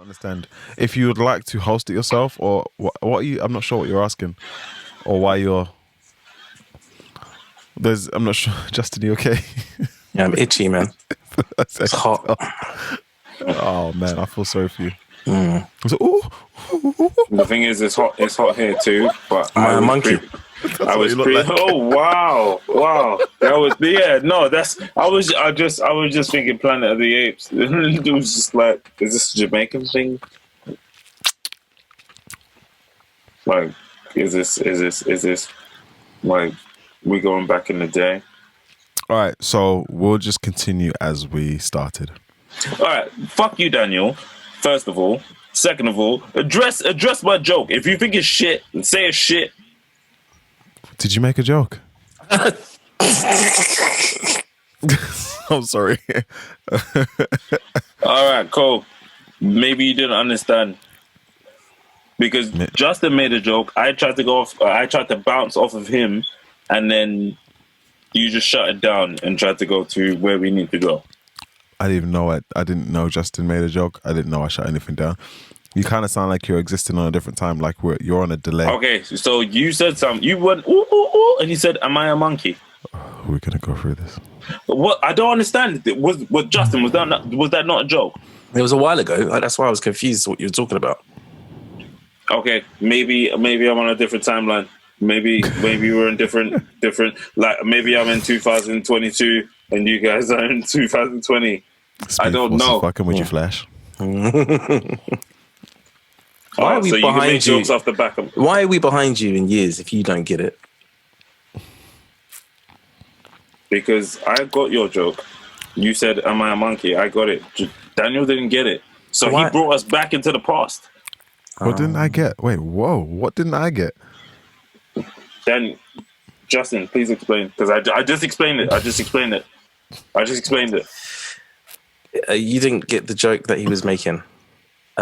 understand if you would like to host it yourself, or what are you? I'm not sure what you're asking, or why you're. I'm not sure. Justin, you okay? Yeah, I'm itchy, man. It's hot. Oh man, I feel sorry for you. The thing is, it's hot here too. But I'm a monkey. I was Oh wow! That was No, I was just thinking Planet of the Apes. It was just like, is this a Jamaican thing? Like, is this like we going back in the day? All right, so we'll just continue as we started. All right, fuck you, Daniel. First of all, second of all, address my joke. If you think it's shit, say it's shit. Did you make a joke? I'm sorry. All right, cool. Maybe you didn't understand. Because Justin made a joke. I tried to bounce off of him, and then you just shut it down and tried to go to where we need to go. I didn't even know it. I didn't know Justin made a joke. I didn't know I shut anything down. You kind of sound like you're existing on a different time, like you're on a delay. Okay, so you said something. You went ooh ooh ooh, and you said, "Am I a monkey?" We're gonna go through this. What I don't understand was Justin, was that not a joke? It was a while ago. That's why I was confused what you were talking about. Okay, maybe I'm on a different timeline. Maybe we're in different. Like maybe I'm in 2022 and you guys are in 2020. I don't know. Fucking with you, Flash. Why are we behind you? Jokes off the back of... Why are we behind you in years if you don't get it? Because I got your joke. You said, "Am I a monkey?" I got it. Daniel didn't get it, so he brought us back into the past. What didn't I get? Wait, whoa! What didn't I get? Then, Justin, please explain, because I just explained it. I just explained it. You didn't get the joke that he was making.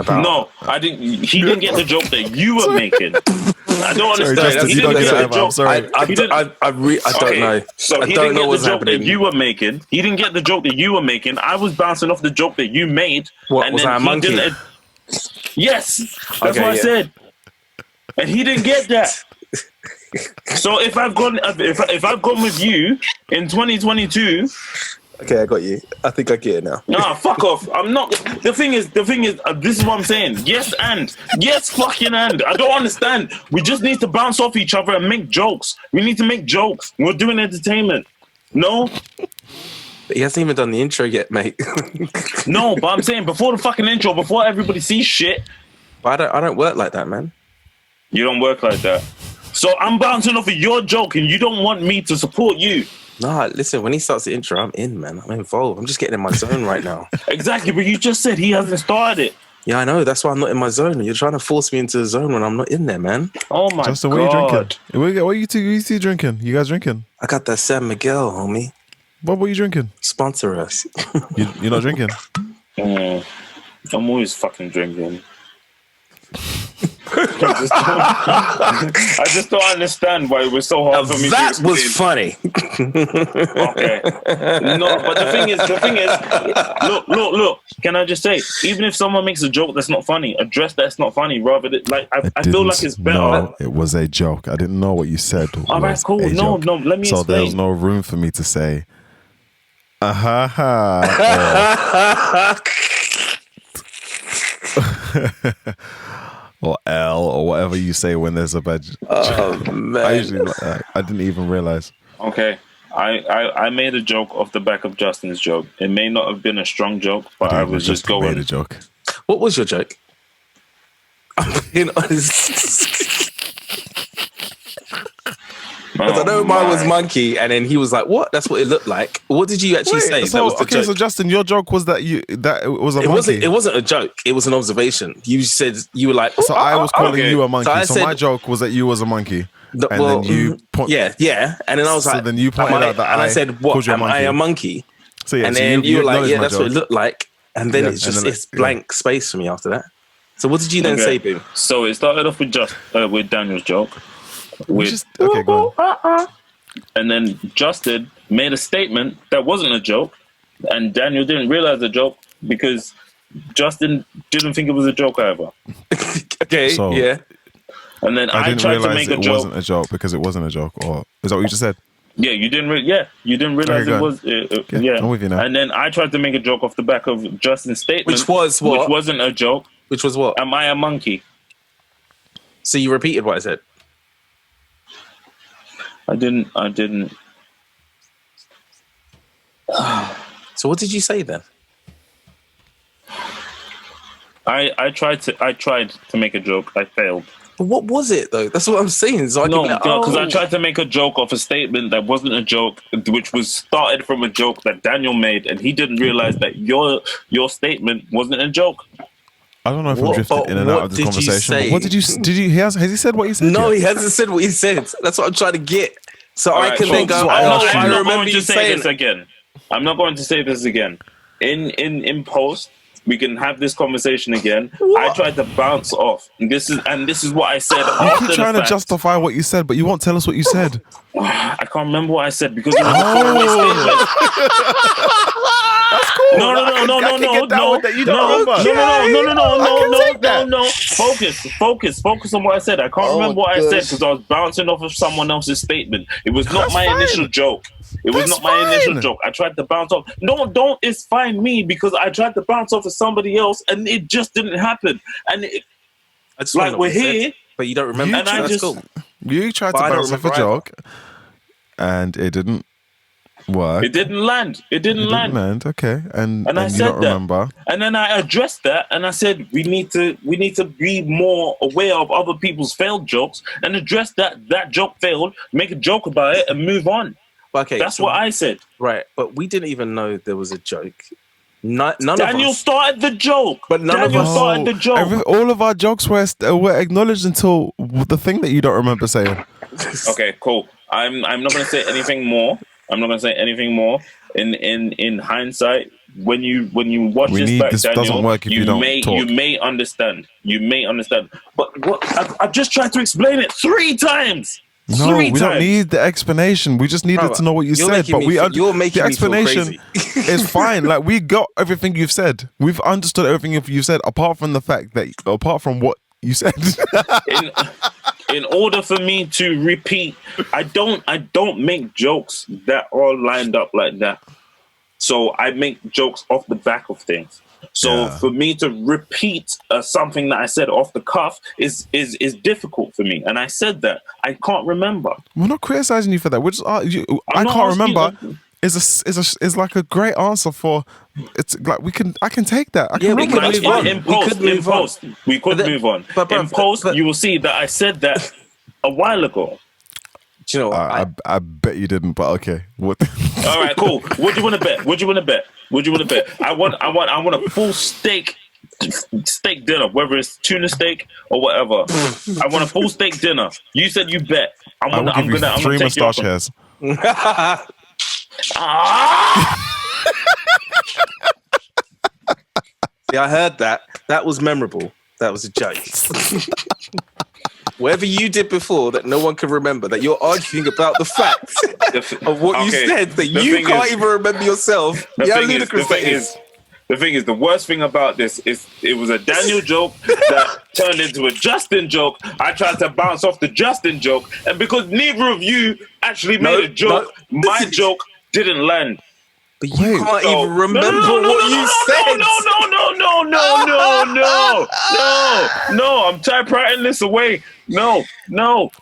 No, I didn't. He didn't get the joke that you were making. I don't understand. He didn't get the joke. Sorry, I don't know. So he didn't get the joke that you were making. He didn't get the joke that you were making. I was bouncing off the joke that you made. What, was I a monkey? Yes, that's what I said. And he didn't get that. So if I've gone with you in 2022. Okay, I got you. I think I get it now. Nah, fuck off. I'm not. The thing is, this is what I'm saying. Yes, fucking and. I don't understand. We just need to bounce off each other and make jokes. We need to make jokes. We're doing entertainment. No? He hasn't even done the intro yet, mate. No, but I'm saying before the fucking intro, before everybody sees shit. But I don't work like that, man. You don't work like that. So I'm bouncing off of your joke and you don't want me to support you. Nah, listen, when he starts the intro, I'm in, man. I'm involved. I'm just getting in my zone right now. Exactly, but you just said he hasn't started it. Yeah, I know. That's why I'm not in my zone. You're trying to force me into the zone when I'm not in there, man. Oh, my Justin, God. what are you drinking? What are you two drinking? You guys drinking? I got that San Miguel, homie. What were you drinking? Sponsor us. You're not drinking? I'm always fucking drinking. I just don't understand why it was so hard for me. That was funny. Okay. No, but the thing is, look. Can I just say, even if someone makes a joke that's not funny, address that's not funny. Rather than I feel like it's better. No, it was a joke. I didn't know what you said. All right, cool. No, let me explain. So there was no room for me to say, ha. Or L or whatever you say when there's a bad joke. Oh, man. I didn't even realize. Okay. I made a joke off the back of Justin's joke. It may not have been a strong joke, but I was just going. Made a joke. What was your joke? I'm being honest. Because I know mine was monkey, and then he was like, "What? That's what it looked like." What did you actually say? So, that was the joke? So Justin, your joke was that it was a monkey. It wasn't a joke. It was an observation. You said you were like, so I was calling you a monkey. So my joke was that you was a monkey. Then you yeah. And then I was like, so then you pointed out that I said, "What? Am I a monkey?" So yeah, and then you were like, "Yeah, that's what it looked like." And then it's blank space for me after that. So what did you then say, Boom? So it started off with Daniel's joke. Go on. And then Justin made a statement that wasn't a joke, and Daniel didn't realize the joke because Justin didn't think it was a joke either. Okay, so, yeah. And then I tried to make a joke. It wasn't a joke because it wasn't a joke. Or is that what you just said? Yeah, you didn't realize it was. Yeah, I'm with you now. And then I tried to make a joke off the back of Justin's statement, which was what? Which wasn't a joke. Which was what? Am I a monkey? So you repeated what I said. I didn't. So what did you say then? I tried to make a joke. I failed. But what was it though? That's what I'm saying. So because I tried to make a joke off a statement that wasn't a joke, which was started from a joke that Daniel made, and he didn't realize that your statement wasn't a joke. I don't know if I'm drifting in and out of this conversation. What did you? Has he said what he said? No, he hasn't said what he said. That's what I'm trying to get. So I can then go. I remember you saying this again. I'm not going to say this again. In post, we can have this conversation again. What? I tried to bounce off. This is what I said. You keep trying to justify what you said, but you won't tell us what you said. I can't remember what I said because it was a throwaway statement. That's cool. No. Focus on what I said. I can't remember what I said because I was bouncing off of someone else's statement. It was not my initial joke. It was not my initial joke. I tried to bounce off. No, it's fine me because I tried to bounce off of somebody else and it just didn't happen. And we're here, but you don't remember. And I just you tried to bounce off a joke, and it didn't work. It didn't land. Didn't land. Okay, and I you said don't remember. And then I addressed that, and I said we need to be more aware of other people's failed jokes and address that joke failed, make a joke about it, and move on. Okay, that's what I said. Right, but we didn't even know there was a joke. None Daniel of us started the joke. But Daniel started the joke. All of our jokes were acknowledged until the thing that you don't remember saying. Okay, cool. I'm not going to say anything more. In hindsight, when you watch this back, Daniel, doesn't work if you don't talk. You may understand. But what I've just tried to explain it 3 times. No, we don't need the explanation. We just needed to know what you said. But the explanation is fine. Like, we got everything you've said. We've understood everything you've said, apart from what you said. In order for me to repeat, I don't make jokes that are lined up like that. So I make jokes off the back of things. So for me to repeat something that I said off the cuff is difficult for me, and I said that I can't remember. We're not criticizing you for that. We're just I can't remember. Is like a great answer for. It's like I can take that. We could move on. We could move on. In post, you will see that I said that a while ago. Do you know? I bet you didn't, but okay. What? All right, cool. What do you want to bet? I want a full steak dinner, whether it's tuna steak or whatever. I want a full steak dinner. You said you bet. I'm gonna 3 moustache hairs. See, I heard that. That was memorable. That was a joke. Whatever you did before that no one can remember, that you're arguing about the fact of what you said, that you can't even remember yourself. The thing is, the worst thing about this is it was a Daniel joke that turned into a Justin joke. I tried to bounce off the Justin joke, and because neither of you actually made a joke, my joke didn't land. But you can't even remember what you said. No. I'm typewriting this away. No. Not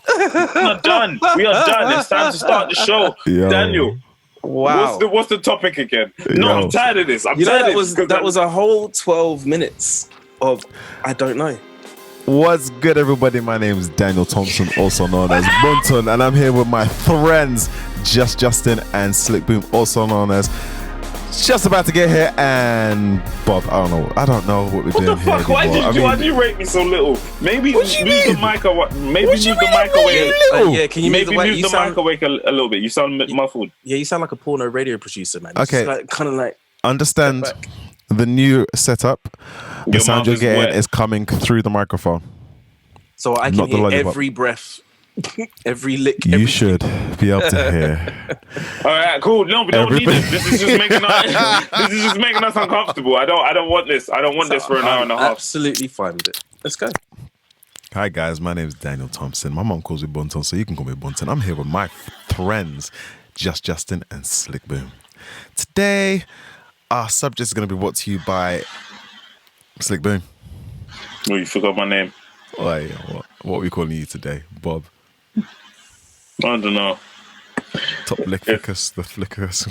done. We are done. It's time to start the show. Yo. Daniel. Wow. What's the topic again? No, I'm tired of this. That was a whole 12 minutes of I don't know. What's good, everybody? My name is Daniel Thompson, also known as Bunton, and I'm here with my friends Justin and Slick Boom, also known as Just About to Get Here, and Bob. I don't know what we're doing here. Why do you rate me so little? Maybe move the mic away. Can you move the mic away a little bit? You sound muffled. Yeah, you sound like a porno radio producer, man. Okay, kind of like understand the new setup. The sound you're getting is coming through the microphone. So I can hear every breath Every lick. You should be able to hear. All right, cool. No, we don't need this. This is just making us uncomfortable. I don't want this. I don't want this for an hour and a half. Absolutely fine with it. Let's go. Hi guys, my name is Daniel Thompson. My mom calls me Bonton, so you can call me Bonton. I'm here with my friends, Just Justin and Slick Boom. Today, our subject is going to be brought to you by Slick Boom. Oh, you forgot my name. Oh, yeah. What are we calling you today, Bob? I don't know. Top lick flickers, the flickers.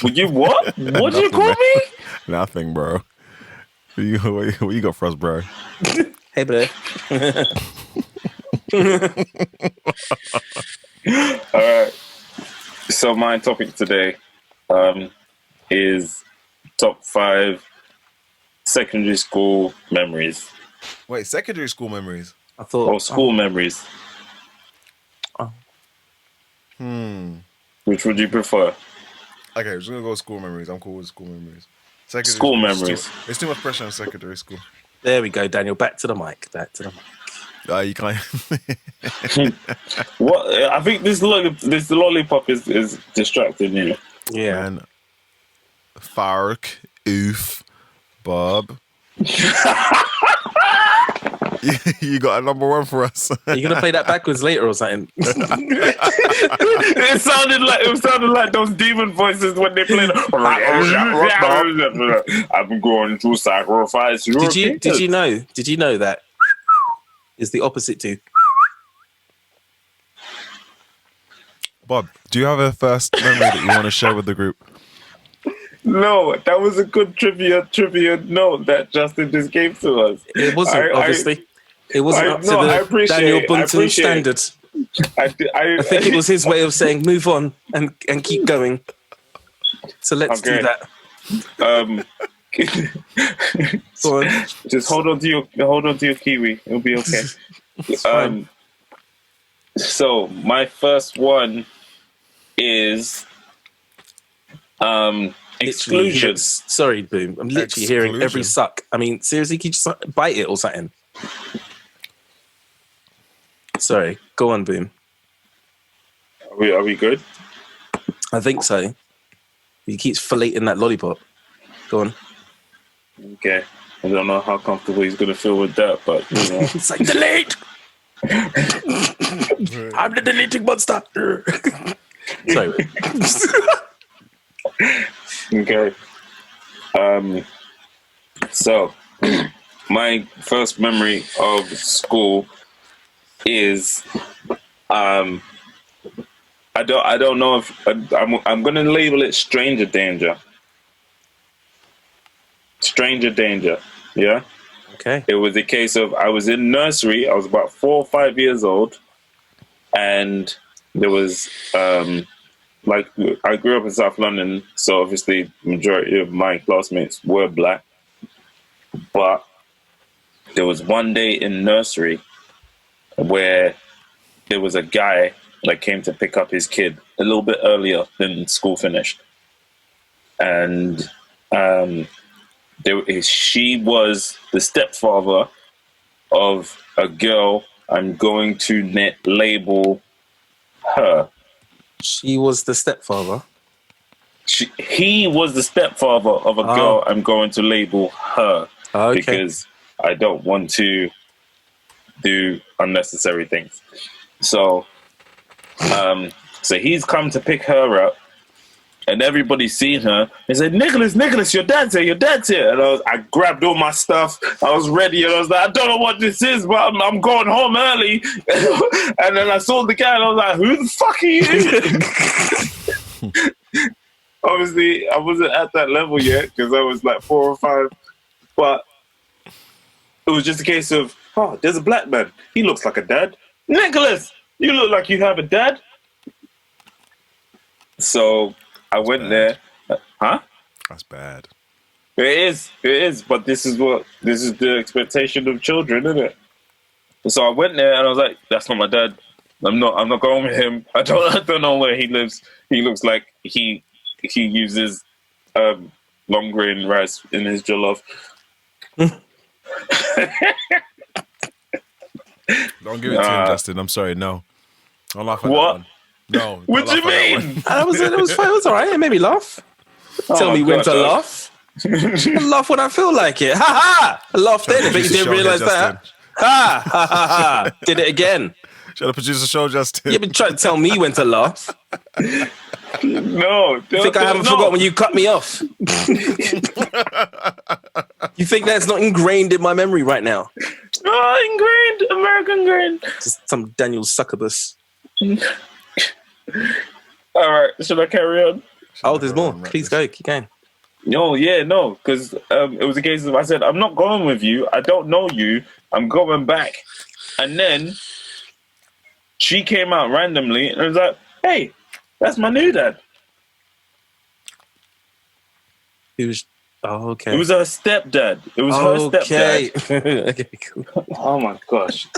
You what? What do you call me? Nothing, bro. What you got for us, bro? Hey, bro. All right. So my topic today is top 5 secondary school memories. Wait, secondary school memories? I thought. Or school memories. Oh. Which would you prefer? Okay, we're just going to go with school memories. I'm cool with school memories. School memories. It's too much pressure on secondary school. There we go, Daniel. Back to the mic. You can't. What? I think this lollipop is distracting you. Yeah. Man, Fark, Oof, Bob. You got a number 1 for us. Are you gonna play that backwards later or something? It sounded like those demon voices when they played. I'm going to sacrifice you. Did you know that is the opposite to? Bob, do you have a first memory that you want to share with the group? No, that was a good trivia note that Justin just gave to us. It wasn't, obviously. It wasn't up to the Daniel Bunton standard. I think it was his way of saying move on and keep going. So let's do that. Go on. Just hold on to your kiwi. It'll be okay. So my first one is exclusion. Sorry, Boom. I'm literally hearing every suck. I mean, seriously, can you just bite it or something? Sorry. Go on, Boom. Are we good? I think so. He keeps filleting that lollipop. Go on. Okay. I don't know how comfortable he's going to feel with that, but, you know. It's like, delete! I'm the deleting monster! Sorry. Okay. So, my first memory of school is I don't know if I'm going to label it stranger danger. Stranger danger. Yeah. Okay. It was a case of I was in nursery. I was about 4 or 5 years old, and there was like I grew up in South London, so obviously majority of my classmates were black. But there was one day in nursery where there was a guy that came to pick up his kid a little bit earlier than school finished, and she was the stepfather of a girl. I'm going to label her. She was the stepfather. He was the stepfather of a girl. I'm going to label her because I don't want to do unnecessary things. So he's come to pick her up, and everybody's seen her. They said, Nicholas, your dad's here. And I grabbed all my stuff. I was ready, and I was like, I don't know what this is, but I'm going home early. And then I saw the guy, and I was like, who the fuck are you? Obviously, I wasn't at that level yet because I was like 4 or 5. But it was just a case of, oh, there's a black man. He looks like a dad. Nicholas, you look like you have a dad. So I went there. Huh? That's bad. It is. But this is the expectation of children, isn't it? So I went there and I was like, that's not my dad. I'm not going with him. I don't know where he lives. He looks like he uses long grain rice in his jollof. Don't give it to him, Justin. I'm sorry, no. I'll laugh at What? that one. No. What do you mean? It was fine. It was all right. It made me laugh. Tell me when to laugh. I laugh when I feel like it. Ha ha! I laughed then, but you didn't realise that. Ha ha ha ha! Did it again. Should I produce a show, Justin? You've been trying to tell me when to laugh. No. I think I haven't forgotten when you cut me off. You think that's not ingrained in my memory right now? Oh, ingrained. American grained. Just some Daniel succubus. All right. Should I carry on? Oh, there's more. Please go. Keep going. No, because it was a case of I said, I'm not going with you. I don't know you. I'm going back. And then she came out randomly and was like, hey, that's my new dad. It was, okay. It was her stepdad. It was her stepdad. Okay, cool. Oh my gosh.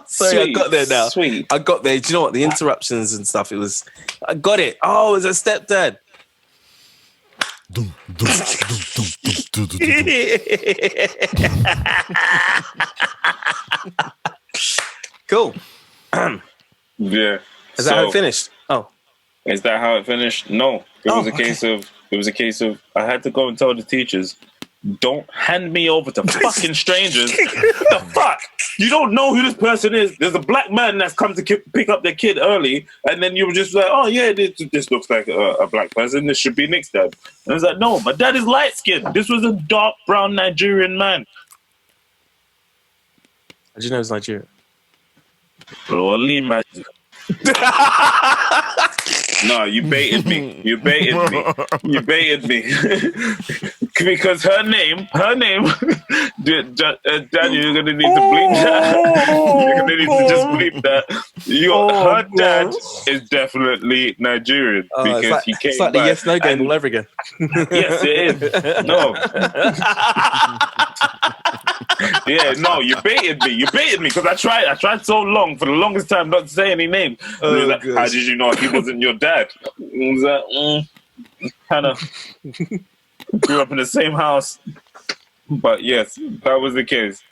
Sorry, Sweet, I got there now. Sweet. I got there. Do you know what? The interruptions and stuff, I got it. Oh, it was a stepdad. Cool. Yeah. Is that how it finished? Oh. Is that how it finished? No. It was a case of I had to go and tell the teachers, don't hand me over to fucking strangers. The fuck? You don't know who this person is. There's a black man that's come to pick up their kid early, and then you were just like, oh yeah, this looks like a black person. This should be Nick's dad. And I was like, no, my dad is light skinned. This was a dark brown Nigerian man. How did you know it was Nigeria? Holy magic. No, you baited me. You baited me. You baited me. Because her name, Daniel, you're gonna need to bleep that. You're gonna need to just bleep that. Her dad is definitely Nigerian because he came. It's like the yes/no game all over again. Yes, it is. No. Yeah, no, you baited me. You baited me because I tried so long for the longest time not to say any names. Like, how did you know he wasn't your dad? Kind of grew up in the same house, but yes, that was the case.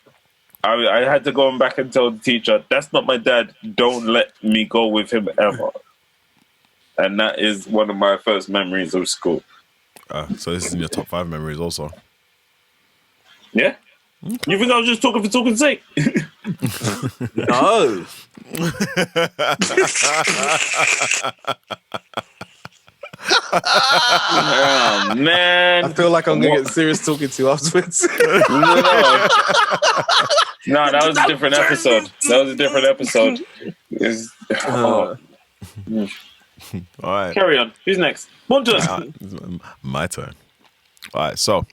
I had to go back and tell the teacher, that's not my dad. Don't let me go with him ever. And that is one of my first memories of school. So this is in your top 5 memories also? Yeah. Okay. You think I was just talking for talking's sake? No. Oh, man. I feel like I'm going to get serious talking to afterwards. No, that was a different episode. All right. Carry on. Who's next? My turn. All right, so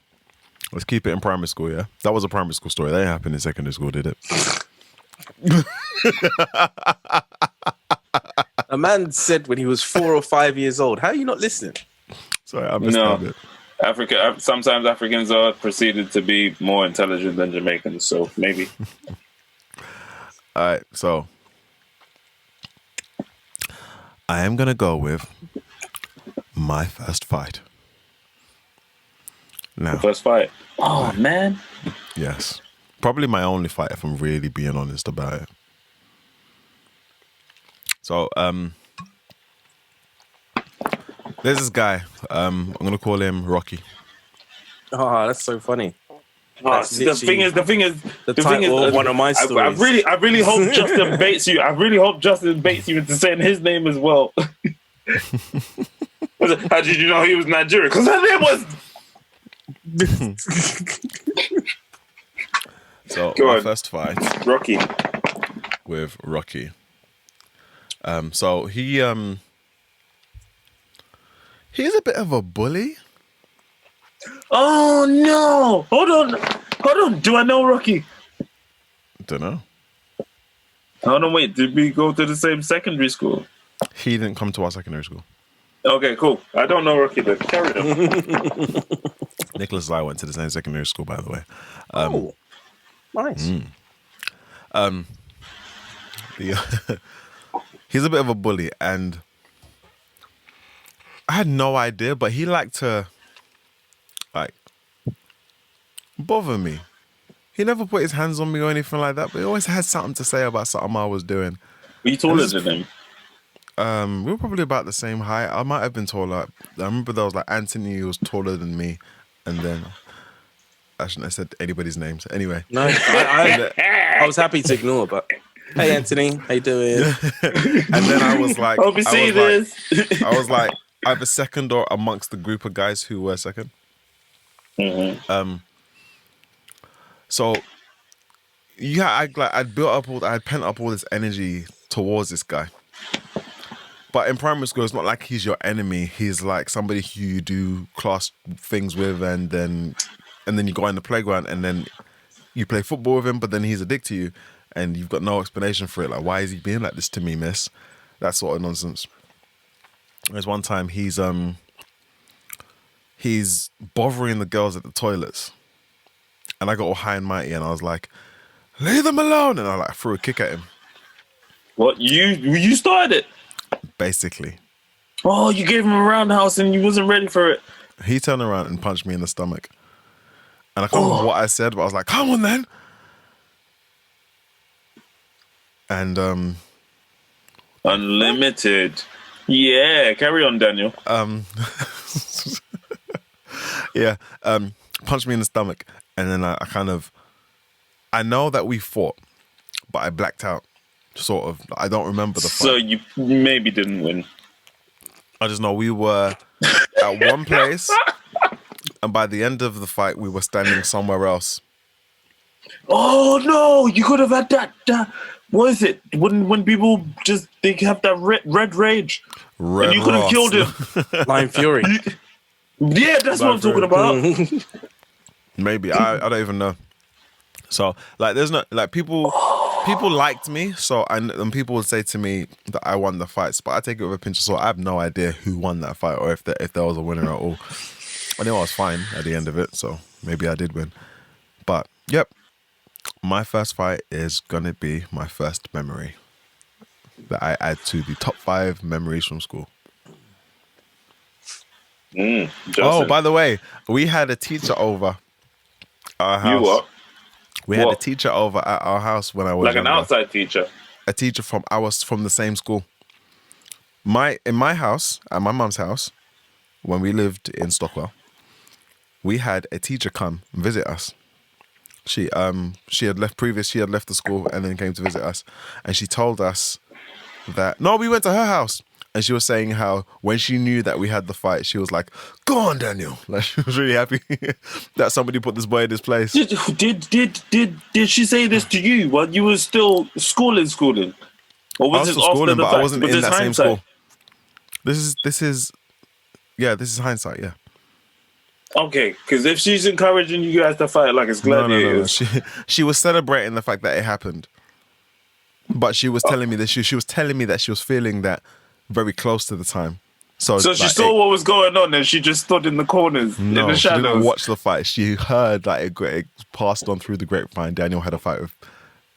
let's keep it in primary school, yeah? That was a primary school story. That didn't happen in secondary school, did it? A man said when he was 4 or 5 years old, how are you not listening? Sorry, I missed that bit. Sometimes Africans are perceived to be more intelligent than Jamaicans, so maybe. All right, so I am going to go with my first fight. Now, first fight? Oh, man. Yes. Probably my only fight, if I'm really being honest about it. So, there's this guy. I'm going to call him Rocky. Oh, that's so funny. The thing is, one of my stories. I really hope Justin baits you. I really hope Justin baits you into saying his name as well. How did you know he was Nigerian? Because her name was. So my first fight, Rocky, with Rocky. So he's a bit of a bully. Oh no! Hold on. Do I know Rocky? Don't know. Hold on, wait. Did we go to the same secondary school? He didn't come to our secondary school. Okay, cool. I don't know Rocky, but carry on. Nicholas and I went to the same secondary school, by the way. Nice. He's a bit of a bully, and I had no idea, but he liked to bother me. He never put his hands on me or anything like that, but he always had something to say about something I was doing. Were you taller than him? We were probably about the same height. I might have been taller. I remember there was like Anthony who was taller than me, and then I shouldn't have said anybody's names. Anyway, No, I was happy to ignore, but hey, Anthony, how you doing? and then I was like, Hope you see this. I was like either second or amongst the group of guys who were second. Mm-hmm. So yeah, I'd built up I'd pent up all this energy towards this guy. But in primary school, it's not like he's your enemy. He's like somebody who you do class things with, and then you go on the playground, and then you play football with him. But then he's a dick to you, and you've got no explanation for it. Like, why is he being like this to me, miss? That sort of nonsense. There's one time he's bothering the girls at the toilets, and I got all high and mighty, and I was like, "Leave them alone!" And I like threw a kick at him. What, you started it? Basically. Oh, you gave him a roundhouse and you wasn't ready for it. He turned around and punched me in the stomach. And I can't remember what I said, but I was like, come on then. And Unlimited. Yeah, carry on, Daniel. yeah, punched me in the stomach. And then I know that we fought, but I blacked out. Sort of. I don't remember the fight. So you maybe didn't win. I just know we were at one place, and by the end of the fight, we were standing somewhere else. Oh no! You could have had that. What is it? When people just they have that red rage, Red and you could have Ross. killed him. Lion Fury. Yeah, that's what I'm talking about. Maybe I don't even know. So like, there's no like people liked me. So and people would say to me that I won the fights, but I take it with a pinch of salt. I have no idea who won that fight or if there was a winner at all. I know I was fine at the end of it, so maybe I did win. But yep, my first fight is gonna be my first memory that I add to the top 5 memories from school. Oh, by the way, we had a teacher over our house. You what? We had a teacher over at our house when I was Like younger. an outside teacher? A teacher from the same school. In my house, at my mum's house, when we lived in Stockwell, we had a teacher come and visit us. She had left the school and then came to visit us, and she told us that we went to her house. And she was saying how when she knew that we had the fight, she was like, "Go on, Daniel!" Like, she was really happy that somebody put this boy in his place. Did she say this to you while you were still schooling? Or was it after the fact? I wasn't Was in this that same hindsight? school. This is hindsight. Yeah. Okay, because if she's encouraging you guys to fight like it's gladiators, No. She was celebrating the fact that it happened, but she was telling me that she was telling me that she was feeling that very close to the time. So she saw what was going on and she just stood in the corners, in the she didn't shadows. watch the fight. She heard that it passed on through the grapevine. Daniel had a fight with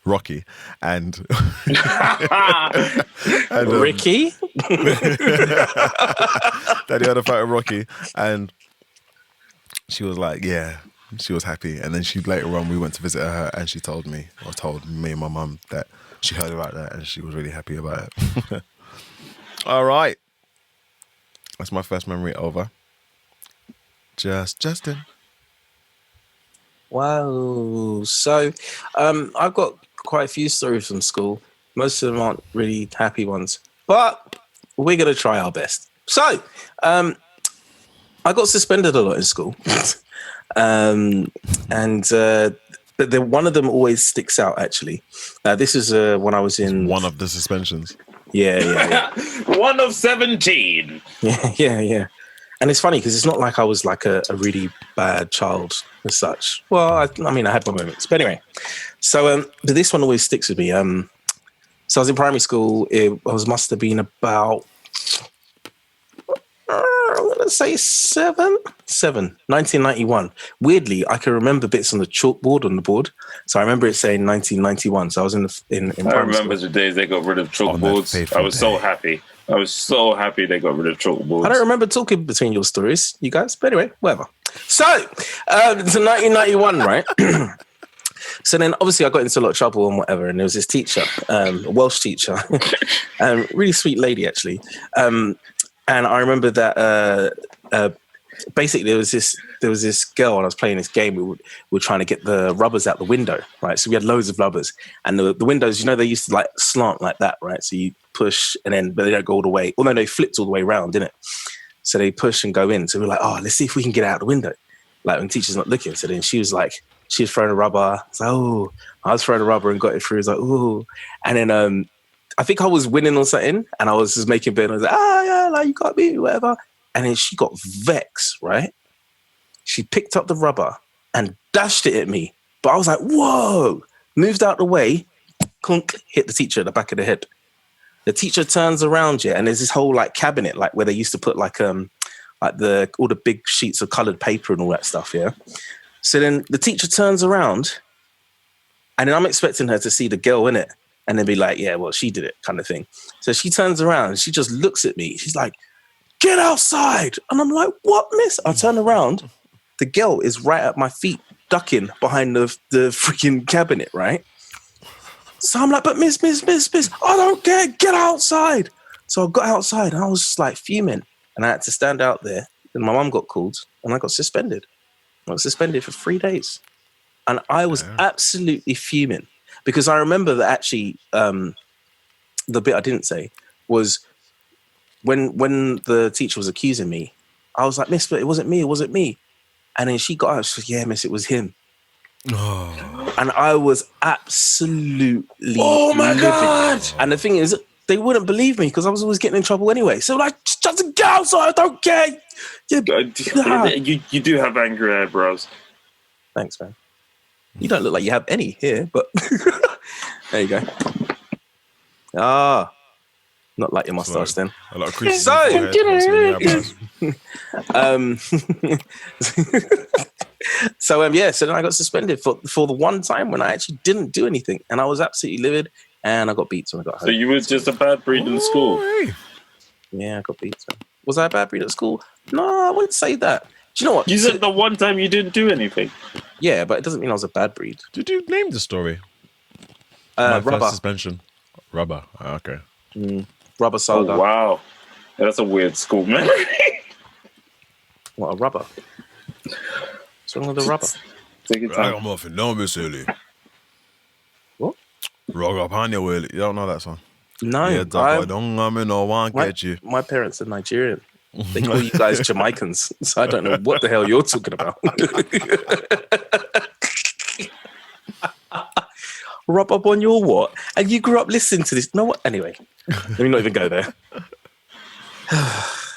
Rocky and, Ricky? Daniel had a fight with Rocky, and she was like, yeah, she was happy. And then later on, we went to visit her, and she told me and my mum that she heard about that, and she was really happy about it. All right. That's my first memory over. Justin. Wow. So I've got quite a few stories from school. Most of them aren't really happy ones, but we're going to try our best. So I got suspended a lot in school. But one of them always sticks out, actually. This is when I was in... One of the suspensions. Yeah. One of 17. Yeah. And it's funny because it's not like I was like a really bad child as such. Well, I mean, I had my moments. But anyway, so but this one always sticks with me. So I was in primary school. Must have been about... I'm going to say 1991. Weirdly, I can remember bits on the chalkboard on the board. So I remember it saying 1991. So I was in I remember the days they got rid of chalkboards. I was so happy. I was so happy they got rid of chalkboards. I don't remember talking between your stories, you guys. But anyway, whatever. So, it's 1991, right? So then obviously I got into a lot of trouble and whatever. And there was this teacher, a Welsh teacher, really sweet lady actually. And I remember that basically there was this girl and I was playing this game. We were trying to get the rubbers out the window, right? So we had loads of rubbers and the windows, they used to like slant like that, right? So you push and then, but they don't go all the way. Well, no, they flipped all the way around, didn't it? So they push and go in. So we're like, oh, let's see if we can get out the window. Like when the teacher's not looking. So then she was throwing a rubber. I was like, oh, I was throwing a rubber and got it through. I was like, oh. And then I think I was winning or something and I was just making bid. I was like, yeah, like you got me, whatever. And then she got vexed, right? She picked up the rubber and dashed it at me. But I was like, whoa, moved out the way, clunk, hit the teacher in the back of the head. The teacher turns around, and there's this whole like cabinet, like where they used to put like all the big sheets of colored paper and all that stuff, yeah? So then the teacher turns around and then I'm expecting her to see the girl in it and then be like, yeah, well, she did it kind of thing. So she turns around and she just looks at me. She's like, get outside. And I'm like, what, miss? I turn around. The girl is right at my feet, ducking behind the freaking cabinet, right? So I'm like, but miss, I don't care. Get outside. So I got outside and I was just like fuming. And I had to stand out there. And my mum got called and I got suspended. I was suspended for 3 days. And I was absolutely fuming because I remember that actually the bit I didn't say was when the teacher was accusing me, I was like, miss, but it wasn't me. And then she got out, she said, yeah, miss, it was him. Oh. And I was absolutely oh my livid. God. And the thing is, they wouldn't believe me because I was always getting in trouble anyway. So like, just get outside, I don't care. You do have angry eyebrows. Thanks, man. You don't look like you have any here, but there you go. Not like your mustache then. A lot of creases. So then I got suspended for the one time when I actually didn't do anything, and I was absolutely livid, and I got beat when I got home. So you was just a bad breed in school? Yeah, I got beat. Was I a bad breed at school? No, I wouldn't say that. Do you know what? You said the one time you didn't do anything. Yeah, but it doesn't mean I was a bad breed. Did you name the story? Rubber. First suspension. Rubber. Okay. Rubber Saga. Oh, wow. That's a weird school memory. What, a rubber? What's wrong with the rubber? Take your time. I'm off in numbers early. What? Rock up on your way. You don't know that song? No. Yeah, I don't get you. My parents are Nigerian. They call you guys Jamaicans, so I don't know what the hell you're talking about. Rub up on your what? And you grew up listening to this. No, what? Anyway, let me not even go there.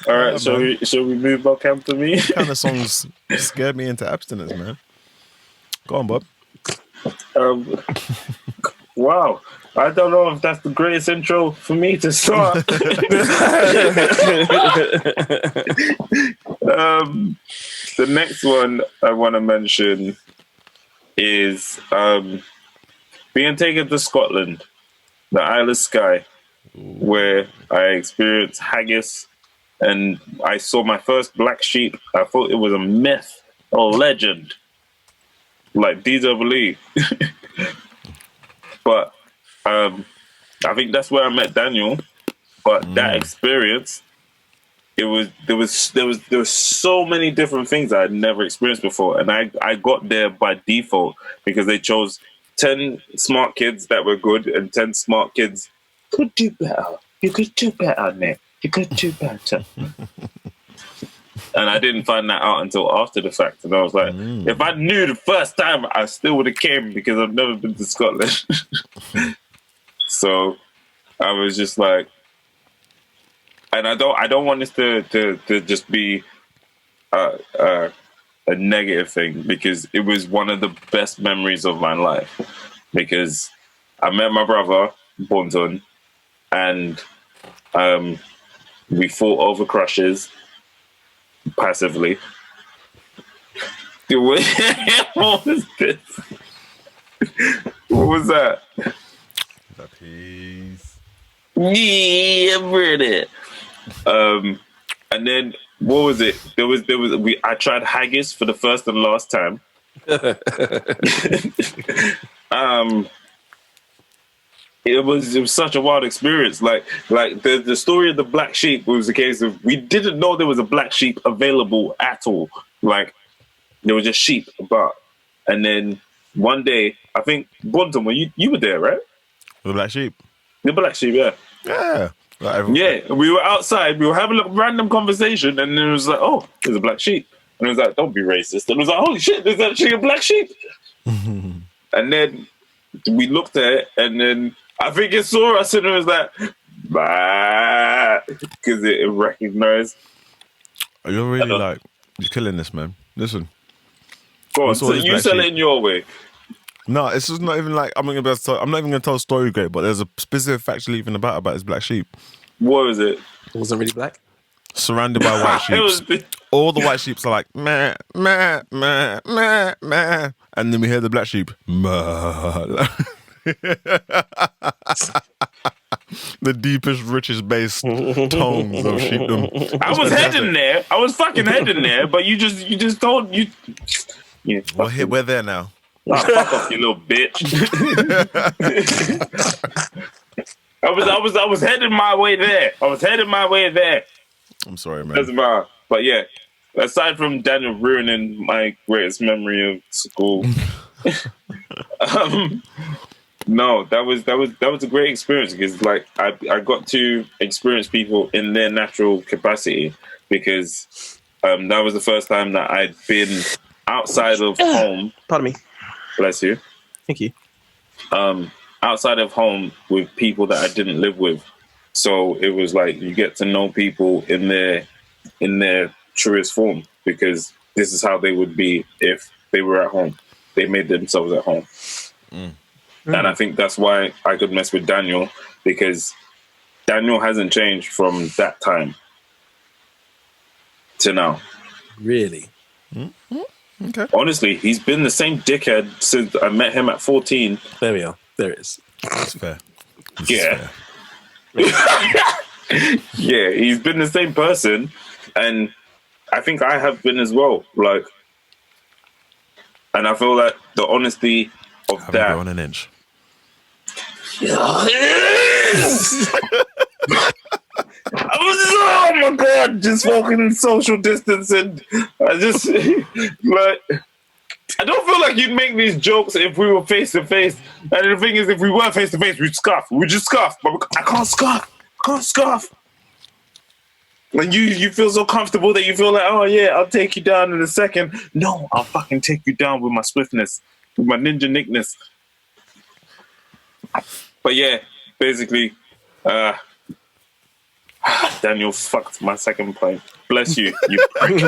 All right, shall we move back up to me? What kind of songs scared me into abstinence, man? Go on, Bob. Wow. I don't know if that's the greatest intro for me to start. The next one I want to mention is being taken to Scotland, the Isle of Skye, where I experienced haggis and I saw my first black sheep. I thought it was a myth, a legend, like DWE. But I think that's where I met Daniel. But that experience, there was so many different things I had never experienced before, and I got there by default because they chose 10 smart kids that were good and 10 smart kids could do better. You could do better, Nick. You could do better. And I didn't find that out until after the fact, and I was like, if I knew the first time, I still would have came because I've never been to Scotland. So I was just like, and I don't want this to just be a negative thing, because it was one of the best memories of my life, because I met my brother Bonton, and we fought over crushes passively. What was this? What was that? The peace. Yeah, pretty. And then what was it? I tried haggis for the first and last time, It was such a wild experience. Like the story of the black sheep was a case of we didn't know there was a black sheep available at all. Like there was just sheep about, and then one day I think Bonton, you were there, right? The black sheep. The black sheep, yeah. Yeah. Yeah, we were outside, we were having a random conversation, and then it was like, oh, there's a black sheep. And it was like, don't be racist. And it was like, holy shit, there's actually a black sheep. And then we looked at it, and then I think it saw us, and it was like, bah, because it recognized. You're really like, you're killing this, man. Listen. Go on, so you sell it in your way. No, it's just not even like I'm not even going to tell a story great, but there's a specific fact even about this black sheep. What was it? It wasn't really black. Surrounded by white sheep. All the white sheep are like meh, meh, meh, meh, meh, and then we hear the black sheep meh. The deepest, richest bass tones of sheepdom. I was heading there. I was fucking heading there, but you just told you. Yeah, we're there now. Oh, fuck off, you little bitch. I was heading my way there. I'm sorry, man. But yeah, aside from Daniel ruining my greatest memory of school, no, that was a great experience because like I got to experience people in their natural capacity because that was the first time that I'd been outside of home. Pardon me. Bless you. Thank you. Outside of home with people that I didn't live with. So it was like you get to know people in their truest form because this is how they would be if they were at home. They made themselves at home. And I think that's why I could mess with Daniel because Daniel hasn't changed from that time to now. Really? Okay. Honestly, he's been the same dickhead since I met him at 14. There we are. There it is. That's fair. Yeah. Yeah, he's been the same person, and I think I have been as well. Like, and I feel like the honesty of Haven't that. grown an inch. Oh my god, just walking social distancing. I just like I don't feel like you'd make these jokes if we were face to face. And the thing is, if we were face to face, we'd scoff. We'd just scoff. But I can't scoff. When you feel so comfortable that you feel like, oh yeah, I'll take you down in a second. No, I'll fucking take you down with my swiftness, with my ninja nickness. But yeah, basically, Daniel fucked my second point. Bless you, you prick.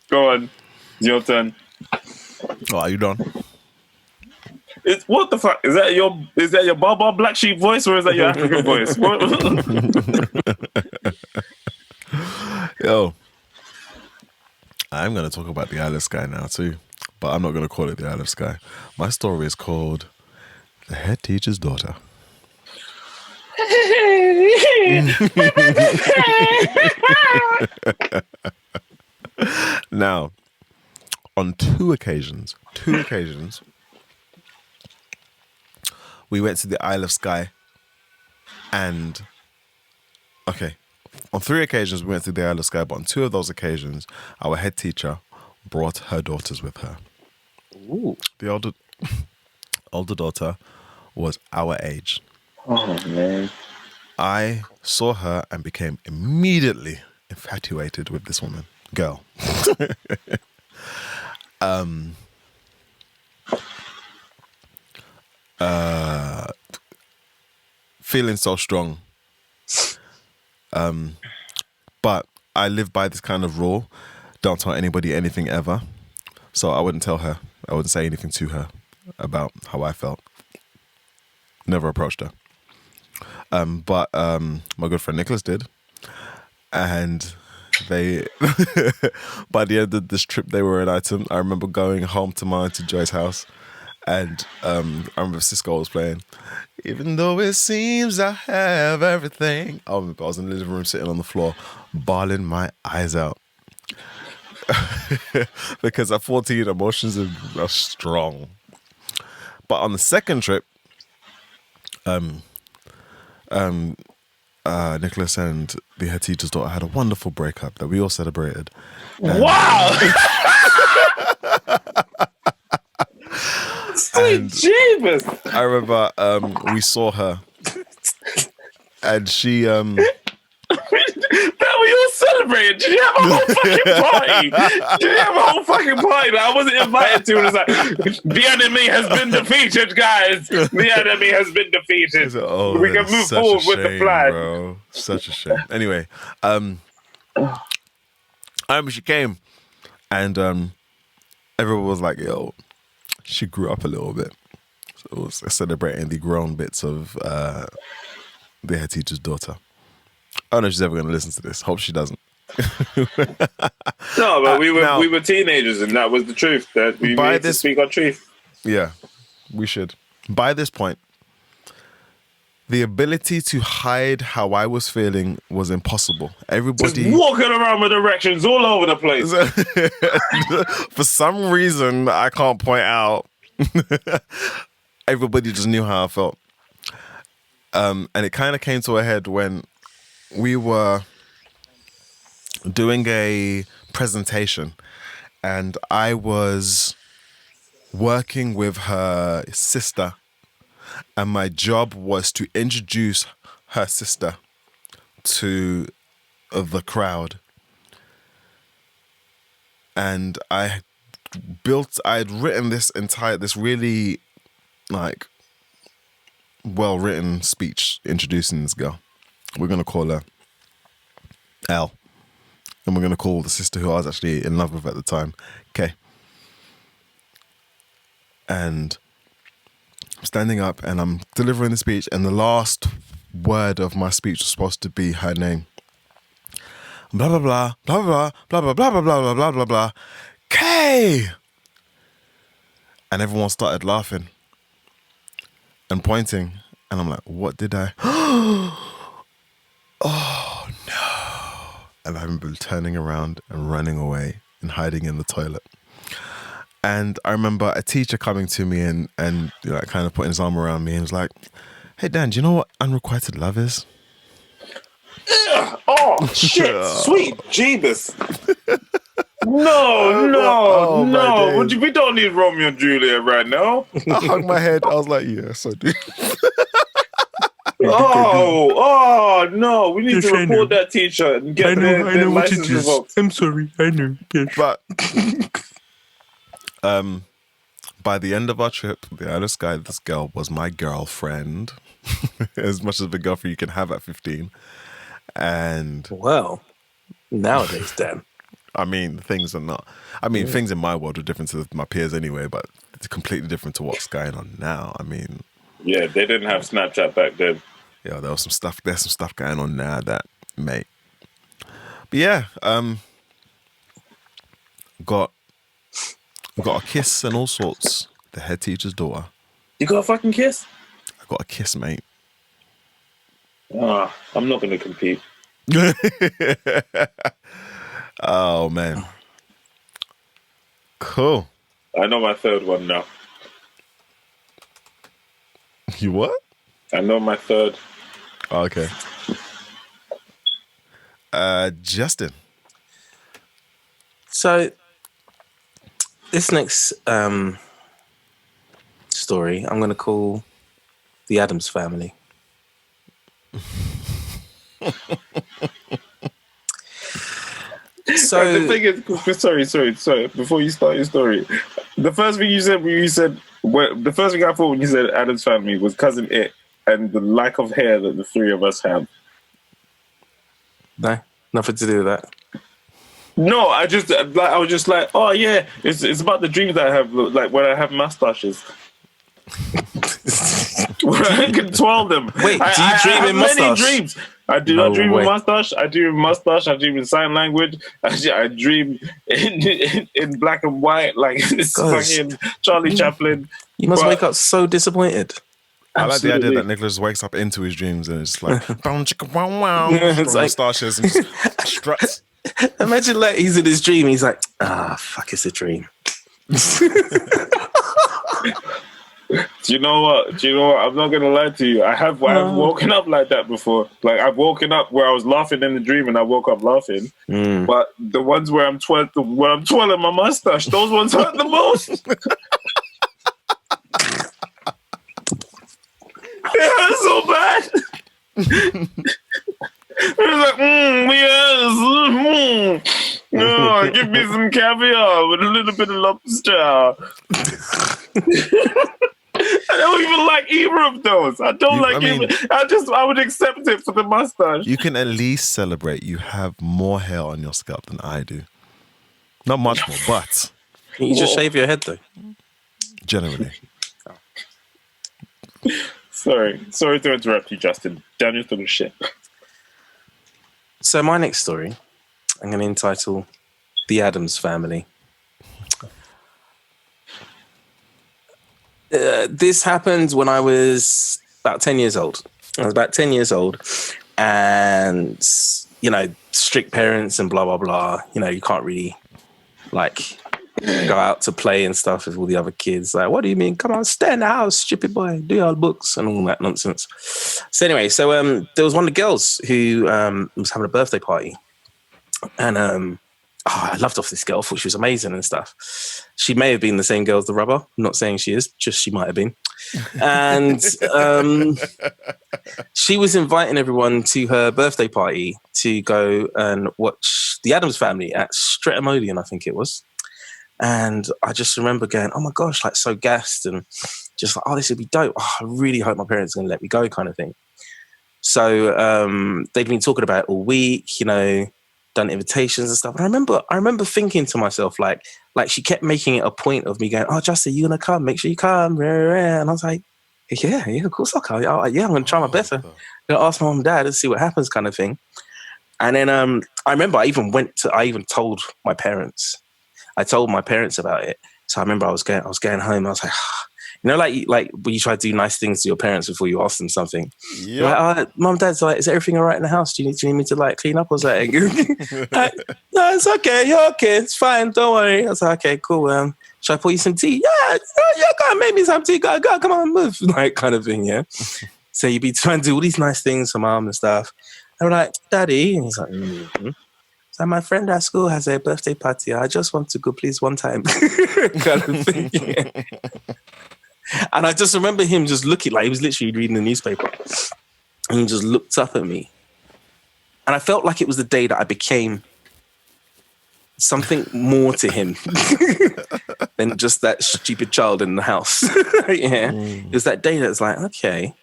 Go on, it's your turn. Oh, are you done? It's what the fuck? Is that your Baba Black Sheep voice or is that your African voice? Yo, I'm gonna talk about the Isle of Skye now too, but I'm not gonna call it the Isle of Skye. My story is called The Head Teacher's Daughter. Now, on two occasions, we went to the Isle of Skye and, okay, on 3 occasions we went to the Isle of Skye, but on 2 of those occasions, our head teacher brought her daughters with her. Ooh. The older daughter was our age. Oh, man. I saw her and became immediately infatuated with this girl. Feeling so strong. But I live by this kind of rule. Don't tell anybody anything ever. So I wouldn't tell her. I wouldn't say anything to her about how I felt. Never approached her. But my good friend Nicholas did. And they, by the end of this trip, they were an item. I remember going home to my Auntie Joy's house. And I remember Cisco was playing. Even though it seems I have everything. I remember I was in the living room sitting on the floor, bawling my eyes out. because at 14, emotions are strong. But on the second trip, Nicholas and the head teacher's daughter had a wonderful breakup that we all celebrated. Wow! Sweet Jeebus! I remember we saw her, and she that we all celebrated. Did you have a whole fucking party? Did you have a whole fucking party that I wasn't invited to? And it's like, the enemy has been defeated, guys. The enemy has been defeated. Like, oh, we can move forward with the plan. Bro. Such a shame. Anyway, I remember she came, and everyone was like, yo, she grew up a little bit. So it was celebrating the grown bits of the head teacher's daughter. I don't know if she's ever going to listen to this. Hope she doesn't. No, but we were teenagers, and that was the truth. That we needed to speak our truth. Yeah, we should. By this point, the ability to hide how I was feeling was impossible. Everybody just walking around with erections all over the place. For some reason, I can't point out. Everybody just knew how I felt. And it kind of came to a head when we were doing a presentation, and I was working with her sister, and my job was to introduce her sister to the crowd. And I had written this really like well-written speech introducing this girl. We're going to call her L. And we're going to call the sister who I was actually in love with at the time K. And I'm standing up and I'm delivering the speech, and the last word of my speech was supposed to be her name. Blah, blah, blah, blah, blah, blah, blah, blah, blah, blah, blah, blah, blah, K! And everyone started laughing and pointing. And I'm like, what did I... Oh, no. And I remember turning around and running away and hiding in the toilet. And I remember a teacher coming to me and you know, kind of putting his arm around me and was like, hey, Dan, do you know what unrequited love is? Oh, shit. Sweet Jeebus. No. We don't need Romeo and Juliet right now. I hung my head. I was like, yes, I do. Oh, no. We need to report that teacher and get their license revoked. I'm sorry. I know. Yes. But by the end of our trip, the honest guy, this girl was my girlfriend. As much as a girlfriend you can have at 15. And well, nowadays, Dan. I mean, things are not. I mean, things in my world are different to my peers anyway, but it's completely different to what's going on now. I mean, yeah, they didn't have Snapchat back then. Yeah, there was some stuff. There's some stuff going on now that, mate. But yeah, got a kiss and all sorts. The head teacher's daughter. You got a fucking kiss? I got a kiss, mate. I'm not going to compete. Oh, man. Cool. I know my third one now. You what? I know my third. Oh, okay. Justin. So, this next story, I'm going to call The Addams Family. So the thing is, sorry. Before you start your story, the first thing you said the first thing I thought when you said Addams Family was Cousin It and the lack of hair that the three of us have. No, nothing to do with that. No, I was just like, oh yeah, it's about the dreams that I have, like when I have mustaches. I can twirl them. Wait, do you dream in mustache? Many dreams. I do not dream in mustache. I dream in mustache. I dream in sign language. I dream in black and white, like this fucking Charlie Chaplin. You must wake up so disappointed. I like the idea that Nicholas wakes up into his dreams and it's like, bow chicka wow wow, it's like mustaches and just struts. Imagine like he's in his dream. He's like, fuck, it's a dream. Do you know what? I'm not gonna lie to you. I've woken up like that before. Like I've woken up where I was laughing in the dream, and I woke up laughing. But the ones where I'm twirling my mustache, those ones hurt the most. It hurts so bad. It's like, yes. Oh, give me some caviar with a little bit of lobster. I don't even like either of those. I don't either. I would accept it for the mustache. You can at least celebrate. You have more hair on your scalp than I do. Not much more, but you just shave your head though. Generally. Sorry to interrupt you, Justin. Daniel's talking shit. So my next story, I'm going to entitle "The Addams Family." This happened when I was about 10 years old. I was about 10 years old, and strict parents and blah blah blah. You can't really go out to play and stuff with all the other kids. Like, what do you mean? Come on, stay in the house, stupid boy. Do your books and all that nonsense. So anyway, there was one of the girls who was having a birthday party, and I loved off this girl. I thought she was amazing and stuff. She may have been the same girl as the rubber. I'm not saying she is, just she might have been. And she was inviting everyone to her birthday party to go and watch The Addams Family at Streatham Odeon, I think it was. And I just remember going, oh my gosh, like so gassed and just like, oh, this would be dope. Oh, I really hope my parents are going to let me go kind of thing. So they've been talking about it all week, done invitations and stuff. And I remember thinking to myself, like she kept making it a point of me going, oh, Justin, you going to come? Make sure you come. And I was like, yeah, of course I'll come. Yeah, I'm going to try my best. I'm going to ask my mom and dad and see what happens kind of thing. And then I remember I even told my parents. I told my parents about it. So I remember I was going home. I was like, like when you try to do nice things to your parents before you ask them something. Yeah. Like, Mom, Dad's like, is everything all right in the house? Do you need me to clean up or something? Like, no, it's okay. You're okay. It's fine. Don't worry. I was like, okay, cool. Should I pour you some tea? Yeah, go and make me some tea. Go, come on, move. Kind of thing, yeah. So you'd be trying to do all these nice things for Mom and stuff. And we're like, Daddy. And he's like, mm-hmm. So my friend at school has a birthday party. I just want to go, please, one time. Kind of thing. Yeah. And I just remember him just looking like he was literally reading the newspaper. And he just looked up at me. And I felt like it was the day that I became something more to him than just that stupid child in the house. Yeah. It was that day that was like, okay.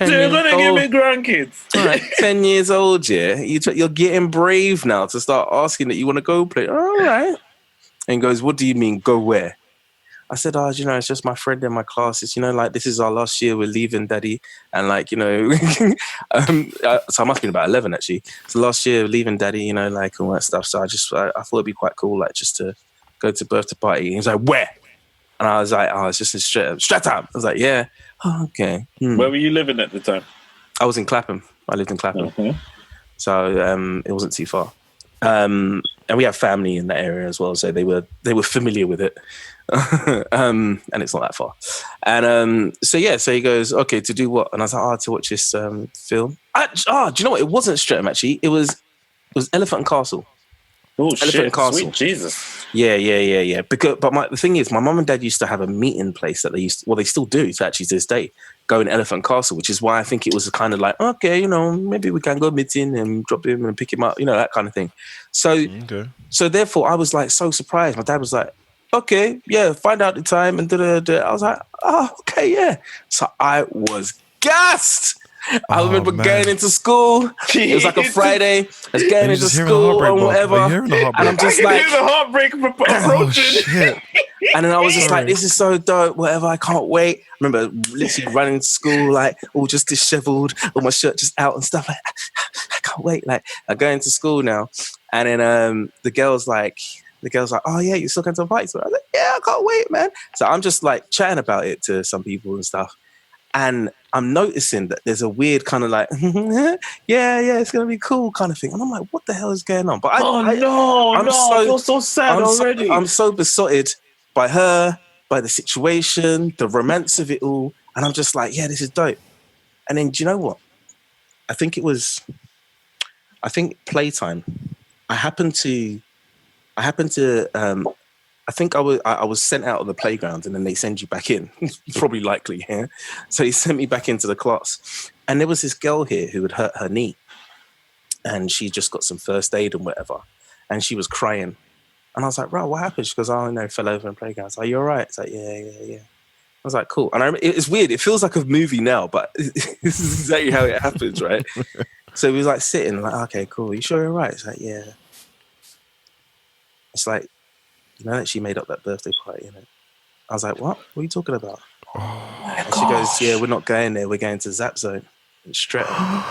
You're going to give me grandkids. All right, 10 years old, yeah. You're getting brave now to start asking that you want to go play. All right. And he goes, what do you mean, go where? I said, it's just my friend in my class. It's, this is our last year. We're leaving, Daddy. And so I must have been about 11, actually. So last year, leaving, Daddy, all that stuff. So I thought it'd be quite cool, just to go to birthday party. He was like, where? And I was like, it's just in Streatham. I was like, yeah. Oh, okay. Where were you living at the time? I was in Clapham. I lived in Clapham. Mm-hmm. So it wasn't too far. And we have family in that area as well. So they were familiar with it. And it's not that far. And so he goes, okay, to do what? And I was like, to watch this film. Do you know what? It wasn't Streatham, actually. It was Elephant and Castle. Oh, shit. Sweet Jesus. Yeah. But the thing is, my mum and dad used to have a meeting place that they still do, actually to this day, go in Elephant Castle, which is why I think it was kind of like, okay, maybe we can go meeting and drop him and pick him up, that kind of thing. So, So therefore I was like so surprised. My dad was like, okay, yeah, find out the time and da-da-da. I was like, oh, okay, yeah. So I was gassed. I remember going into school. It was like a Friday. I was getting into school or whatever. And I'm just like, the heartbreak approaching. And then I was just like, this is so dope, whatever. I can't wait. I remember literally running to school, all just disheveled, all my shirt just out and stuff. Like, I can't wait. I go into school now. And then the girl's like, oh yeah, you're still going to the party? So I was like, yeah, I can't wait, man. So I'm just chatting about it to some people and stuff. And I'm noticing that there's a weird kind of like, yeah, it's gonna be cool kind of thing. And I'm like, what the hell is going on? But I feel so sad already. I'm so besotted by her, by the situation, the romance of it all, and I'm just like, yeah, this is dope. And then, do you know what? I think playtime. I think I was sent out of the playground, and then they send you back in. Probably likely, yeah. So he sent me back into the class, and there was this girl here who had hurt her knee, and she just got some first aid and whatever, and she was crying, and I was like, "Right, what happened?" She goes, "Oh no, fell over in the playground." I was like, "You all right?" It's like, "Yeah." I was like, "Cool." And it's weird. It feels like a movie now, but this is exactly how it happens, right? So we was like sitting, like, "Okay, cool. You sure you're all right?" It's like, "Yeah." It's like, you know that she made up that birthday party, you know? I was like, what? What are you talking about? And she goes, yeah, we're not going there. We're going to Zap Zone in Streatham.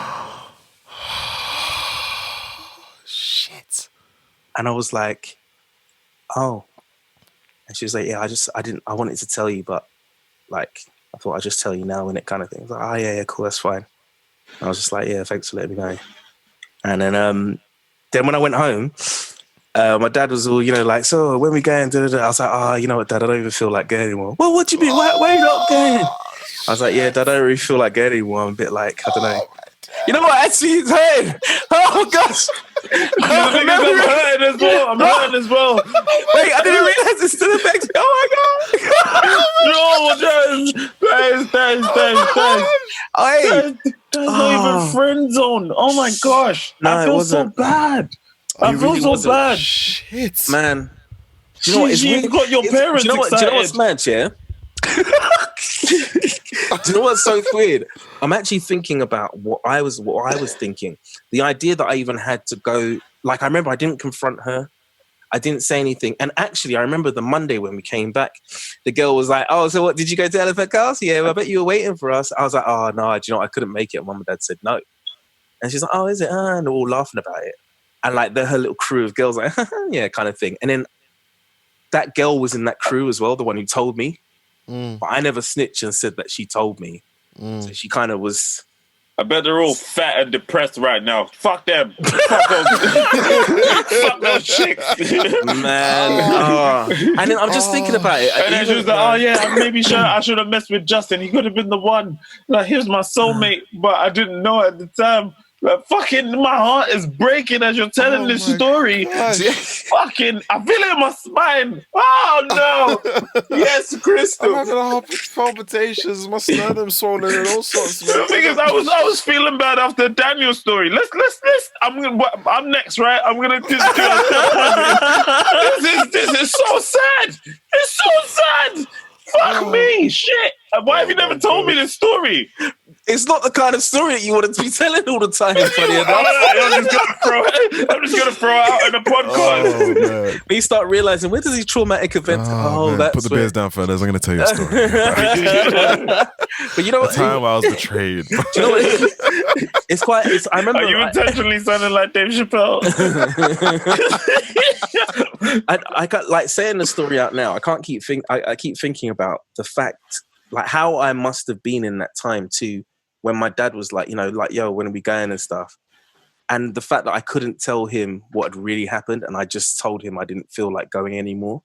Shit. And I was like, oh. And she was like, yeah, I wanted to tell you, but like, I thought I'd just tell you now, and it kind of thing. I was like, oh, yeah, cool, that's fine. And I was just like, yeah, thanks for letting me know. And then when I went home, my dad was all, like, so when we going? I was like, oh, you know what, Dad, I don't even feel like going anymore. Well, what do you mean? Why are you not going? I was like, yeah, Dad, I don't really feel like going anymore. I'm a bit like, I don't know. You know what? Actually, it's hurting. Oh, gosh. I'm hurting as well. Wait, I didn't realize it still affects me. Oh, my God. No, that's not even friend zone. Oh, my gosh. No, I feel so bad. I feel really so bad. Shit. Man. Do you know what? You've got your parents excited. Do you know what's mad, yeah? Do you know what's so weird? I'm actually thinking about what I was thinking. The idea that I even had to go, like, I remember I didn't confront her. I didn't say anything. And actually, I remember the Monday when we came back, the girl was like, oh, so what, did you go to Elephant Castle? Yeah, well, I bet you were waiting for us. I was like, oh, no, do you know what? I couldn't make it. Mum and Dad said no. And she's like, oh, is it? And they're all laughing about it. And like her little crew of girls, like, yeah, kind of thing. And then that girl was in that crew as well, the one who told me. But I never snitched and said that she told me. So she kind of was. I bet they're all fat and depressed right now. Fuck them. Fuck those chicks. Man. And then I'm just thinking about it. And then she was like, oh yeah, maybe I should have messed with Justin. He could have been the one. Like, he was my soulmate, but I didn't know at the time. Like, fucking, my heart is breaking as you're telling this story. Fucking, I feel it in my spine. Oh no! Yes, Crystal. I'm having palpitations, my sternum swollen, and all sorts. The thing is, I was feeling bad after Daniel's story. Let's. I'm next, right? I'm gonna just do this is so sad. It's so sad. Fuck me, shit. Why have you never told me this story? It's not the kind of story that you want to be telling all the time. Funny enough. I'm just gonna throw it out in a podcast. When you start realizing, where does these traumatic events? That's put the beers down, fellas. I'm gonna tell you a story. But you know what? The time I was betrayed. Do you know what? I remember. Are you intentionally sounding like Dave Chappelle? I got like saying the story out now. I keep thinking about the fact, like, how I must have been in that time too, when my dad was like, like, yo, when are we going and stuff. And the fact that I couldn't tell him what had really happened, and I just told him I didn't feel like going anymore.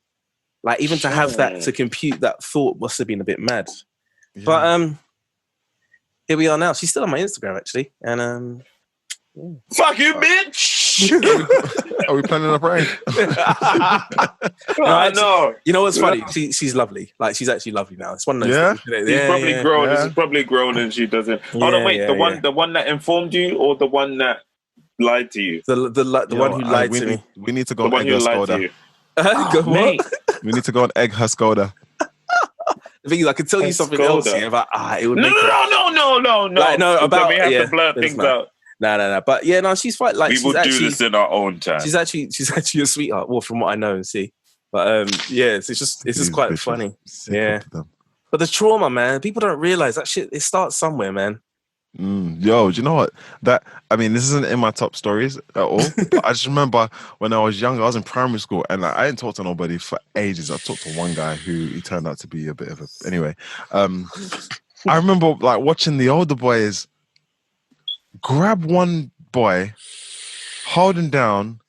Like, even to have that, to compute that thought must have been a bit mad. Yeah. But here we are now. She's still on my Instagram, actually. And fuck you, bitch! Are we planning a prank? No. You know what's funny? She's lovely. Like, she's actually lovely now. It's one of those things. She's probably grown. Yeah. She's probably grown and she doesn't. Hold on, wait. The one that informed you, or the one that lied to you? The one who lied to me. We need to go on Egg Her Scolder. We need to go on Egg Her Scolder. The thing is, I could tell you something else here about it would no. Like, no, about we have to blur things out. No. But yeah, no, she's quite like. We will do this in our own time. She's actually a sweetheart. Well, from what I know and see, but it's just quite funny. Yeah, but the trauma, man, people don't realize that shit. It starts somewhere, man. Yo, do you know what? This isn't in my top stories at all. But I just remember when I was younger, I was in primary school, and I didn't talk to nobody for ages. I talked to one guy who he turned out to be a bit of a. Anyway, I remember like watching the older boys grab one boy, hold him down,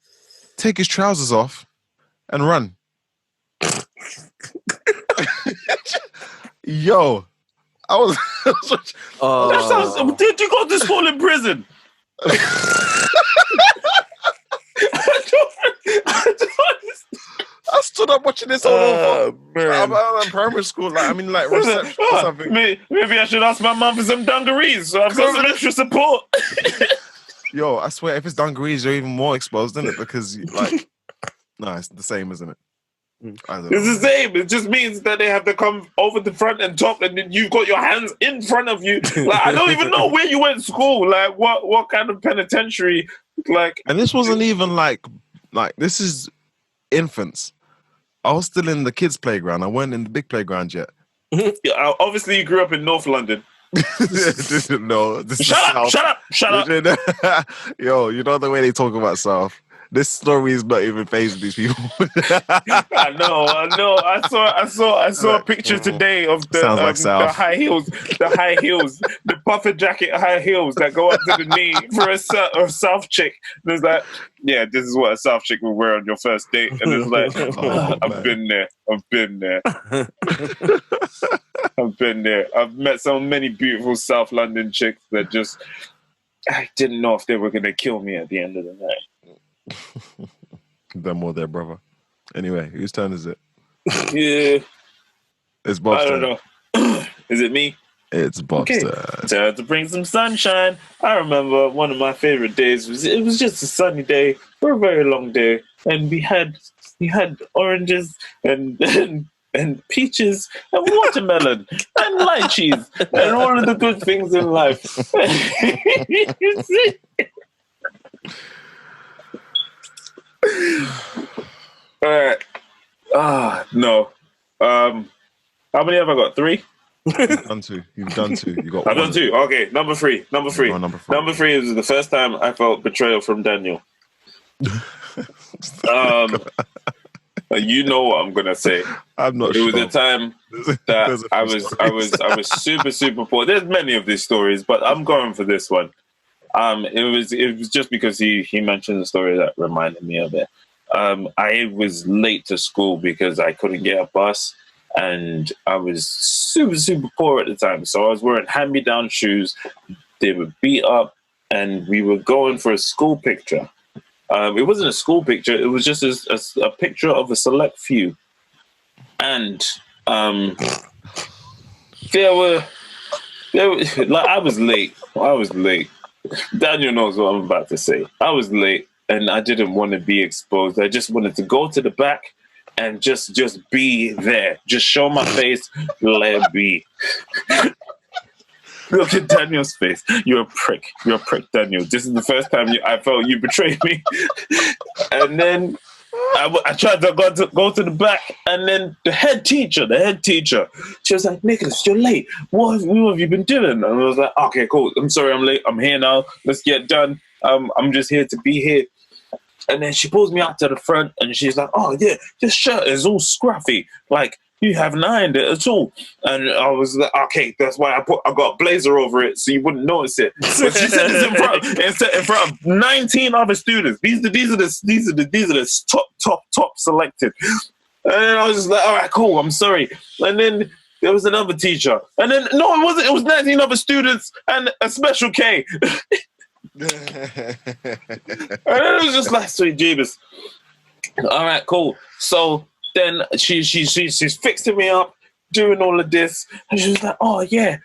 take his trousers off, and run. Yo, I was. Did you go to school in prison? I stood up watching this all over. I'm in primary school. Like, I mean, like reception or something. Maybe I should ask my mum for some dungarees so I've got some extra support. Yo, I swear, if it's dungarees, you're even more exposed, isn't it? Because, like, no, it's the same, isn't it? I don't know. It's the same. It just means that they have to come over the front and top, and then you've got your hands in front of you. Like, I don't even know where you went to school. Like, what kind of penitentiary? Like, and this wasn't even like this is infants. I was still in the kids' playground. I wasn't in the big playground yet. Obviously, you grew up in North London. No, Shut up. Yo, you know the way they talk about South. This story is not even phasing these people. I know. I saw a picture today of the high heels, the puffer jacket high heels that go up to the knee for a South chick. And it's like, yeah, this is what a South chick will wear on your first date. And it's like, I've been there. I've met so many beautiful South London chicks that just, I didn't know if they were going to kill me at the end of the night. Them or their brother. Anyway, whose turn is it? Yeah. It's Bob's turn. I don't know. Is it me? It's Bob's turn. Time to bring some sunshine. I remember one of my favorite days was just a sunny day for a very long day. And we had oranges and peaches and watermelon and lychees and all of the good things in life. All right. No. How many have I got? 3? You've done 2. You got I've done 2. Okay, number 3. Number 3 is the first time I felt betrayal from Daniel. You know what I'm gonna say. I'm not sure. It was a time that I was super poor. There's many of these stories, but I'm going for this one. It was just because he mentioned the story that reminded me of it. I was late to school because I couldn't get a bus, and I was super poor at the time. So I was wearing hand-me-down shoes. They were beat up, and we were going for a school picture. It wasn't a school picture. It was just a picture of a select few. And there were like I was late. Daniel knows what I'm about to say. I was late, and I didn't want to be exposed. I just wanted to go to the back and just be there. Just show my face, let it be. Look at Daniel's face. You're a prick, Daniel. This is the first time I felt you betrayed me. And then I tried to go to the back, and then the head teacher, she was like, "Nicholas, you're late. What have you been doing?" And I was like, "Okay, cool. I'm sorry, I'm late. I'm here now. Let's get done. I'm just here to be here." And then she pulls me out to the front, and she's like, "Oh yeah, your shirt is all scruffy. Like, you haven't ironed it at all." And I was like, "Okay, that's why I got a blazer over it so you wouldn't notice it." But she said this in front of 19 other students. These are the top selected. And then I was just like, "All right, cool. I'm sorry." And then there was another teacher, and then no, it wasn't. It was 19 other students and a special K. And then it was just like, sweet Jeebus. All right, cool. So then she's fixing me up, doing all of this, and she was like, "Oh yeah,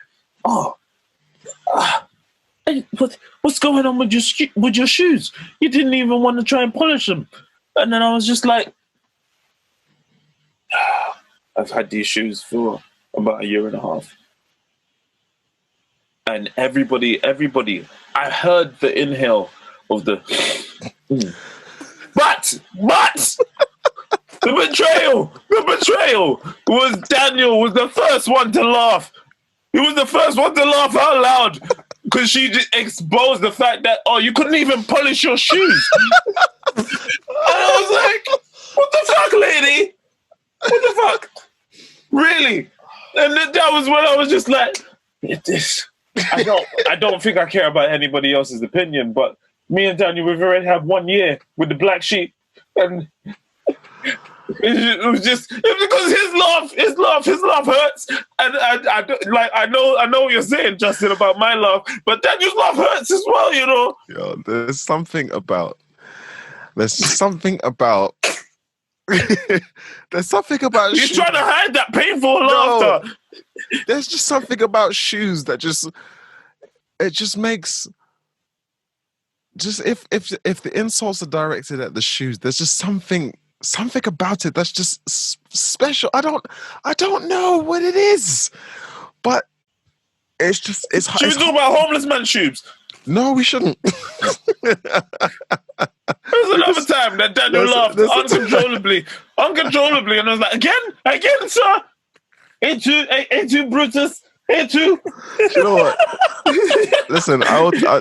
what's going on with your shoes? You didn't even want to try and polish them." And then I was just like, "I've had these shoes for about 1.5 years." And everybody, I heard the inhale of the, but the betrayal was Daniel was the first one to laugh. He was the first one to laugh out loud because she just exposed the fact that, you couldn't even polish your shoes. And I was like, "What the fuck, lady? What the fuck? Really?" And then that was when I was just like, It is. I don't think I care about anybody else's opinion, but me and Daniel, we've already had 1 year with the Black Sheep, and it was because his laugh hurts, and I know what you're saying, Justin, about my laugh, but Daniel's laugh hurts as well, you know. Yo, there's something about There's something about He's trying to hide that painful laughter. There's just something about shoes that just makes if the insults are directed at the shoes, there's just something about it that's just special. I don't know what it is, but it's should we talk about homeless man shoes? No, we shouldn't. There was another time that Daniel laughed uncontrollably, and I was like, again, sir. Ain't you, Brutus? Ain't you? You know what? Listen,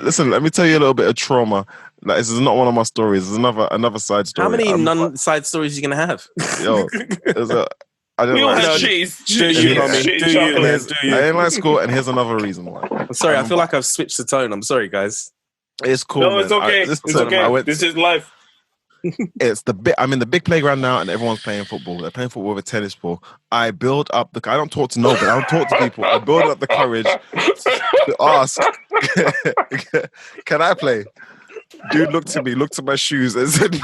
listen. Let me tell you a little bit of trauma. Like, this is not one of my stories. There's another side story. How many non-side stories are you gonna have? Yo, I don't know. Had cheese. Do you? I ain't like school, and here's another reason why. I'm sorry. I feel like I've switched the tone. I'm sorry, guys. It's cool. No, it's okay. It's okay. This is life. I'm in the big playground now, and everyone's playing football. They're playing football with a tennis ball. I build up I don't talk to nobody. I don't talk to people. I build up the courage to ask, can I play? Dude looked at my shoes and said,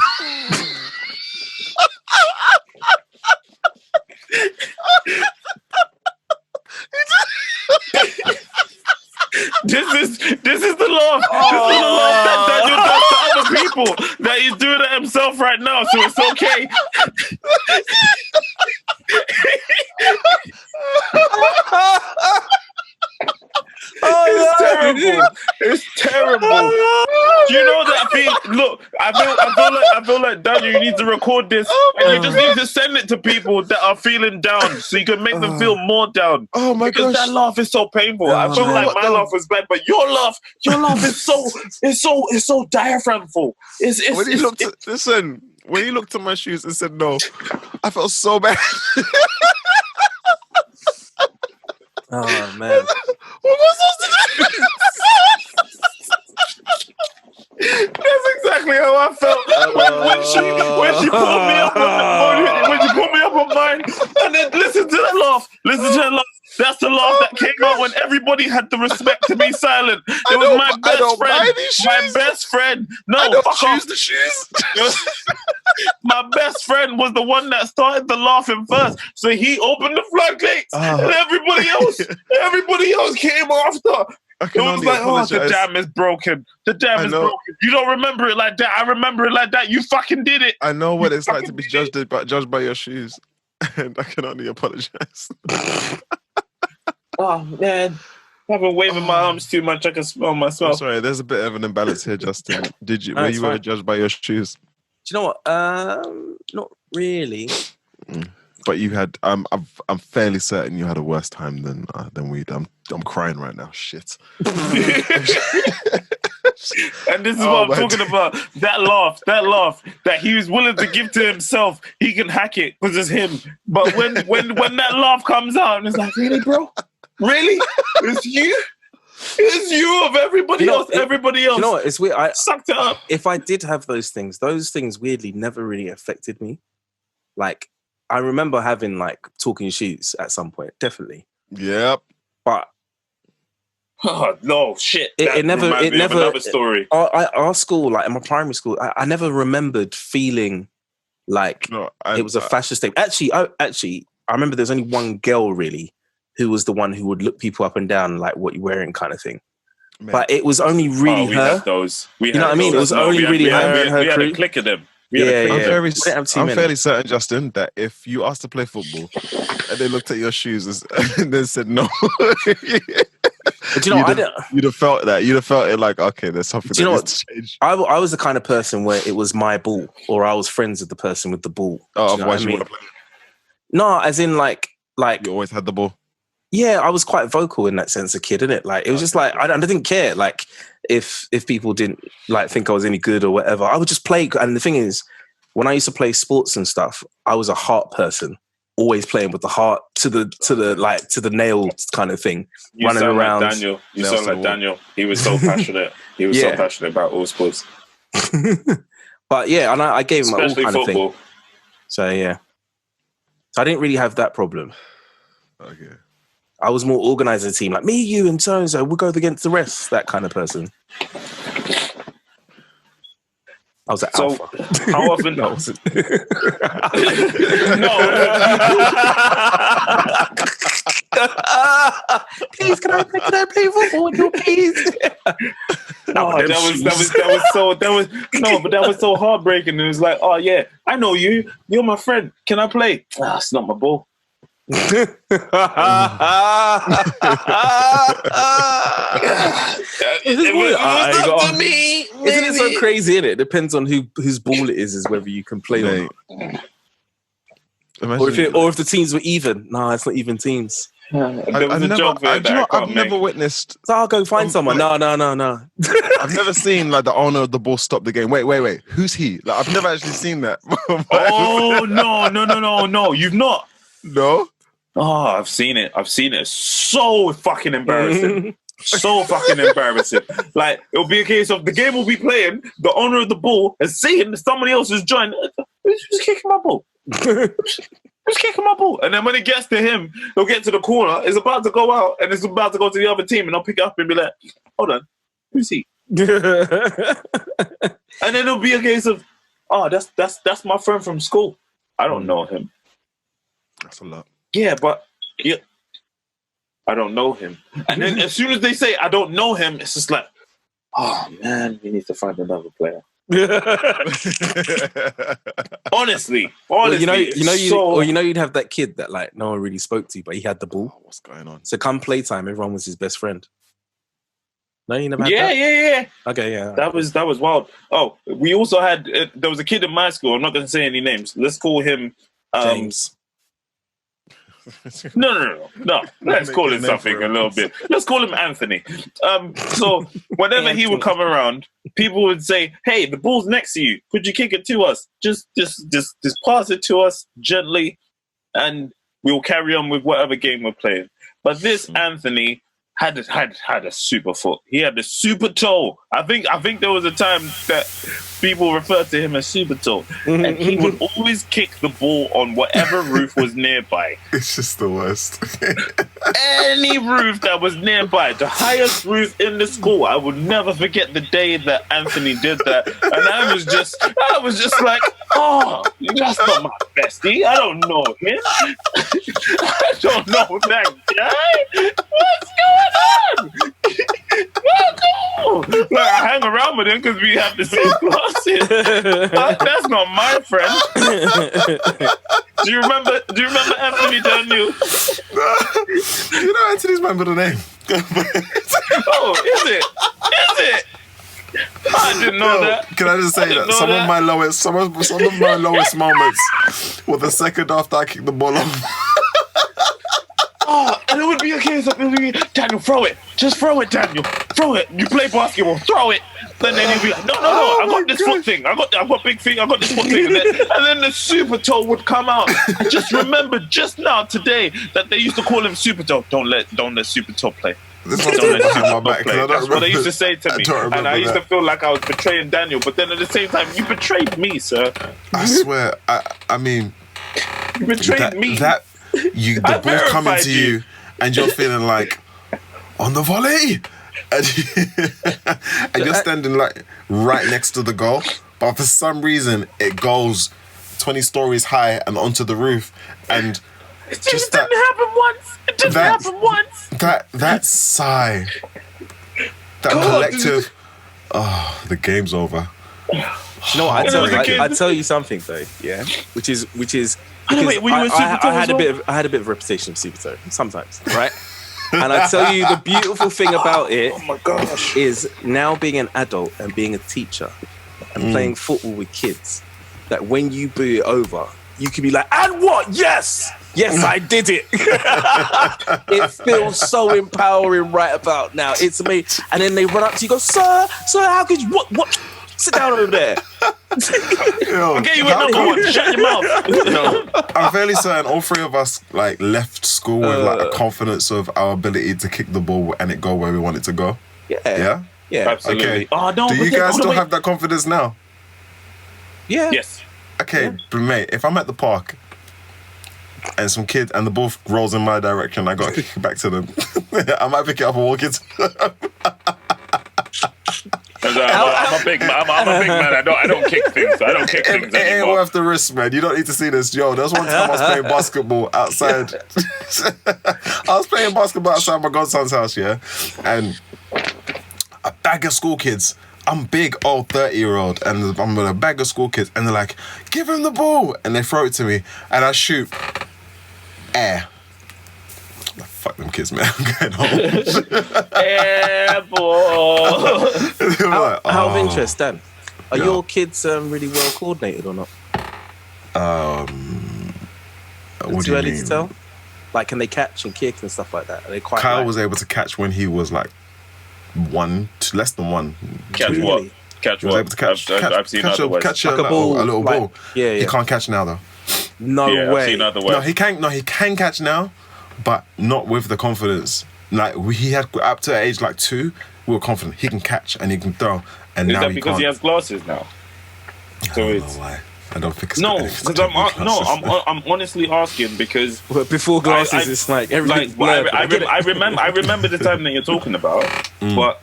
This is the laugh. This is the laugh that Daniel does to other people that he's doing it himself right now, so it's okay. It's terrible. It's terrible. Do you know that I feel like Daniel, you need to record this, and you just need to send it to people that are feeling down, so you can make them feel more down. Oh my gosh, because that laugh is so painful. I feel like my laugh was bad, but your laugh is so diaphragmful. When you looked at my shoes and said no, I felt so bad. Oh man. What was I supposed to do? That's exactly how I felt when she pulled me up on mine, and then listen to that laugh. That's the laugh that came out when everybody had the respect to be silent. It was my best friend. My best friend. No, I don't fuck choose off. the shoes. My best friend was the one that started the laughing first, so he opened the floodgates, and everybody else came after. It was like, the dam is broken. The dam is broken. You don't remember it like that. I remember it like that. You fucking did it. I know what it's like to be judged by your shoes, and I can only apologize. Oh man, I've been waving my arms too much. I can smell myself. I'm sorry, there's a bit of an imbalance here, Justin. Were you ever judged by your shoes? Do you know what? Not really. But you had. I'm fairly certain you had a worse time than we. I'm crying right now. Shit. And this is what I'm talking about. That laugh that he was willing to give to himself. He can hack it because it's him. But when that laugh comes out, and it's like, really, bro? Really? It's you? It's you of everybody else. Everybody else. You know what? It's weird. I sucked it up. If I did have those things weirdly never really affected me. Like, I remember having like talking shoes at some point, definitely. Yep. But no shit. It never. Another story. Our school, like in my primary school, I never remembered feeling like it was a fascist thing. Actually, I remember there's only one girl really who was the one who would look people up and down like what you're wearing kind of thing. Man. But it was only really her. You know what I mean? It was only really her and her crew. We had a click of them. I'm fairly certain, Justin, that if you asked to play football and they looked at your shoes and then said no, but you know, you'd have felt that. You'd have felt it like, okay, there's something that needs to change. I was the kind of person where it was my ball, or I was friends with the person with the ball. Oh, otherwise you want to play? No, as in like you always had the ball. Yeah, I was quite vocal in that sense, a kid, innit? Like it was just like I didn't care. Like if people didn't like think I was any good or whatever, I would just play. And the thing is, when I used to play sports and stuff, I was a heart person. always playing with the heart to the nail kind of thing, You running sound around. like Daniel. You Nelson sound like Wall. Daniel. He was so passionate. He was so passionate about all sports, But yeah, and I gave him all especially kind of football. thing. So yeah, so I didn't really have that problem. Okay. I was more organised as a team, like me, you, and so and so. We'll go against the rest. That kind of person. I was an So, alpha. how often? No, I wasn't. Please, can I play football with you, please? But that was so heartbreaking. It was like, oh yeah, I know you. You're my friend. Can I play? Ah, it's not my ball. Isn't it so crazy, innit? It depends on whose ball it is whether you can play or not. Or if the teams were even. No, it's not even teams. There was a joke there that I can't I've never make. witnessed. So I'll go find someone. No. I've never seen like the owner of the ball stop the game. Wait. Who's he? Like I've never actually seen that. Oh no! You've not. No. Oh, I've seen it. It's so fucking embarrassing. So fucking embarrassing. Like, it'll be a case of the game will be playing, the owner of the ball is seeing somebody else has joined. Who's kicking my ball? Who's kicking my ball? And then when it gets to him, he'll get to the corner, it's about to go out, and it's about to go to the other team, and I'll pick it up and be like, hold on, who's he? And then it'll be a case of, oh, that's my friend from school. I don't know him. That's a lot. Yeah, but yeah, I don't know him. And then as soon as they say I don't know him, it's just like, oh man, we need to find another player. Honestly, you'd have that kid that like no one really spoke to, but he had the ball. Oh, what's going on? So come playtime, everyone was his best friend. No, you never had Yeah. that? Okay, yeah. That was wild. Oh, we also had there was a kid in my school. I'm not going to say any names. Let's call him James. No. Let's call him something a little bit. Let's call him Anthony. So whenever he would come around, people would say, "Hey, the ball's next to you. Could you kick it to us? Just pass it to us gently, and we'll carry on with whatever game we're playing." But this Anthony had a super foot. He had a super toe. I think there was a time that people referred to him as super toe, and he would always kick the ball on whatever roof was nearby. It's just the worst. Any roof that was nearby, the highest roof in the school. I would never forget the day that Anthony did that, and I was just like, oh, that's not my bestie. I don't know him. I don't know that guy. What's going on? Like, I hang around with him because we have the same classes. That's not my friend. Do you remember Anthony Daniel? You know Anthony's my middle name. Oh, is it? I didn't know that. Can I just say that some of my lowest moments were the second after I kicked the ball off. Oh, and it would be a case of Daniel, throw it. Just throw it, Daniel. Throw it. You play basketball. Throw it. And then he'd be like, no. I got this foot thing. I got big feet. I got this foot thing. And then the super toe would come out. I just remembered just now today that they used to call him super toe. Don't let super toe play. This one's behind my back. That's what they used to say to me. And I used to feel like I was betraying Daniel. But then at the same time, you betrayed me, sir. I swear. I mean, you betrayed me. The ball coming to you, and you're feeling like on the volley, and you're standing like right next to the goal, but for some reason it goes 20 stories high and onto the roof, and it just didn't happen once. It didn't happen once. That sigh, that collective. Oh, the game's over. No, I tell you something though, yeah, which is. Because I had a bit of a reputation of super toe sometimes, right? And I tell you, the beautiful thing about it is now being an adult and being a teacher and playing football with kids, that when you boot it over, you can be like, and what? Yes, I did it. It feels so empowering right about now. It's amazing. And then they run up to you, go, sir, how could you? What? Sit down over there. Yo, Okay, you went number one. Shut your mouth. yo, I'm fairly certain all three of us like left school with like a confidence of our ability to kick the ball and it go where we want it to go. Yeah. Yeah. Absolutely. Okay. Oh, no, Do you but- guys oh, still wait. have that confidence now? Yeah. Yes. Okay, but mate, if I'm at the park and some kid and the ball rolls in my direction, I gotta kick it back to them. I might pick it up and walk into them. I'm a big man. I don't kick things. I don't kick things It ain't anymore. worth the risk, man. You don't need to see this. Yo, there was one time I was playing basketball outside. I was playing basketball outside my godson's house, yeah? And a bag of school kids. I'm big, old 30-year-old, and I'm with a bag of school kids, and they're like, give him the ball. And they throw it to me, and I shoot air. Like, fuck them kids, man. I'm going home. Yeah, boy. They were like, Out of "Oh." interest, Dan, are your kids really well coordinated or not? What Too do you early mean? to tell? Like, can they catch and kick and stuff like that? Are they quite Kyle like, was able to catch when he was like less than one. Catch Really? what? Catch He was what? able to catch, I've seen catch, otherwise. catch a, Like a like, ball, a little like- ball. yeah, He yeah. can't catch now though. no Yeah, way. I've seen otherwise. No, he can catch now, but not with the confidence. Like he had up to age like 2, we were confident he can catch and he can throw, and Is now that he because can't. he has glasses now? I So don't it's know why. I don't think it's no, got anything to because do with glasses. I'm honestly asking because But before glasses, I- it's like everything's like blurred. I get it. remember the time that you're talking about, but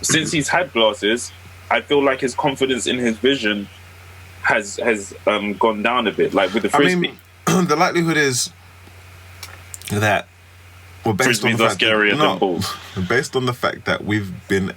since he's had glasses, I feel like his confidence in his vision has gone down a bit. Like with the I frisbee, mean, the likelihood is that based on frisbees the are fact scarier no, than balls. based on the fact that we've been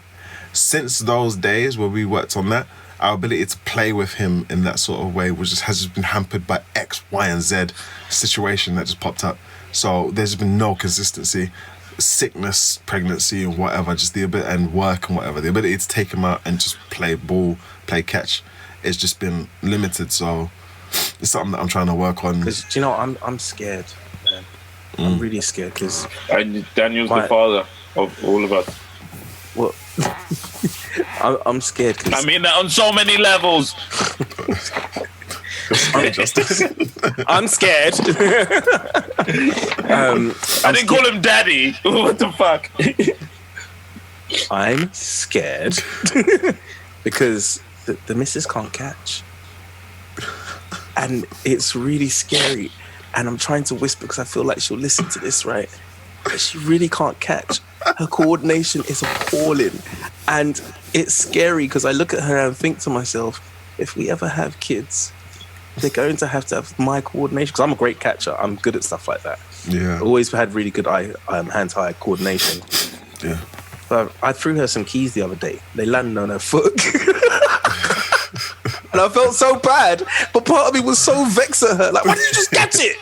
since those days where we worked on that, our ability to play with him in that sort of way has just been hampered by X, Y, and Z situation that just popped up. So there's been no consistency, sickness, pregnancy, and whatever, just the ability and work and whatever. The ability to take him out and just play ball, play catch, it's just been limited. So it's something that I'm trying to work on. Because do you know, I'm scared, man. I'm really scared because And Daniel's My- the father of all of us. well, I'm scared because I mean that on so many levels. Justin. I'm scared. I didn't call him daddy. What the fuck? I'm scared because the missus can't catch, and it's really scary. And I'm trying to whisper because I feel like she'll listen to this, right? But she really can't catch. Her coordination is appalling, and it's scary because I look at her and think to myself, if we ever have kids, they're going to have my coordination because I'm a great catcher. I'm good at stuff like that. Yeah. Always had really good hand-eye coordination. Yeah. But I threw her some keys the other day. They landed on her foot. And I felt so bad. But part of me was so vexed at her. Like, why didn't you just catch it?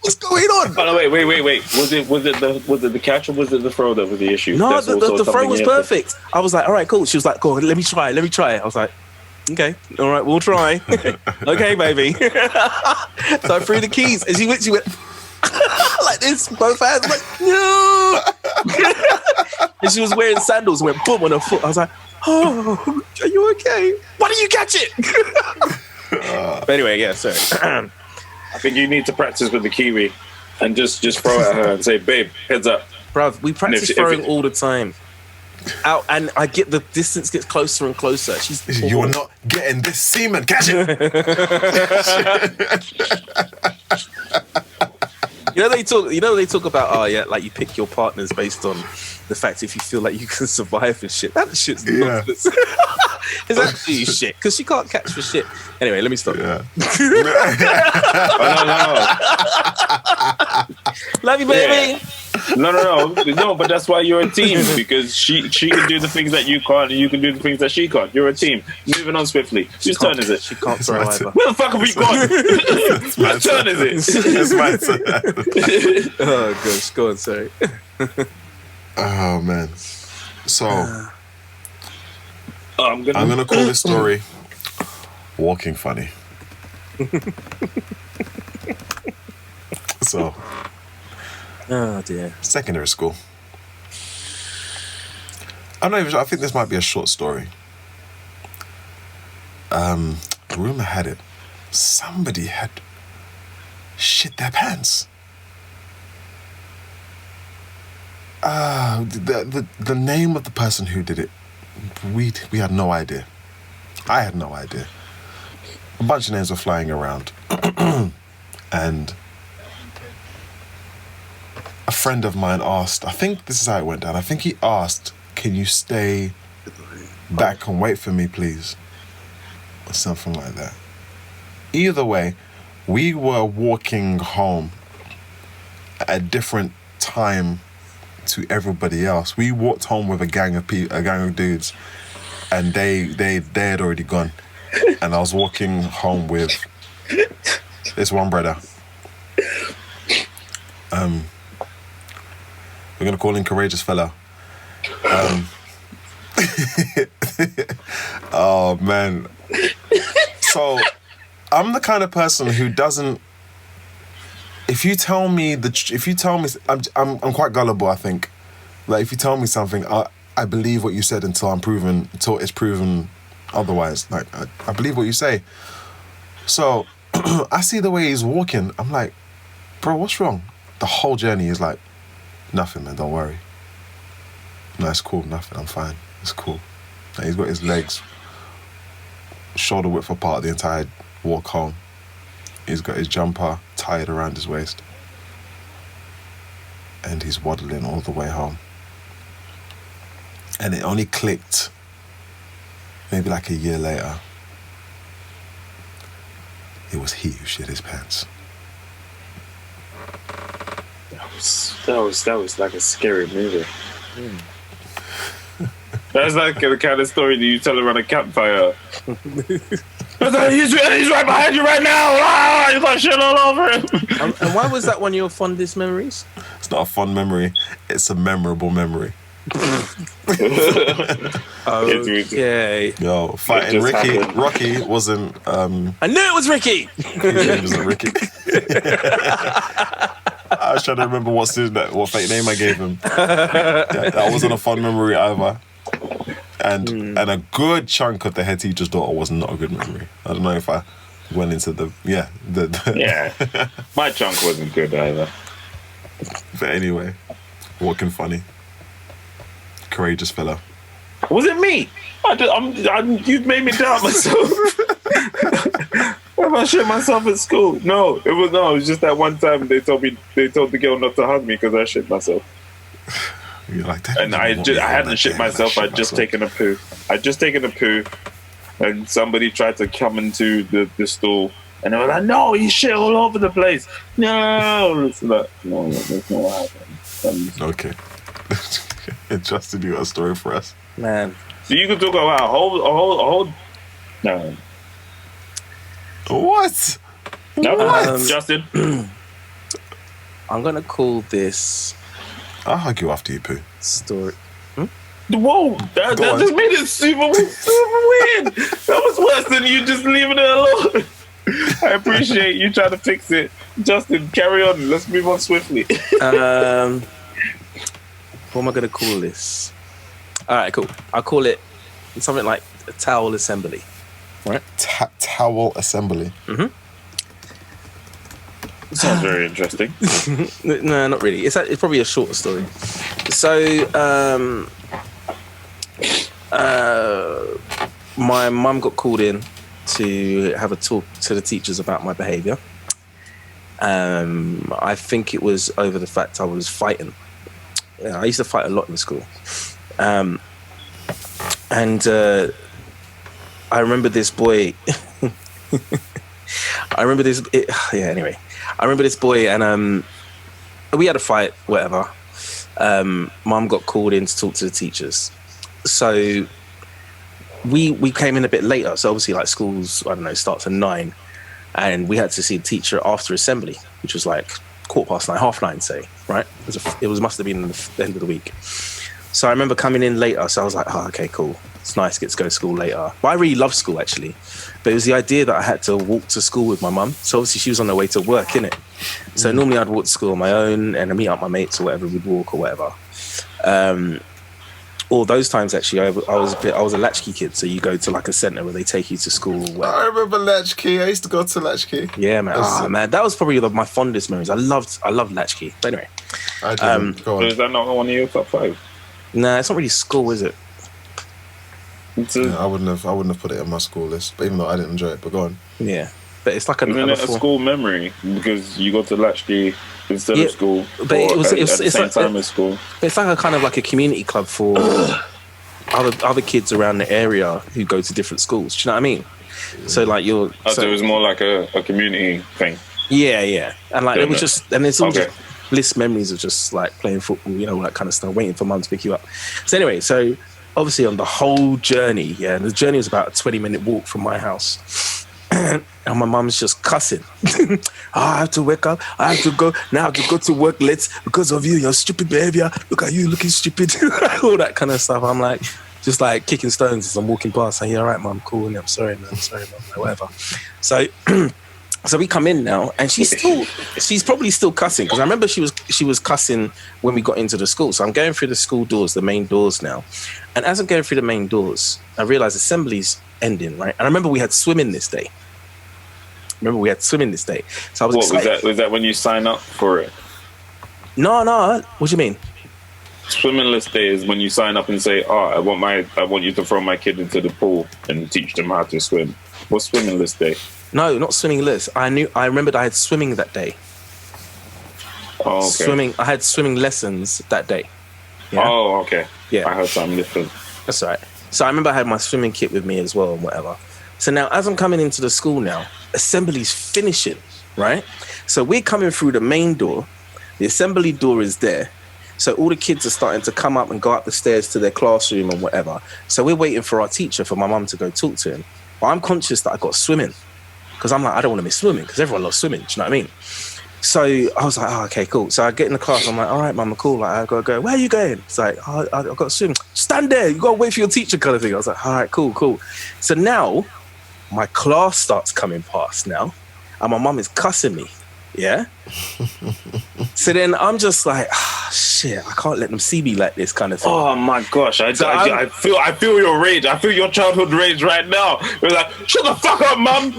What's going on? By the way, wait. Was it the catch or was it the throw that was the issue? No, That's the also throw something was you have to- perfect. I was like, all right, cool. She was like, go on, let me try. I was like, okay, all right, we'll try. Okay, baby. So I threw the keys and she went like this, both hands, like, no. And she was wearing sandals and went boom on her foot. I was like, oh, are you okay? Why didn't you catch it? But anyway, yeah, sorry. I think you need to practice with the kiwi and just throw at her and say, babe, heads up. Bruv, we practice if throwing it- all the time. Out, and I get the distance gets closer and closer. She's You're not getting this semen. Catch it. they talk about, oh yeah, like you pick your partners based on the fact if you feel like you can survive and shit. That shit's nonsense. It's actually shit because she can't catch for shit. Anyway, let me stop. Yeah. Love you, baby. No, but that's why you're a team, because she can do the things that you can't and you can do the things that she can't. You're a team. Moving on swiftly. Whose turn is it? She can't throw my either. Where the fuck have we gone? Whose turn is it? It's my turn. Oh gosh, go on, sorry. Oh man. So I'm I'm gonna call this story "Walking Funny." So Oh dear. secondary school. I'm not even sure. I think this might be a short story. rumor had it, somebody had shit their pants. The name of the person who did it, we had no idea. I had no idea. A bunch of names were flying around. And a friend of mine asked, I think this is how it went down. I think he asked, can you stay back and wait for me, please? Or something like that. Either way, we were walking home at a different time to everybody else. We walked home with a gang of dudes, and they had already gone. And I was walking home with this one brother. We're gonna call him Courageous Fella. Oh man. So I'm the kind of person who doesn't. If you tell me, I'm quite gullible. I think, like, if you tell me something, I believe what you said until it's proven otherwise. Like, I believe what you say. So I see the way he's walking. I'm like, bro, what's wrong? The whole journey is like, nothing, man. Don't worry. No, it's cool. Nothing. I'm fine. It's cool. And he's got his legs shoulder width apart the entire walk home. He's got his jumper tied around his waist. And he's waddling all the way home. And it only clicked maybe like a year later. It was he who shit his pants. That was like a scary movie. That's like the kind of story that you tell around a campfire. He's right behind you right now. Ah, you got shit all over him. And why was that one of your fondest memories? It's not a fond memory. It's a memorable memory. Okay. Yo, fighting Ricky. Happened. Rocky wasn't. I knew it was Ricky. It wasn't Ricky. I was trying to remember what fake name I gave him. Yeah, that wasn't a fun memory either. And a good chunk of the head teacher's daughter was not a good memory. I don't know if I went into the my chunk wasn't good either. But anyway, walking funny, Courageous Fella. Was it me? You made me doubt myself. Have I shit myself at school? No, it was just that one time they told the girl not to hug me because I shit myself. You're like that. And I hadn't shit myself. I'd just taken a poo. And somebody tried to come into the stool, and they were like, "No, you shit all over the place." No, it's like, no, that's not what happened. Okay. Justin, you got a story for us, man. So you can talk about a whole. No. What? No, what? Justin. I'm gonna call this. I'll hug you after you poo. Story. Whoa! That just made it super weird. That was worse than you just leaving it alone. I appreciate you trying to fix it. Justin, carry on. Let's move on swiftly. What am I going to call this? All right, cool. I'll call it something like a towel assembly. Right? Towel assembly. Mm-hmm. Sounds very interesting. No, not really. It's probably a shorter story. So, my mum got called in to have a talk to the teachers about my behaviour. I think it was over the fact I was fighting. I used to fight a lot in school. And I remember this boy. Anyway. I remember this boy, and we had a fight, whatever. Mum got called in to talk to the teachers. So we came in a bit later. So obviously, like, schools, I don't know, starts at 9. And we had to see the teacher after assembly, which was like 9:15, 9:30, say, right? Must have been the end of the week. So I remember coming in later. So I was like, oh, okay, cool. It's nice to get to go to school later. But I really love school, actually. But it was the idea that I had to walk to school with my mum. So obviously she was on her way to work, innit? So normally I'd walk to school on my own and I'd meet up my mates or whatever, we'd walk or whatever. Or those times actually, I was a latchkey kid, so you go to like a centre where they take you to school. I remember latchkey. I used to go to latchkey. Yeah, man. Man, that was probably my fondest memories. I loved latchkey. But anyway, I didn't. Go on. Is that not one of your top 5? Nah, it's not really school, is it? I wouldn't have put it in my school list, but even though I didn't enjoy it. But go on. Yeah, but it's like a school memory because you go to latchkey instead of school, but it was at the same time as school. It's like a kind of like a community club for other kids around the area who go to different schools. Do you know what I mean? So like so it was more like a community thing. Yeah, and like it was just, and it's all just bliss memories of just like playing football, you know, all that kind of stuff, waiting for mum to pick you up. So anyway, so obviously on the whole journey, and the journey was about a 20-minute walk from my house. And my mum's just cussing. I have to wake up. I have to go. Now I have to go to work late because of you, your stupid behavior. Look at you looking stupid. All that kind of stuff. I'm like, just like kicking stones as I'm walking past. I'm like, yeah, all right, mum, cool. And I'm sorry, man. Like, whatever. So, so we come in now, and she's probably still cussing, because I remember she was cussing when we got into the school. So I'm going through the school doors, the main doors now, and as I'm going through the main doors, I realize assembly's ending, right? And I remember we had swimming this day. So I was excited. Was that when you sign up for it? No. What do you mean? Swimming list day is when you sign up and say, "Oh, I want you to throw my kid into the pool and teach them how to swim." What's swimming list day? No, not swimming list. I remembered I had swimming that day. Oh, okay. I had swimming lessons that day. Yeah? Oh, okay. Yeah. I heard something different. That's all right. So I remember I had my swimming kit with me as well and whatever. So now as I'm coming into the school now, assembly's finishing, right? So we're coming through the main door. The assembly door is there. So all the kids are starting to come up and go up the stairs to their classroom and whatever. So we're waiting for our teacher, for my mum to go talk to him. But I'm conscious that I got swimming, because I'm like, I don't want to miss swimming, because everyone loves swimming. Do you know what I mean? So I was like, oh, okay, cool. So I get in the class. I'm like, all right, mum, cool. Like, I got to go. Where are you going? It's like, oh, I've got to swim. Stand there. You got to wait for your teacher, kind of thing. I was like, all right, cool. So now my class starts coming past now, and my mum is cussing me. Yeah. So then I'm just like, shit, I can't let them see me like this, kind of thing. Oh my gosh, I feel your rage. I feel your childhood rage right now. You're like, shut the fuck up, mum.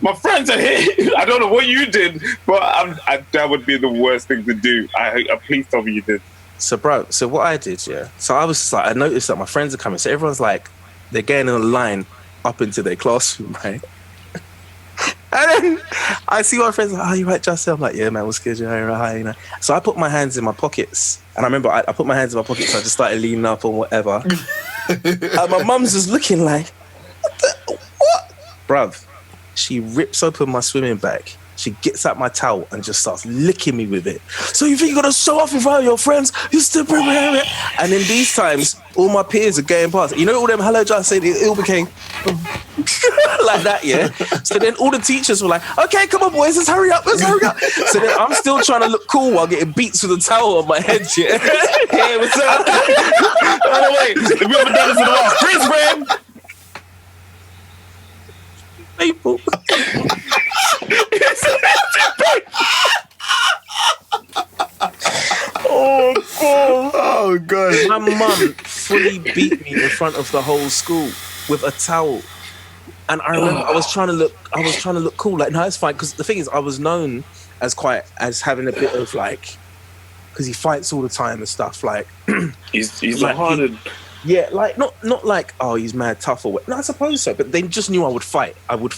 My friends are here. I don't know what you did, but that would be the worst thing to do. Please tell me you did. So bro, so what I did, yeah. So I was like, I noticed that my friends are coming. So everyone's like, they're getting in a line up into their classroom, right? And then I see my friends like, oh, you right, Justin? I'm like, yeah, man, what's good? Hi, you know. So I put my hands in my pockets, and I remember I put my hands in my pockets, so I just started leaning up or whatever. And my mum's just looking like, what? Bruv, she rips open my swimming bag. She gets out my towel and just starts licking me with it. So you think you're going to show off in front of your friends? You still prepare it? And in these times, all my peers are going past. You know all them hello just said it all became like that, yeah? So then all the teachers were like, okay, come on, boys, let's hurry up. So then I'm still trying to look cool while getting beats with a towel on my head, yeah? Hey, what's up? By the way, if you ever done this in the last freeze frame. People. Oh god! My mum fully beat me in front of the whole school with a towel, and I remember I was trying to look cool. Like, no, it's fine, because the thing is, I was known as having a bit of like, because he fights all the time and stuff. Like, he's like hard. Yeah, like not like, oh, he's mad tough or what. No, I suppose so. But they just knew I would fight. I would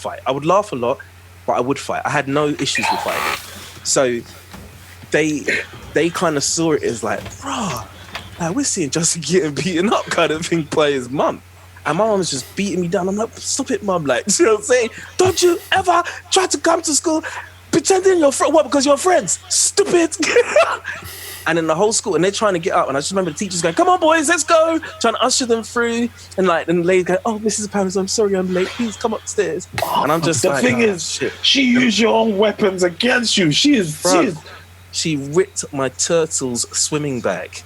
laugh a lot, but I would fight. I had no issues with fighting. So they kind of saw it as like, bruh, like, we're seeing Justin getting beaten up kind of thing by his mum. And my mum was just beating me down. I'm like, stop it, mum. Like, you know what I'm saying? Don't you ever try to come to school pretending you're friends. What, because you're friends? Stupid. And then the whole school, and they're trying to get up, and I just remember the teachers going, come on, boys, let's go, trying to usher them through, and the lady going, oh, Mrs. Powers, I'm sorry I'm late, please come upstairs. And I'm just the thing is, shit. She used your own weapons against you. She ripped my turtle's swimming bag.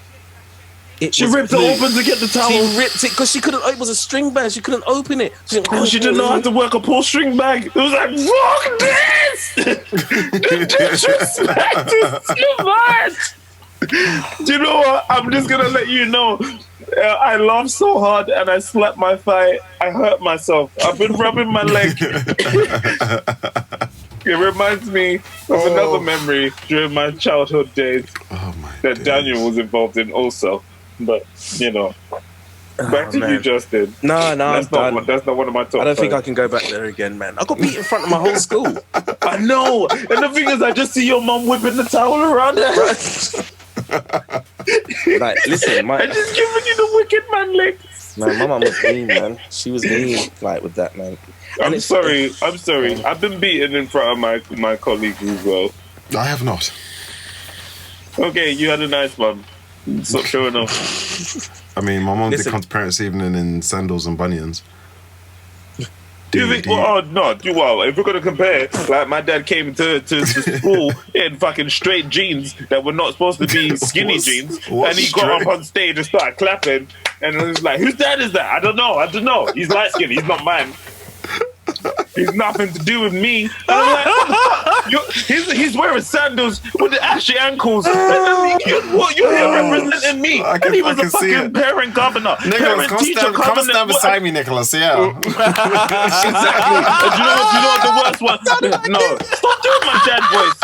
She ripped it open to get the towel. She ripped it because she couldn't. It was a string bag. She couldn't open it. She didn't know how to work a pull string bag. It was like, fuck this! The disrespect is too much. Do you know what? I'm just gonna let you know. I laughed so hard and I slapped my thigh. I hurt myself. I've been rubbing my leg. It reminds me of another memory during my childhood days that Daniel was involved in also. But, you know, back to you, Justin. No, that's not one of my top I don't think five. I can go back there again, man. I got beat in front of my whole school. I know. And the thing is, I just see your mum whipping the towel around her. Like, listen, I just giving you the wicked man leg. Man, my mum was mean, man. She was mean, like, with that, man. I'm sorry. I've been beaten in front of my colleagues as well. I have not. Okay, you had a nice one. Stop showing off. I mean, my mom did Listen. come to parents' evening in sandals and bunions. Do you think? Well, if we're gonna compare, like my dad came to school in fucking straight jeans that were not supposed to be skinny jeans, and he got up on stage and started clapping, and it was like, "Whose dad is that? I don't know. He's light skinned. He's not mine. He's nothing to do with me." And I'm like, he's wearing sandals with the ashy ankles. You're here representing me. And he was a fucking parent governor. Nicholas, come stand beside me, Nicholas. Yeah. Exactly. And do you know what the worst one? No.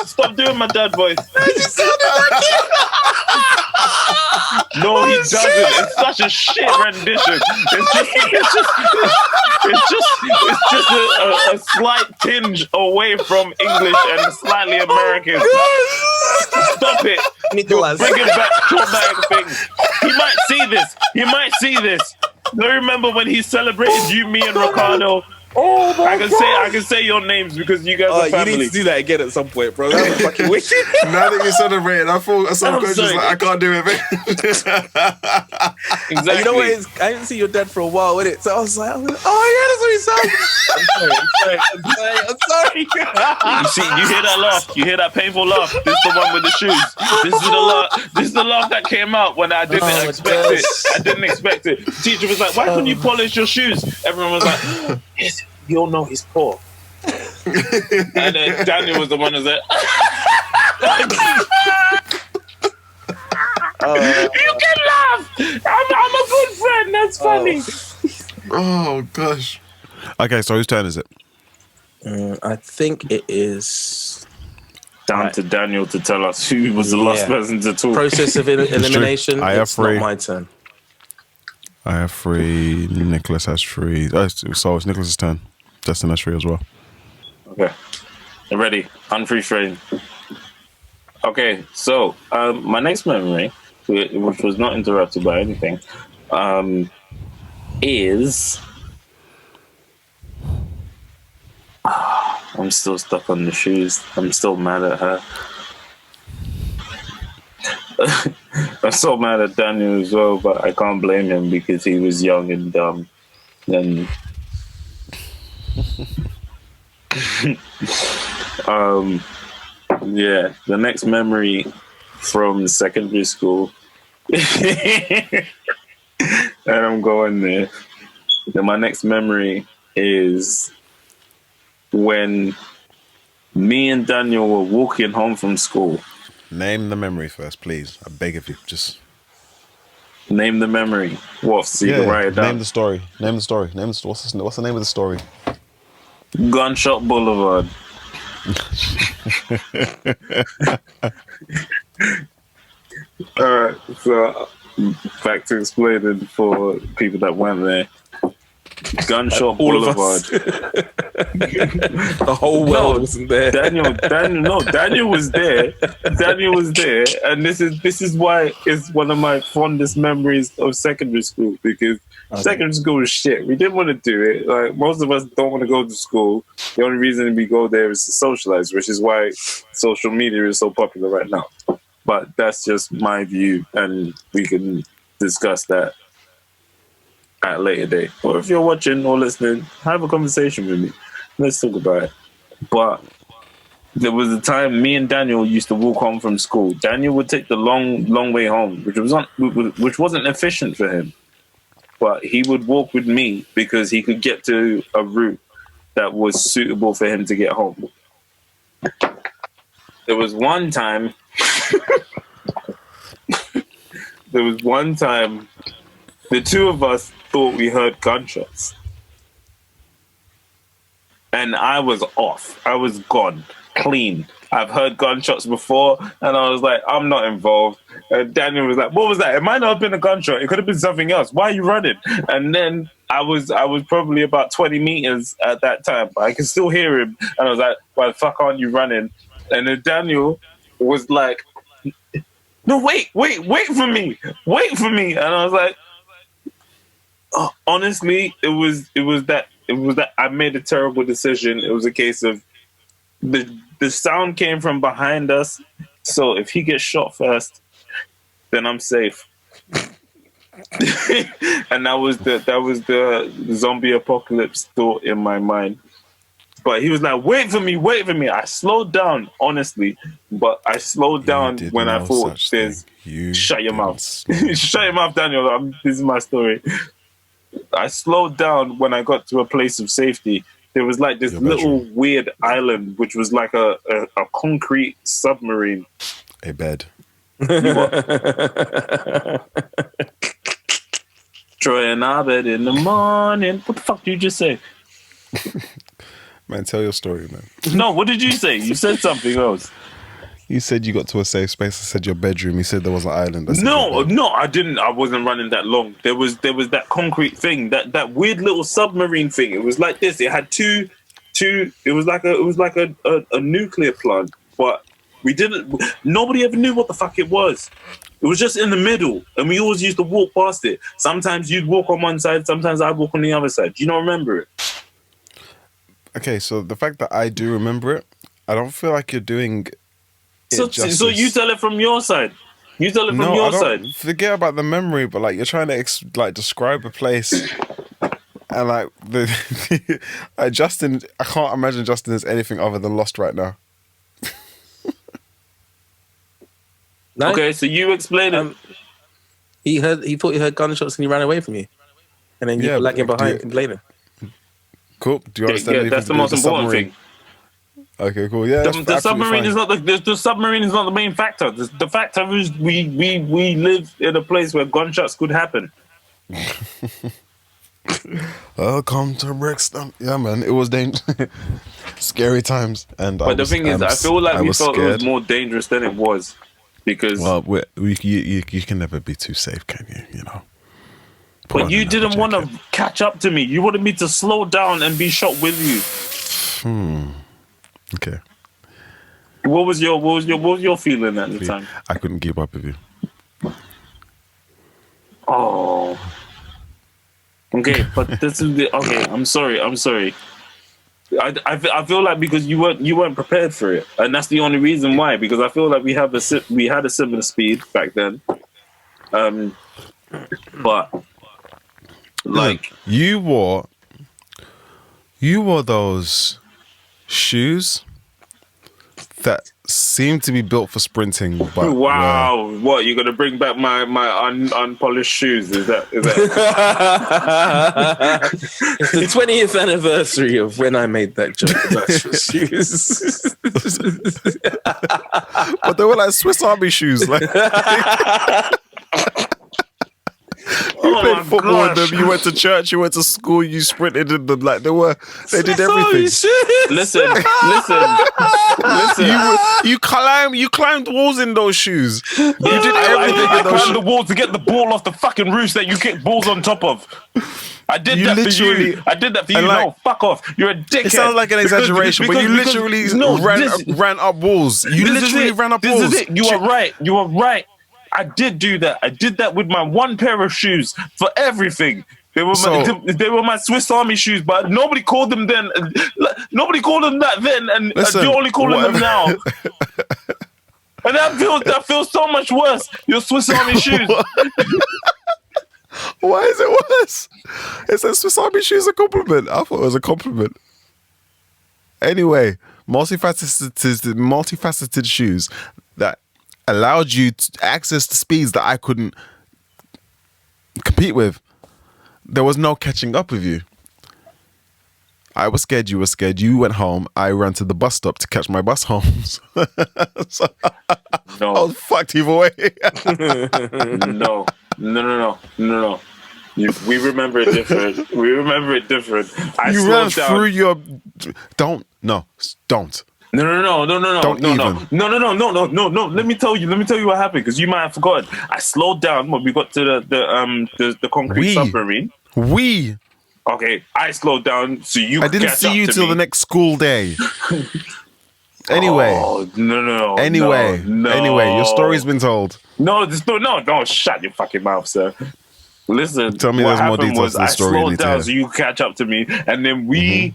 Stop doing my dad voice. No, he doesn't. It's such a shit rendition. It's just a slight tinge away from English and slightly American. Stop it. Nicholas. Bring it back traumatic things. He might see this. Do you remember when he celebrated you, me, and Ricardo? Oh my God. I can say your names because you guys are family. You need to do that again at some point, bro. That was fucking wicked. Now that you celebrated, I thought subconscious like I can't do it. Exactly. You know what? I didn't see your dad for a while with it, so I was like, oh yeah, that's what he sounds. I'm sorry. You see, you hear that laugh? You hear that painful laugh? This is the one with the shoes. This is the laugh that came out when I didn't expect it. I didn't expect it. The teacher was like, "Why couldn't you polish your shoes?" Everyone was like, "Yes, you all know he's poor." And then Daniel was the one who said, "You can laugh. I'm a good friend. That's funny." Oh gosh. Okay, so whose turn is it? I think it is Down to Daniel to tell us who was the last person to talk. process of elimination. I have It's three. not my turn. I have 3. Nicholas has 3. So it's Nicholas's turn. Justin has 3 as well. Okay. Ready. Unfree frame. Okay, so my next memory, which was not interrupted by anything, is... I'm still stuck on the shoes. I'm still mad at her. I'm so mad at Daniel as well, but I can't blame him because he was young and dumb. And yeah, the next memory from secondary school, and I'm going there. Then my next memory is when me and Daniel were walking home from school. Name the memory first, please. I beg of you. Just name the memory. What? So you can write it down. Name the story. What's the name of the story? Gunshot Boulevard. Alright, so back to explaining for people that went there. Gunshot Boulevard. The whole world wasn't there. Daniel was there. Daniel was there, and this is why it's one of my fondest memories of secondary school, because secondary school was shit. We didn't want to do it. Like most of us don't want to go to school. The only reason we go there is to socialize, which is why social media is so popular right now. But that's just my view, and we can discuss that at a later date. Or if you're watching or listening, have a conversation with me. Let's talk about it. But there was a time me and Daniel used to walk home from school. Daniel would take the long way home, which wasn't efficient for him. But he would walk with me because he could get to a route that was suitable for him to get home. There was one time there was one time the two of us thought we heard gunshots. And I was off. I was gone. Clean. I've heard gunshots before, and I was like, I'm not involved. And Daniel was like, what was that? It might not have been a gunshot. It could have been something else. Why are you running? And then I was probably about 20 meters at that time, but I could still hear him. And I was like, why the fuck aren't you running? And then Daniel was like, no, wait for me. Wait for me. And I was like, oh, honestly, it was that I made a terrible decision. It was a case of the sound came from behind us, so if he gets shot first, then I'm safe. And that was the zombie apocalypse thought in my mind. But he was like, wait for me. I slowed down, honestly, but I slowed down when I thought shut your mouth. Shut your mouth, Daniel. This is my story. I slowed down when I got to a place of safety. There was like this little weird island, which was like a concrete submarine. A bed. Troy and Abed in the morning. What the fuck did you just say? Man, tell your story, man. No, what did you say? You said something else. You said you got to a safe space. I said your bedroom. You said there was an island. No, I didn't. I wasn't running that long. There was that concrete thing, that weird little submarine thing. It was like this. It had two. It was like a nuclear plant, but we didn't. Nobody ever knew what the fuck it was. It was just in the middle, and we always used to walk past it. Sometimes you'd walk on one side, sometimes I'd walk on the other side. Do you not remember it? Okay, so the fact that I do remember it, I don't feel like you're doing. So you tell it from your side. You tell it from your side. Forget about the memory, but like you're trying to describe a place, and like Justin, I can't imagine Justin is anything other than lost right now. No? Okay, so you explain it. He thought he heard gunshots and he ran away from you, and then you were lagging behind complaining. Cool. Do you understand? Yeah, that's the most important thing. Okay, cool. Yeah, the submarine is not the submarine is not the main factor. The factor is we live in a place where gunshots could happen. Welcome to Brixton. Yeah, man, it was dangerous. Scary times. But the thing is, I feel like we thought it was more dangerous than it was because. Well, you can never be too safe, can you? You know. But you didn't want to catch up to me. You wanted me to slow down and be shot with you. Okay. What was your feeling at the time? I couldn't keep up with you. Oh. Okay, but this is okay. I'm sorry. I feel like because you weren't prepared for it, and that's the only reason why. Because I feel like we had a similar speed back then, but like you wore those shoes that seem to be built for sprinting. But wow, what, you're gonna bring back my unpolished shoes? Is that the 20th anniversary of when I made that joke about your shoes? But they were like Swiss Army shoes, like. You played football with them. You went to church. You went to school. You sprinted in them. Like they did everything. Listen. You climbed walls in those shoes. You did everything in those shoes. I climbed the wall to get the ball off the fucking roofs that you kick balls on top of. I did that for you. I did that for you. Like, no, fuck off. You're a dickhead. It sounds like an exaggeration, but you literally ran up walls. You literally ran up walls. This is it. You are right. I did do that. I did that with my one pair of shoes for everything. They were my Swiss Army shoes, but nobody called them then. Nobody called them that then, and you're only calling them now. And that feels so much worse. Your Swiss Army shoes. Why is it worse? It says Swiss Army shoes a compliment. I thought it was a compliment. Anyway, multifaceted shoes that allowed you to access the speeds that I couldn't compete with. There was no catching up with you. I was scared. You were scared. You went home. I ran to the bus stop to catch my bus home. So No. I was fucked either way. No. We remember it different. You ran through your. Don't. No. Don't No. even. No. Let me tell you what happened because you might have forgotten. I slowed down when we got to the concrete submarine. Okay, I slowed down so you. I didn't see you till the next school day. Anyway. Oh, no. Anyway, your story's been told. No, don't shut your fucking mouth, sir. Listen, tell me there's more details to the story. I slowed down so you could catch up to me, and then we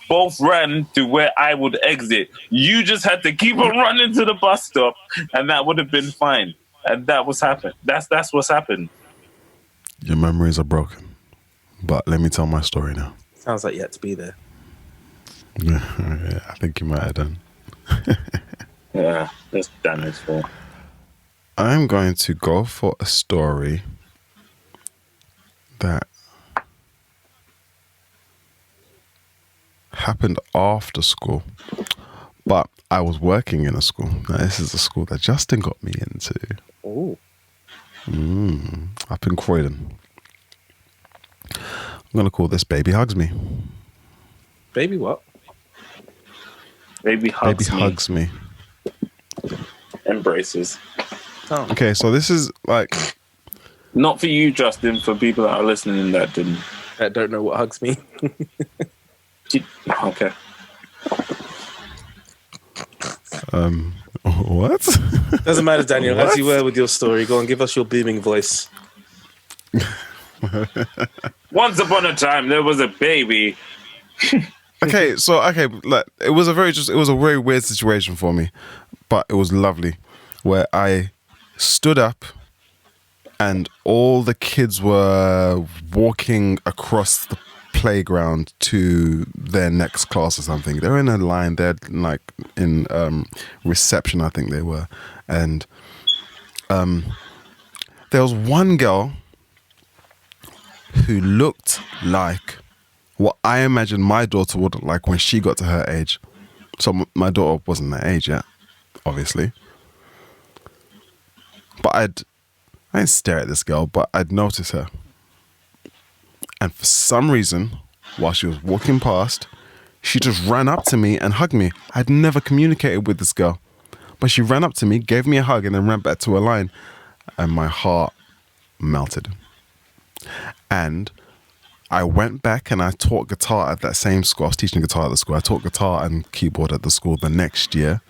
both ran to where I would exit. You just had to keep on running to the bus stop, and that would have been fine. And that was happened. That's what's happened. Your memories are broken. But let me tell my story now. Sounds like you had to be there. Yeah, I think you might have done. Yeah, that's Daniel's fault. I'm going to go for a story that happened after school, but I was working in a school. Now, this is a school that Justin got me into. Oh. Up in Croydon. I'm going to call this Baby Hugs Me. Baby what? Baby hugs me. Embraces. Oh. Okay, so this is like... Not for you, Justin, for people that are listening that didn't. I don't know what hugs me. Okay. What? Doesn't matter, Daniel. What? As you were with your story, go on, give us your booming voice. Once upon a time, there was a baby. Okay, like, it was a very weird situation for me, but it was lovely, where I stood up, and all the kids were walking across the playground to their next class or something. They were in a line. They're like in reception, I think they were, and there was one girl who looked like what I imagine my daughter would look like when she got to her age. So my daughter wasn't that age yet, obviously. But I didn't stare at this girl, but I'd notice her. And for some reason, while she was walking past, she just ran up to me and hugged me. I'd never communicated with this girl. But she ran up to me, gave me a hug, and then ran back to her line. And my heart melted. And I went back and I taught guitar at that same school. I was teaching guitar at the school. I taught guitar and keyboard at the school the next year.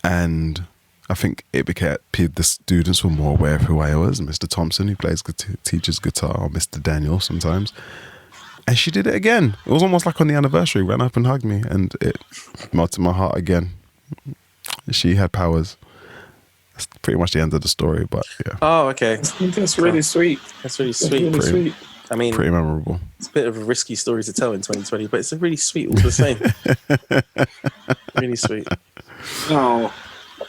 And I think it became, the students were more aware of who I was. Mr. Thompson, who teaches guitar, or Mr. Daniel sometimes. And she did it again. It was almost like on the anniversary, ran up and hugged me, and it melted my heart again. She had powers. That's pretty much the end of the story, but yeah. Oh, okay. That's really sweet. That's really sweet. Sweet. I mean, pretty memorable. It's a bit of a risky story to tell in 2020, but it's a really sweet all the same. Really sweet. No.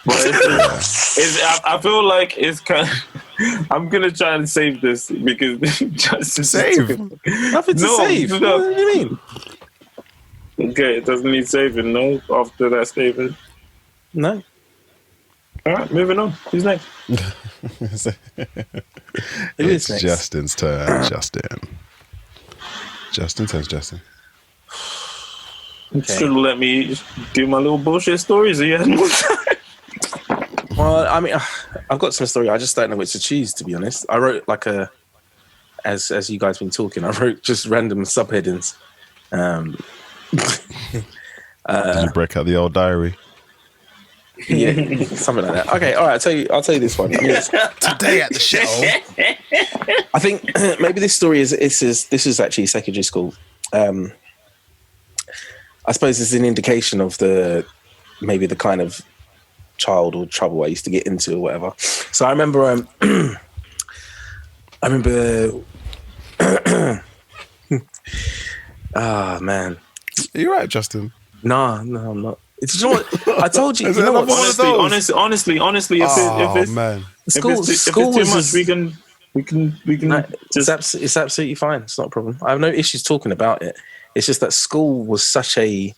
I feel like it's kind of, I'm gonna try and save this because just to save nothing to save. No. What do you mean? Okay, it doesn't need saving. No, after that statement. No. All right, moving on. Who's next? It's next? Justin's turn. Justin turns. Justin. Okay. Should have let me do my little bullshit stories. So you had more time. Well, I mean, I've got some story. I just don't know which to choose, to be honest. I wrote like as you guys been talking, I wrote just random subheadings. Did you break out the old diary? Yeah, something like that. Okay, all right. I'll tell you this one. I mean, today at the show. I think maybe this story is this actually secondary school. I suppose it's an indication of the kind of childhood trouble I used to get into or whatever. So I remember, man. Are you right, Justin? No, I'm not. It's you know what I told you. You know what? Honestly, if it's man. School if it's too much, we can. No, it's absolutely fine. It's not a problem. I have no issues talking about it. it's just that school was such a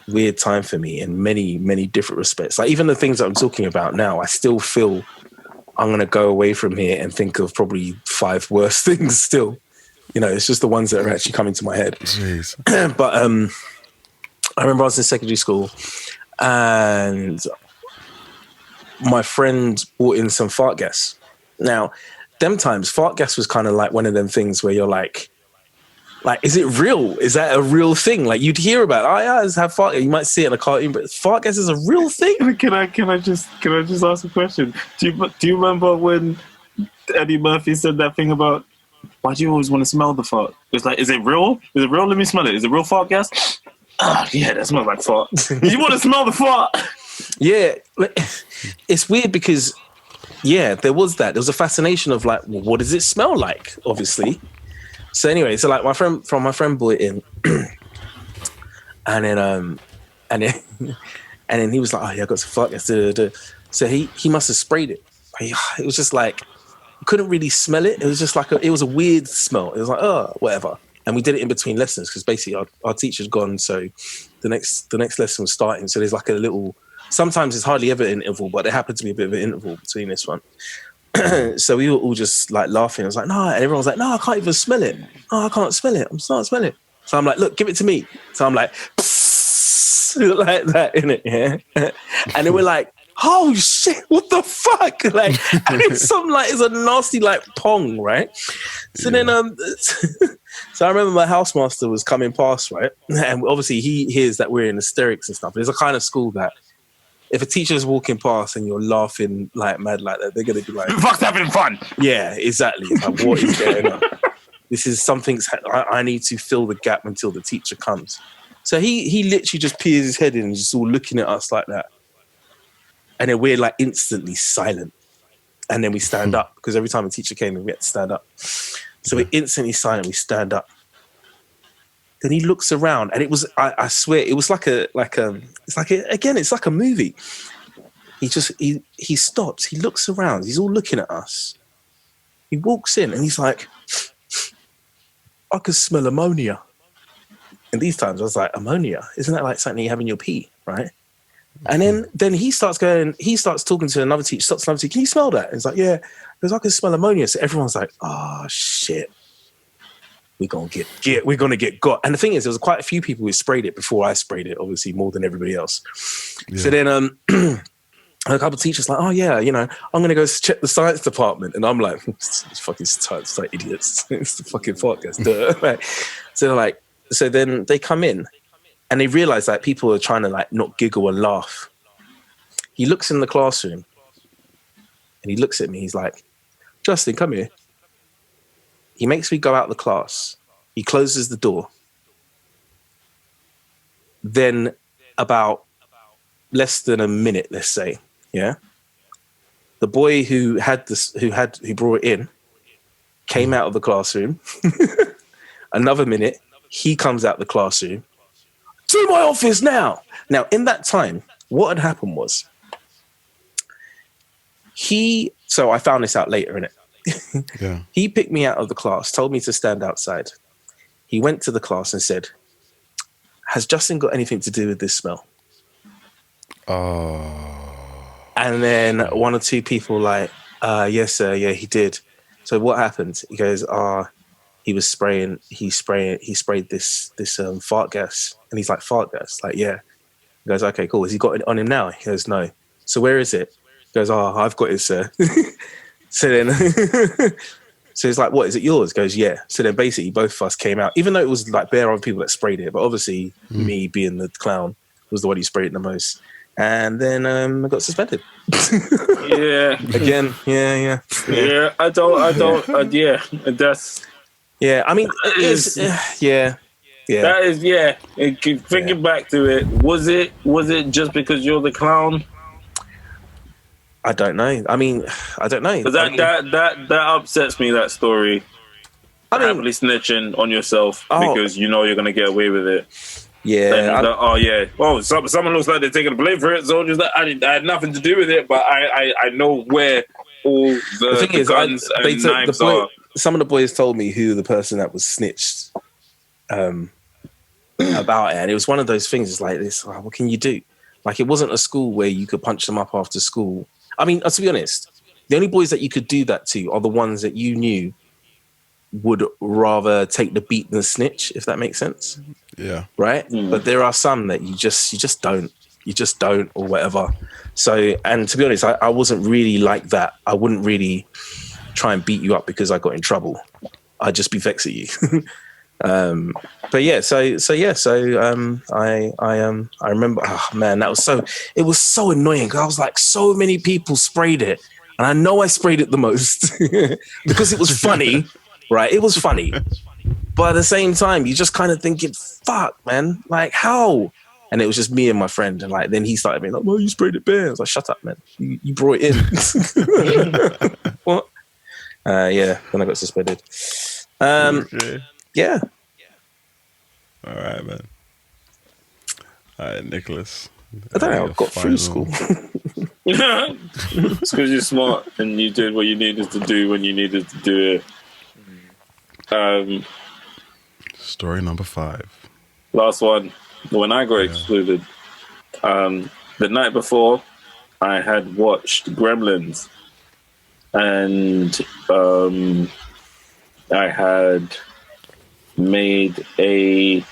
weird time for me in many, many different respects. Like even the things that I'm talking about now, I still feel I'm going to go away from here and think of probably 5 worse things still. You know, it's just the ones that are actually coming to my head. Jeez. But I remember I was in secondary school and my friend brought in some fart gas. Now, them times, fart gas was kind of like one of them things where you're like, is it real? Is that a real thing? Like you'd hear about, oh yeah, I have fart gas. You might see it in a cartoon, but fart gas is a real thing. Can I just ask a question? Do you remember when Eddie Murphy said that thing about, why do you always want to smell the fart? It's like, is it real? Is it real? Let me smell it. Is it real fart gas? Ah, yeah, that smells like fart. You want to smell the fart? Yeah, it's weird because, yeah, there was that. There was a fascination of like, well, what does it smell like? Obviously. So anyway, so like my friend brought it in, and then he was like, oh yeah, I got some fart gas. So he must have sprayed it. It was just like, you couldn't really smell it. It was just like it was a weird smell. It was like, oh, whatever. And we did it in between lessons because basically our teacher's gone, so the next lesson was starting. So there's like a little. Sometimes it's hardly ever an interval, but there happened to be a bit of an interval between this one. So we were all just like laughing. I was like, no, and everyone was like, no, I can't even smell it. Oh, I can't smell it. I'm not smelling it. So I'm like, look, give it to me. So I'm like, like that, innit? Yeah. And then we're like, oh shit, what the fuck? Like, and it's a nasty like pong, right? So then, so I remember my housemaster was coming past, right? And obviously he hears that we're in hysterics and stuff. There's a kind of school that if a teacher's walking past and you're laughing like mad like that, they're going to be like, who the fuck's having fun? Yeah, exactly. Like, what is going on? This is I need to fill the gap until the teacher comes. So he literally just peers his head in and just all looking at us like that. And then we're like instantly silent. And then we stand up because every time a teacher came in, we had to stand up. So we're instantly silent. We stand up. Then he looks around, and it was, I swear, it was it's like a movie. He stops, he looks around, he's all looking at us. He walks in and he's like, I can smell ammonia. And these times I was like, ammonia? Isn't that like something you have in your pee, right? And then he starts talking to another teacher, can you smell that? And he's like, yeah. He goes, I can smell ammonia. So everyone's like, oh shit. We're gonna get got. And the thing is, there was quite a few people who sprayed it before I sprayed it, obviously more than everybody else. Yeah. So then a couple of teachers like, oh yeah, you know, I'm gonna go check the science department. And I'm like, it's fucking science, like idiots. It's the fucking podcast. Right. So then they come in and they realize that people are trying to like not giggle and laugh. He looks in the classroom and he looks at me, he's like, Justin, come here. He makes me go out the class. He closes the door. Then about less than a minute, let's say, yeah, the boy who brought it in came out of the classroom. Another minute, he comes out the classroom. To my office now. Now, in that time, what had happened was so I found this out later, innit? Yeah. He picked me out of the class, told me to stand outside. He went to the class and said, has Justin got anything to do with this smell? And then one or two people like, yes, sir. Yeah, he did. So what happened? He goes, he sprayed this fart gas. And he's like, fart gas? Like, yeah. He goes, okay, cool. Has he got it on him now? He goes, no. So where is it? He goes, I've got it, sir. So then, so it's like, what, is it yours? Goes, yeah. So then basically both of us came out, even though it was like bare other people that sprayed it, but obviously me being the clown was the one who sprayed it the most. And then I got suspended. Yeah. Again, yeah. Yeah, yeah, that's... Yeah, I mean, it's, yeah. That is, yeah. Thinking back to it, was it just because you're the clown? I don't know. I mean, I don't know. But that upsets me, that story. Happily snitching on yourself because you know you're going to get away with it. Yeah. Someone looks like they're taking the blame for it. So just I had nothing to do with it, but I know where all the guns and knives are. Some of the boys told me who the person that was snitched about it. And it was one of those things. It's like this. What can you do? Like, it wasn't a school where you could punch them up after school. I mean, to be honest, the only boys that you could do that to are the ones that you knew would rather take the beat than snitch, if that makes sense. Yeah. Right. But there are some that you just don't, or whatever. So, and to be honest, I wasn't really like that. I wouldn't really try and beat you up because I got in trouble. I'd just be vexed at you. But yeah, so I remember, oh man, it was so annoying because I was like, so many people sprayed it, and I know I sprayed it the most because it was funny, right? It was funny, but at the same time, you just kind of thinking, fuck, man, like how? And it was just me and my friend, and like then he started being like, "Well, you sprayed it bare." I was like, "Shut up, man! You brought it in." What? Yeah. Then I got suspended. Yeah. All right, man. All right, Nicholas. I don't know. I got through school. It's because you're smart and you did what you needed to do when you needed to do it. Story number 5. Last one. When I got excluded, the night before, I had watched Gremlins, and I had made a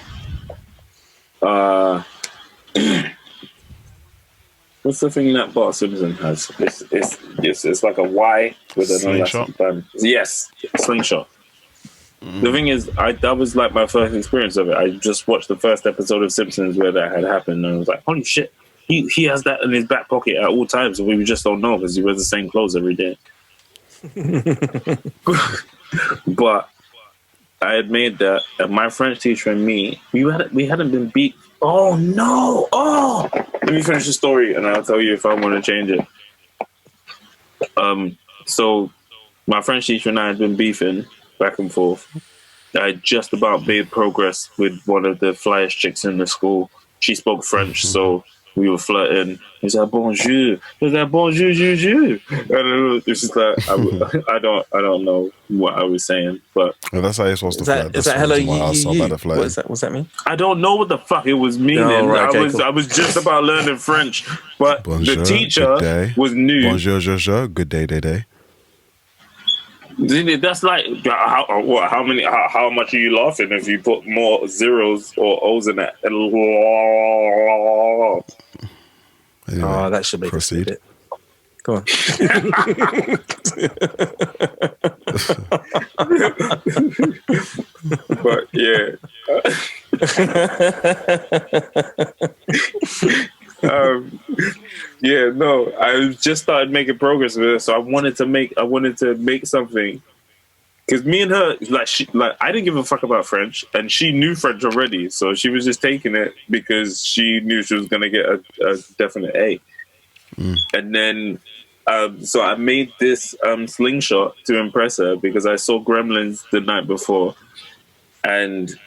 what's the thing that Bart Simpson has? It's like a Y with an elastic band. Yes, slingshot. The thing is, that was like my first experience of it. I just watched the first episode of Simpsons where that had happened, and I was like, holy shit, he has that in his back pocket at all times, and we just don't know because he wears the same clothes every day. But I had made that, and my French teacher and me, we hadn't been beat. Oh no! Oh, let me finish the story, and I'll tell you if I want to change it. So my French teacher and I had been beefing back and forth. I just about made progress with one of the flyest chicks in the school. She spoke French, so we were flirting. He said bonjour. He said bonjour, bonjour. And it's just like I don't know what I was saying, but that's how you're supposed to flirt. Is that hello you? What's that mean? I don't know what the fuck it was meaning. No, right, okay, I was just about learning French, but bonjour, the teacher was new. Bonjour, bonjour, good day, day. That's like how much are you laughing if you put more zeros or O's in that? Anyway, oh, that should make proceed. It. Go on. But yeah. Yeah, no, I just started making progress with it, so I wanted to make something. Because me and her, I didn't give a fuck about French, and she knew French already, so she was just taking it because she knew she was gonna get a definite A. And then, so I made this slingshot to impress her because I saw Gremlins the night before, and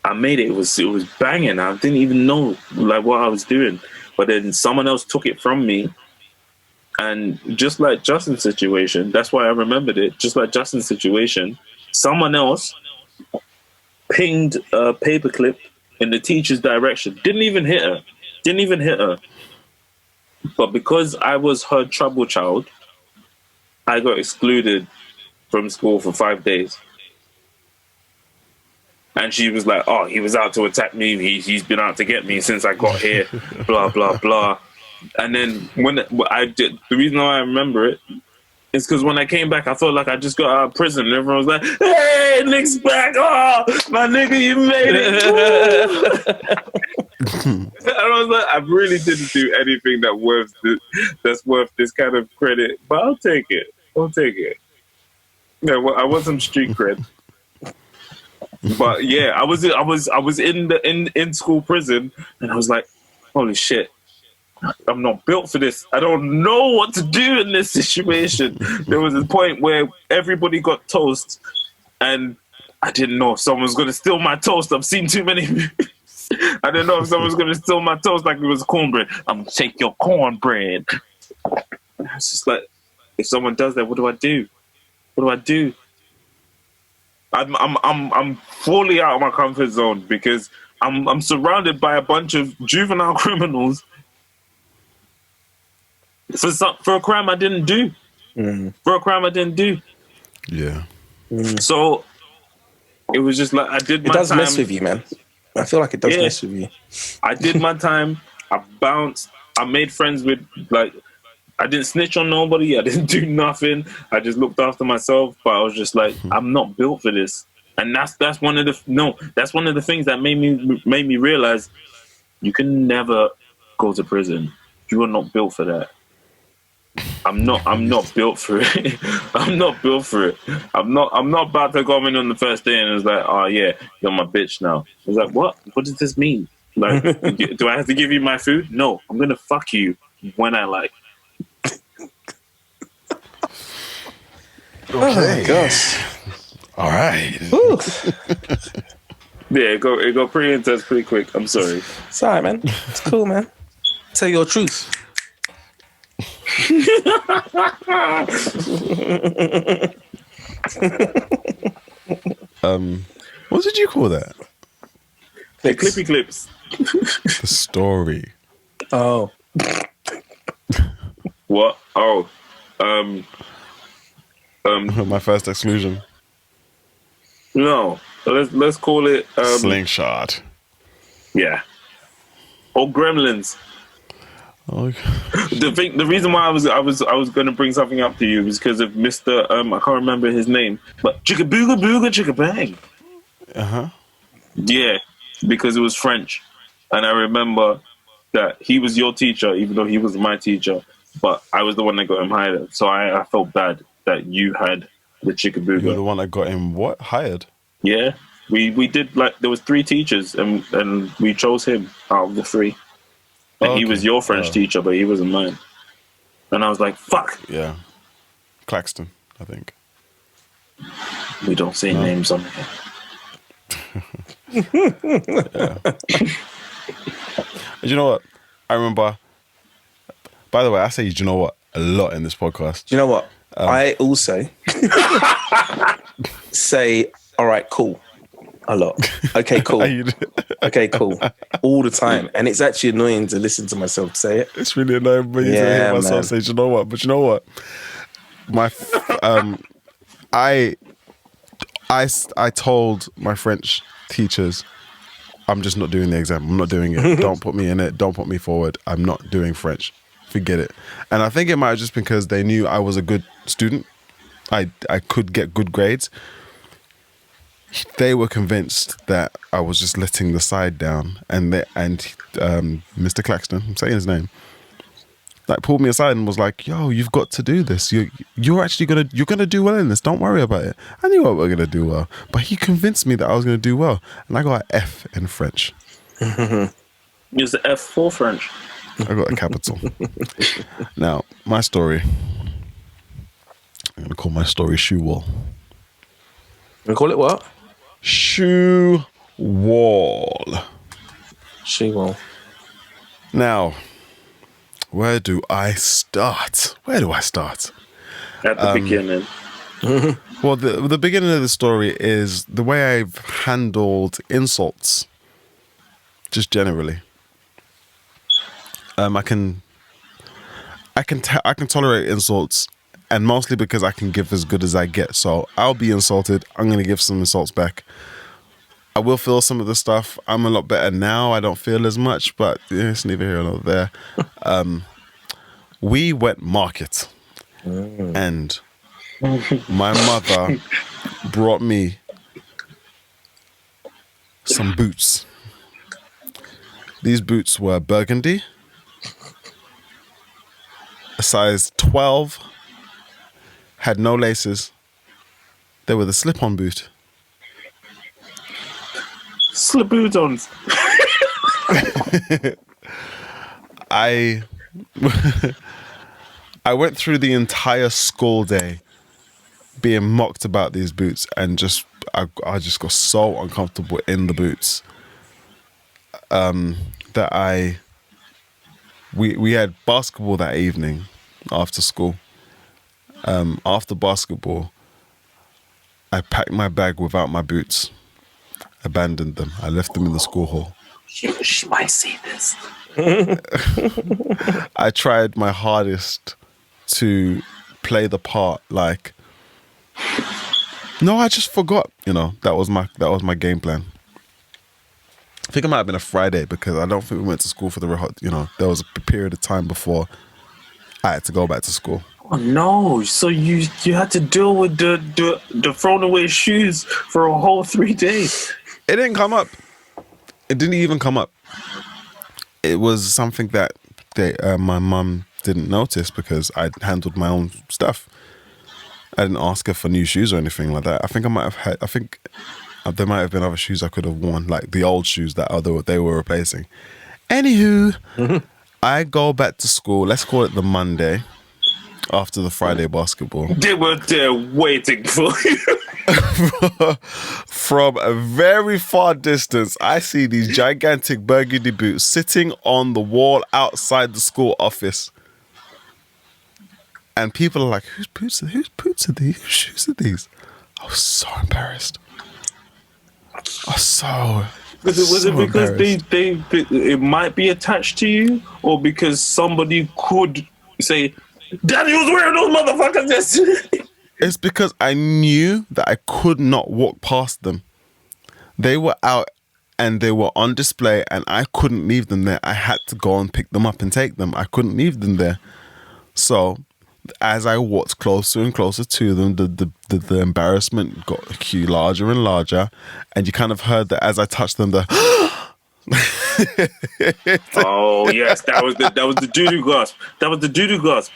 I made it. It was banging. I didn't even know like what I was doing, but then someone else took it from me. And just like Justin's situation, that's why I remembered it. Just like Justin's situation, someone else pinged a paperclip in the teacher's direction. Didn't even hit her. But because I was her trouble child, I got excluded from school for 5 days. And she was like, "Oh, he was out to attack me. He's been out to get me since I got here." Blah blah blah. And then the reason why I remember it is because when I came back, I felt like I just got out of prison. And everyone was like, "Hey, Nick's back! Oh, my nigga, you made it!" And I was like, I really didn't do anything that's worth this kind of credit, but I'll take it. Yeah, well, I want some street cred. But yeah, I was in school prison, and I was like, holy shit, I'm not built for this. I don't know what to do in this situation. There was a point where everybody got toast, and I didn't know if someone's going to steal my toast. I've seen too many movies. I didn't know if someone's going to steal my toast like it was cornbread. I'm going to take your cornbread. It's just like, if someone does that, what do I do? I'm fully out of my comfort zone because I'm surrounded by a bunch of juvenile criminals for a crime I didn't do. For a crime I didn't do. Yeah. So it was just like I did my time. It does mess with you, man. I feel like it does mess with you. I did my time. I bounced. I made friends with, like, I didn't snitch on nobody. I didn't do nothing. I just looked after myself. But I was just like, I'm not built for this. And that's one of the things that made me realize you can never go to prison. You are not built for that. I'm not built for it. I'm not built for it. I'm not about to go in on the first day and it's like, oh yeah, you're my bitch now. I was like, what does this mean? Like, do I have to give you my food? No, I'm gonna fuck you when I like. Okay. Oh gosh. All right. Yeah, it go pretty intense pretty quick. I'm sorry. It's all right, man. It's cool, man. Tell your truth. What did you call that? The clippy clips. The story. Oh. What? Oh. My first exclusion. No. Let's call it Slingshot. Yeah. Or Gremlins. Okay. The reason why I was going to bring something up to you was because of Mr. I can't remember his name, but Chicka Booga Booga Chicka Bang. Yeah, because it was French, and I remember that he was your teacher, even though he was my teacher. But I was the one that got him hired, so I felt bad that you had the Chicka Booga. You're the one that got him what hired? Yeah, we did, like, there was 3 teachers, and we chose him out of the 3. And he was your French teacher, but he wasn't mine. And I was like, fuck. Yeah. Claxton, I think. We don't say names on here. You know what? I remember. By the way, I say, you know what? A lot in this podcast. Do you know what? I also say, all right, cool. A lot. Okay, cool. Okay, cool. All the time. And it's actually annoying to listen to myself say it. It's really annoying when you hear myself say, you know what? But you know what? I told my French teachers, I'm just not doing the exam. I'm not doing it. Don't put me in it. Don't put me forward. I'm not doing French. Forget it. And I think it might have just because they knew I was a good student. I could get good grades. They were convinced that I was just letting the side down, and Mr. Claxton, I'm saying his name, like pulled me aside and was like, "Yo, you've got to do this. You're actually gonna do well in this. Don't worry about it." I knew I was gonna do well, but he convinced me that I was gonna do well, and I got an F in French. It's the F for French. I got a capital. Now, my story. I'm gonna call my story Shoe Wall. We call it what? Shoe Wall. Shoe Wall. Now, where do I start? At the beginning. Well, the beginning of the story is the way I've handled insults, just generally. I can tolerate insults, and mostly because I can give as good as I get. So I'll be insulted. I'm going to give some insults back. I will feel some of the stuff. I'm a lot better now. I don't feel as much, but it's neither here nor there. We went market, and my mother brought me some boots. These boots were burgundy, a size 12, had no laces. They were the slip-on boot. Slip-bootons. I went through the entire school day being mocked about these boots, and I just got so uncomfortable in the boots that we had basketball that evening after school. After basketball, I packed my bag without my boots, abandoned them. I left them in the school hall. She might see this. I tried my hardest to play the part like, no, I just forgot. That was my game plan. I think it might have been a Friday because I don't think we went to school for there was a period of time before I had to go back to school. Oh no! So you had to deal with the thrown away shoes for a whole 3 days. It didn't come up. It didn't even come up. It was something that my mum didn't notice because I handled my own stuff. I didn't ask her for new shoes or anything like that. I think there might have been other shoes I could have worn, like the old shoes that they were replacing. Anywho, I go back to school. Let's call it the Monday after the Friday basketball. They were there waiting for you. From a very far distance, I see these gigantic burgundy boots sitting on the wall outside the school office. And people are like, whose boots are these? Whose shoes are these? I was so embarrassed. Was it because it might be attached to you, or because somebody could say, Daniel's wearing those motherfuckers yesterday? It's because I knew that I could not walk past them. They were out and they were on display and I couldn't leave them there. I had to go and pick them up and take them. I couldn't leave them there. So as I walked closer and closer to them, the embarrassment got larger and larger. And you kind of heard that as I touched them, oh yes, that was the doo-doo gasp. That was the doo-doo gasp.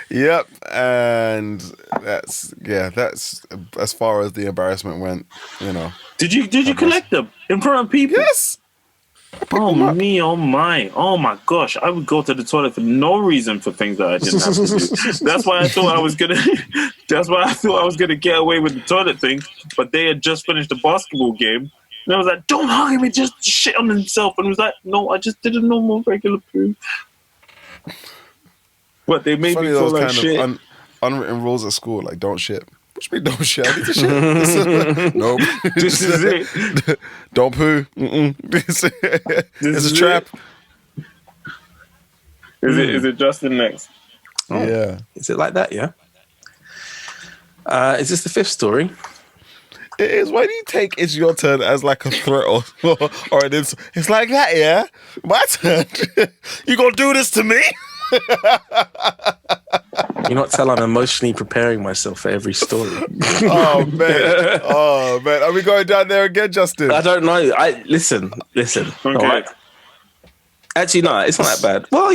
Yep, and that's as far as the embarrassment went. Did you collect them in front of people? Yes. Oh me, oh my gosh! I would go to the toilet for no reason for things that I didn't have to do. That's why I thought I was gonna. That's why I thought I was gonna get away with the toilet thing. But they had just finished the basketball game, and I was like, "Don't hug me, just shit on himself." And I was like, "No, I just did a normal regular poo." But they made me feel like shit. Unwritten rules at school, like don't shit. What you mean don't shit? I need to shit. Nope. This is it. Don't poo. It's a trap. Is it Justin next? Oh, yeah. Is it like that? Yeah. Is this the fifth story? It is. Why do you take "it's your turn" as like a threat or it's like that? Yeah, my turn. You gonna do this to me? You not tell I'm emotionally preparing myself for every story. Oh man. Are we going down there again, Justin? I don't know. Listen. Okay. All right. Actually, no, it's not that bad. Well,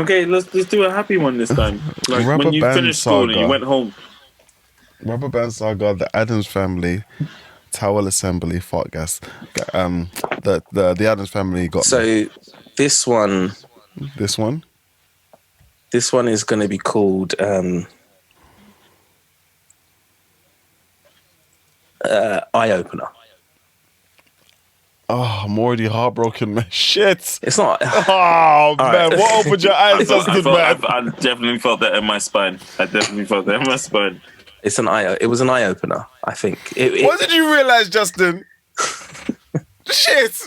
okay, let's do a happy one this time. Like Rubber when you Band finished school Saga. and you went home. Rubber Band Saga, the Addams Family, Towel Assembly, Fart Gas. The Addams Family got me. This one. This one? This one is going to be called Eye Opener. Oh, I'm already heartbroken, man. Shit. It's not. Oh, man. right. What opened your eyes, Justin, man? I definitely felt that in my spine. It was an eye opener, I think. What did you realize, Justin? Shit.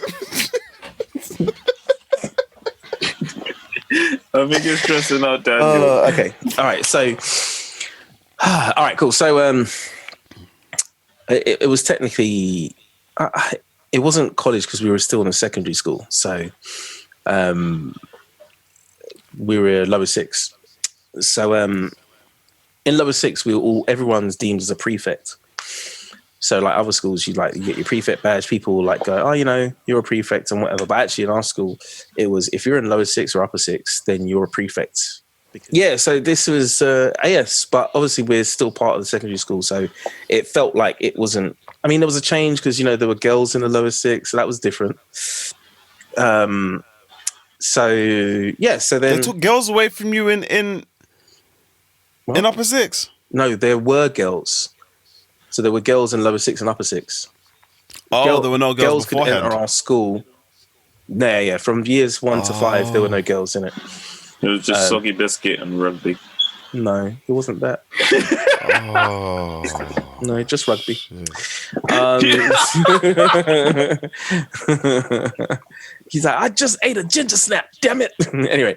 I think it's stressing out Daniel. Okay. All right. So, all right, cool. So, it was technically, it wasn't college because we were still in a secondary school. So, we were lower six. So, in lower six, everyone's deemed as a prefect. So like other schools, you get your prefect badge. People will go, oh, you're a prefect and whatever. But actually in our school, it was, if you're in lower six or upper six, then you're a prefect. Yeah, so this was AS, but obviously we're still part of the secondary school. So it felt like it wasn't, there was a change because, there were girls in the lower six. So that was different. So then... They took girls away from you in upper six? No, there were girls. So there were girls in lower six and upper six. Oh, there were no girls beforehand. Could enter our school. Yeah. From years 1 to 5, there were no girls in it. It was just soggy biscuit and rugby. No, it wasn't that. Oh. No, just rugby. He's like, I just ate a ginger snap, damn it. Anyway.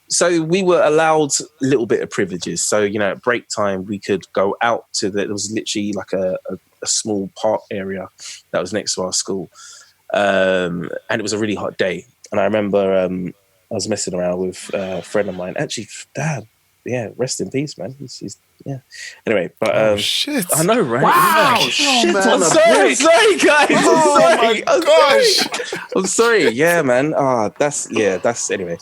So we were allowed a little bit of privileges. So, at break time, we could go out there was literally like a small park area that was next to our school. And it was a really hot day. And I remember I was messing around with a friend of mine. Actually, Dad, rest in peace, man. He's anyway, but shit! I know, right? Wow! Yeah. Shit! I'm sorry, guys. Oh my gosh! I'm sorry. Yeah, man. That's anyway.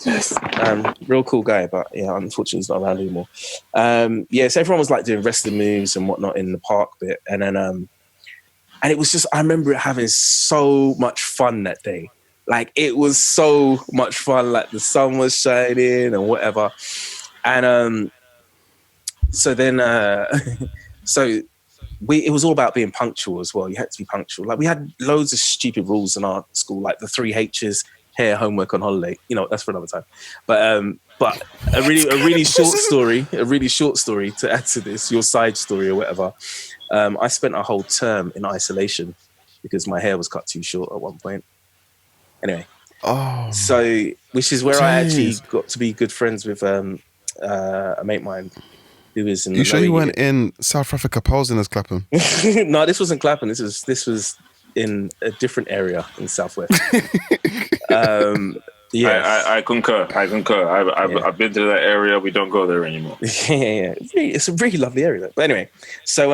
Real cool guy, but unfortunately he's not around anymore. So everyone was like doing wrestling moves and whatnot in the park bit, and then and it was just, I remember having so much fun that day. Like, it was so much fun. Like, the sun was shining and whatever. And so then, it was all about being punctual as well. You had to be punctual. Like, we had loads of stupid rules in our school, like the 3 H's, hair, homework, on holiday. That's for another time. But a really short story to add to this, your side story or whatever. I spent a whole term in isolation because my hair was cut too short at one point. Anyway, which is where I actually got to be good friends with a mate of mine who was in. You sure you weren't in South Africa posing as Clapham? No, this wasn't Clapham. This was in a different area in Southwest. Yeah, I concur. I've been to that area. We don't go there anymore. Yeah. It's a really lovely area, though. But anyway, so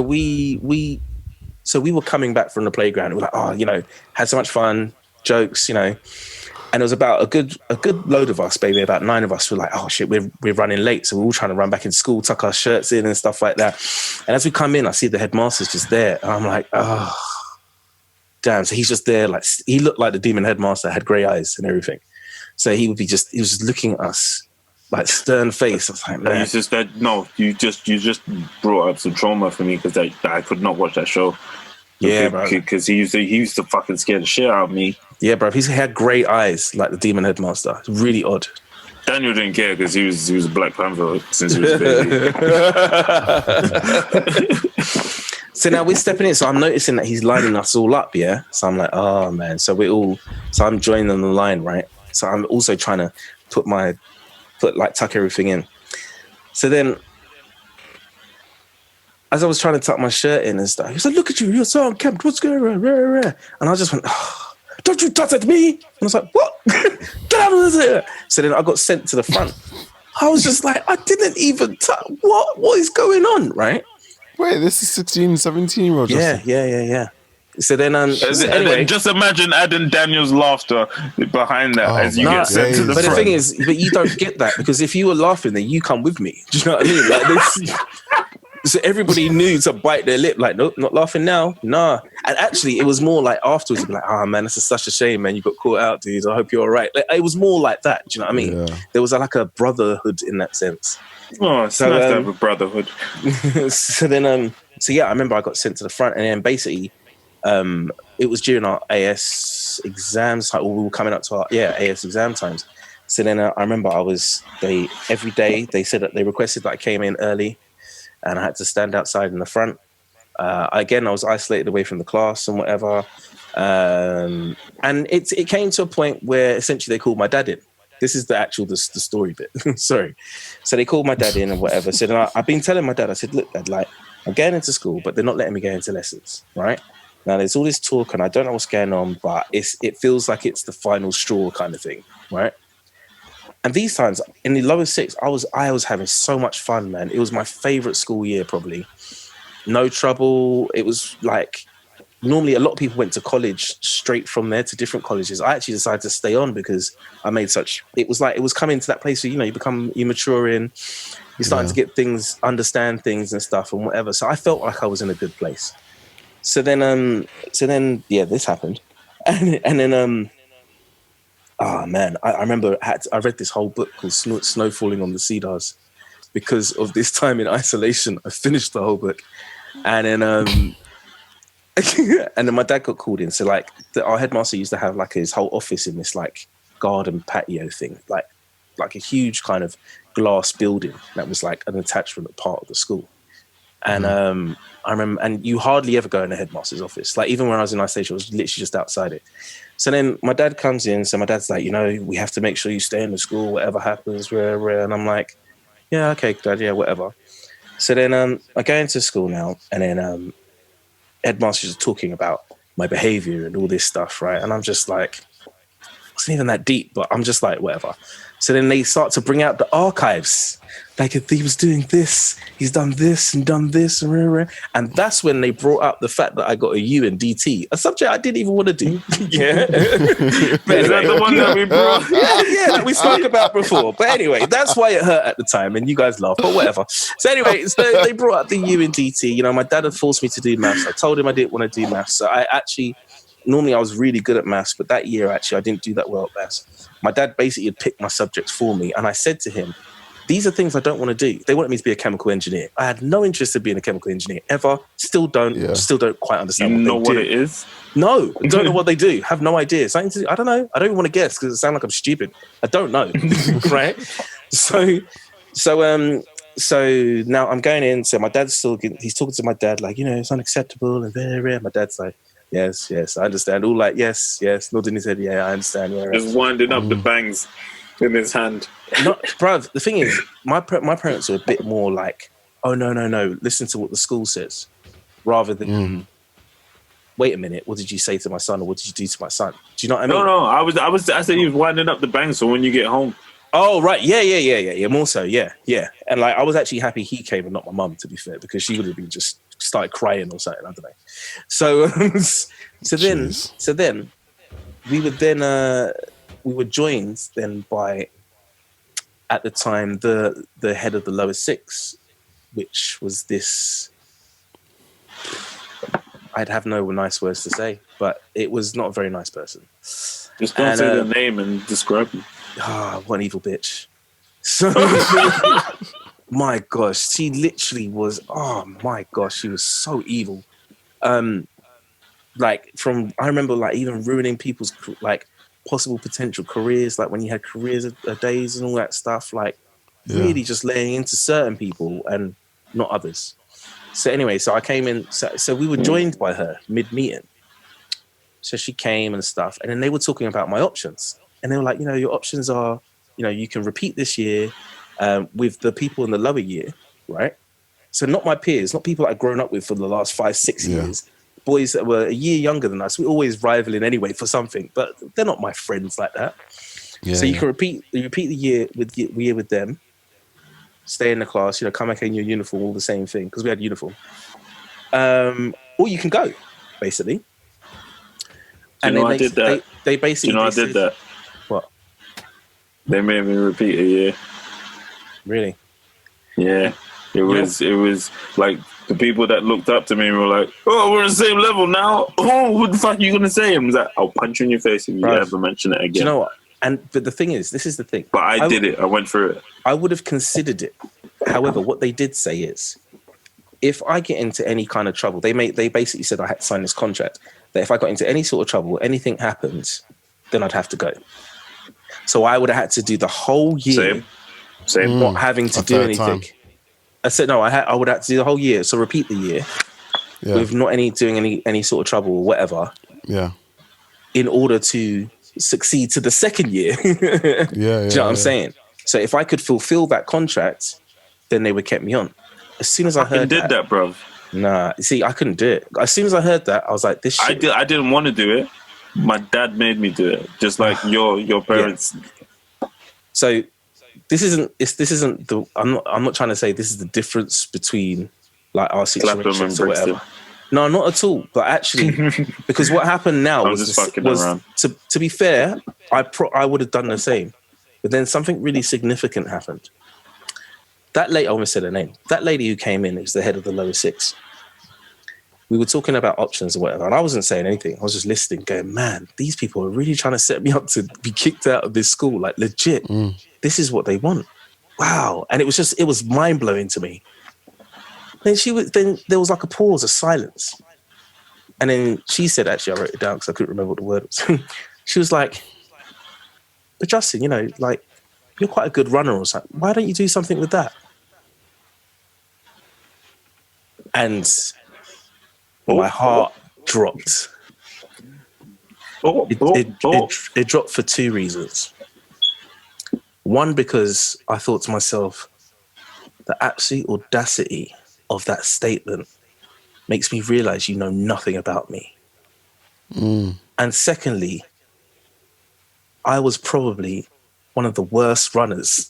we were coming back from the playground. We were like, had so much fun, jokes, and it was about a good load of us, maybe about 9 of us. Were like, oh shit, we're running late, so we're all trying to run back in school, tuck our shirts in and stuff like that. And as we come in, I see the headmaster's just there, and I'm like, oh. Damn, so he's just there, like, he looked like the demon headmaster, had grey eyes and everything. So he was just looking at us, like, stern face. I was like, man. You just brought up some trauma for me, because I could not watch that show. Yeah, bro. Because he used to fucking scare the shit out of me. Yeah, bro. He had grey eyes like the demon headmaster. It's really odd. Daniel didn't care because he was a Black Panther since he was a baby. So now we're stepping in. So I'm noticing that he's lining us all up, yeah? So I'm like, oh, man. So I'm joining the line, right? So I'm also trying to tuck everything in. So then, as I was trying to tuck my shirt in and stuff, he was like, look at you, you're so unkempt. What's going on? And I just went, oh, don't you touch at me. And I was like, what? Get out of here. So then I got sent to the front. I was just like, I didn't even touch. What is going on, right? Wait, this is 16, 17-year-old. Yeah. So then, anyway, just imagine adding Daniel's laughter behind that as you get sent to the front. But the thing is, you don't get that, because if you were laughing, then you come with me. Do you know what I mean? Like this. So everybody knew to bite their lip, like, nope, not laughing now. Nah. And actually, it was more like afterwards, like, oh man, this is such a shame, man. You got caught out, dude. I hope you're all right. Like, it was more like that. Do you know what I mean? Yeah. There was like a brotherhood in that sense. Oh, it's nice to have a brotherhood. So then, I remember I got sent to the front, and then basically, it was during our AS exams, or we were coming up to our AS exam times. So then I remember every day they said that they requested that I came in early, and I had to stand outside in the front. Again, I was isolated away from the class and whatever. And it came to a point where essentially they called my dad in. This is the story bit. Sorry. So they called my dad in and whatever. So then I've been telling my dad, I said, look, Dad, like, I'm getting into school, but they're not letting me go into lessons, right? Now there's all this talk and I don't know what's going on, but it feels like it's the final straw kind of thing, right? And these times in the lower 6, I was having so much fun, man. It was my favorite school year, probably. No trouble. It was like, normally a lot of people went to college straight from there to different colleges. I actually decided to stay on because it was coming to that place where, you're maturing, you're starting to get things, understand things and stuff and whatever. So I felt like I was in a good place. So then, this happened. And then, oh man, I remember I read this whole book called Snow Falling on the Cedars because of this time in isolation. I finished the whole book. And then, and then my dad got called in. So like our headmaster used to have like his whole office in this like garden patio thing, like a huge kind of glass building that was like an attachment part of the school. And I remember, and you hardly ever go in the headmaster's office. Like even when I was in high station, I was literally just outside it. So then my dad comes in. So my dad's like, we have to make sure you stay in the school, whatever happens, and I'm like, yeah, okay, Dad, yeah, whatever. So then I go into school now, and then headmasters are talking about my behavior and all this stuff, right? And I'm just like, it wasn't even that deep, but I'm just like, whatever. So then they start to bring out the archives. Like, if he was doing this, he's done this and done this. And that's when they brought up the fact that I got a U in DT, a subject I didn't even want to do. Yeah. But Is that the one that we brought? yeah, that we spoke about before. But anyway, that's why it hurt at the time. And you guys laugh, but whatever. So anyway, so they brought up the U in DT. My dad had forced me to do maths. I told him I didn't want to do maths. So normally I was really good at maths, but that year, actually, I didn't do that well at maths. My dad basically had picked my subjects for me. And I said to him, these are things I don't want to do. They wanted me to be a chemical engineer. I had no interest in being a chemical engineer ever. Still don't quite understand what it is? No, don't know what they do. Have no idea. I don't know. I don't even want to guess because it sounds like I'm stupid. I don't know. Right? So now I'm going in. So my dad's he's talking to my dad like, it's unacceptable and very rare. My dad's like, yes, I understand. All like, yes, nodding his head, yeah, I understand. Yeah, just winding up the bangs in his hand. Bruv, the thing is, my parents are a bit more like, oh, no, listen to what the school says, rather than, wait a minute, what did you say to my son, or what did you do to my son? Do you know what I mean? No, I said he was winding up the bangs for when you get home. Oh, right, yeah, more so, yeah. And like, I was actually happy he came and not my mum, to be fair, because she would have been just started crying or something, I don't know. So then we were joined then by, at the time, the head of the lower six, which was this, I'd have no nice words to say, but it was not a very nice person. Just don't say the name and describe him. One evil bitch. So, my gosh, she literally was, she was so evil. I remember like even ruining people's like possible potential careers, like when you had careers days and all that stuff, like really just laying into certain people and not others. So anyway, so I came in, so we were joined by her mid-meeting. So she came and stuff, and then they were talking about my options. And they were like, your options are, you can repeat this year with the people in the lower year, right? So not my peers, not people I've grown up with for the last 5-6 years. Boys that were a year younger than us. We're always rivaling anyway for something, but they're not my friends like that. Yeah, so you can repeat the year with them, stay in the class, come back in your uniform, all the same thing, because we had uniform. Or you can go, basically. I did that. They basically. I did that. What? They made me repeat a year. Really? Yeah. It was like the people that looked up to me were like, "Oh, we're on the same level now. Oh, what the fuck are you gonna say?" I was like, "I'll punch you in your face if you ever mention it again." Do you know what? But the thing is, this is the thing. But I did it. I went through it. I would have considered it. However, what they did say is, if I get into any kind of trouble, they basically said I had to sign this contract that if I got into any sort of trouble, anything happens, then I'd have to go. So I would have had to do the whole year, same, not having to do anything. Time. I said no. I would have to do the whole year. So repeat the year with not doing any sort of trouble or whatever. Yeah. In order to succeed to the second year. Do you know what I'm saying? So if I could fulfill that contract, then they would keep me on. As soon as I heard that, bro. Nah, see, I couldn't do it. As soon as I heard that, I was like, "This shit." I didn't want to do it. My dad made me do it, just like your parents. Yeah. So this isn't the. I'm not trying to say this is the difference between like our situations or whatever. No, not at all. But actually, because what happened now was to be fair, I would have done the same, but then something really significant happened. That lady, I almost said her name. That lady who came in is the head of the lower six. We were talking about options or whatever, and I wasn't saying anything. I was just listening, going, "Man, these people are really trying to set me up to be kicked out of this school. Like legit, this is what they want. Wow!" And it was mind blowing to me. Then there was like a pause, a silence. And then she said, actually, I wrote it down because I couldn't remember what the word was. She was like, but Justin, you know, like, you're quite a good runner or something. Why don't you do something with that? And my heart dropped. It dropped for two reasons. One, because I thought to myself, the absolute audacity of that statement makes me realize you know nothing about me. And secondly, I was probably one of the worst runners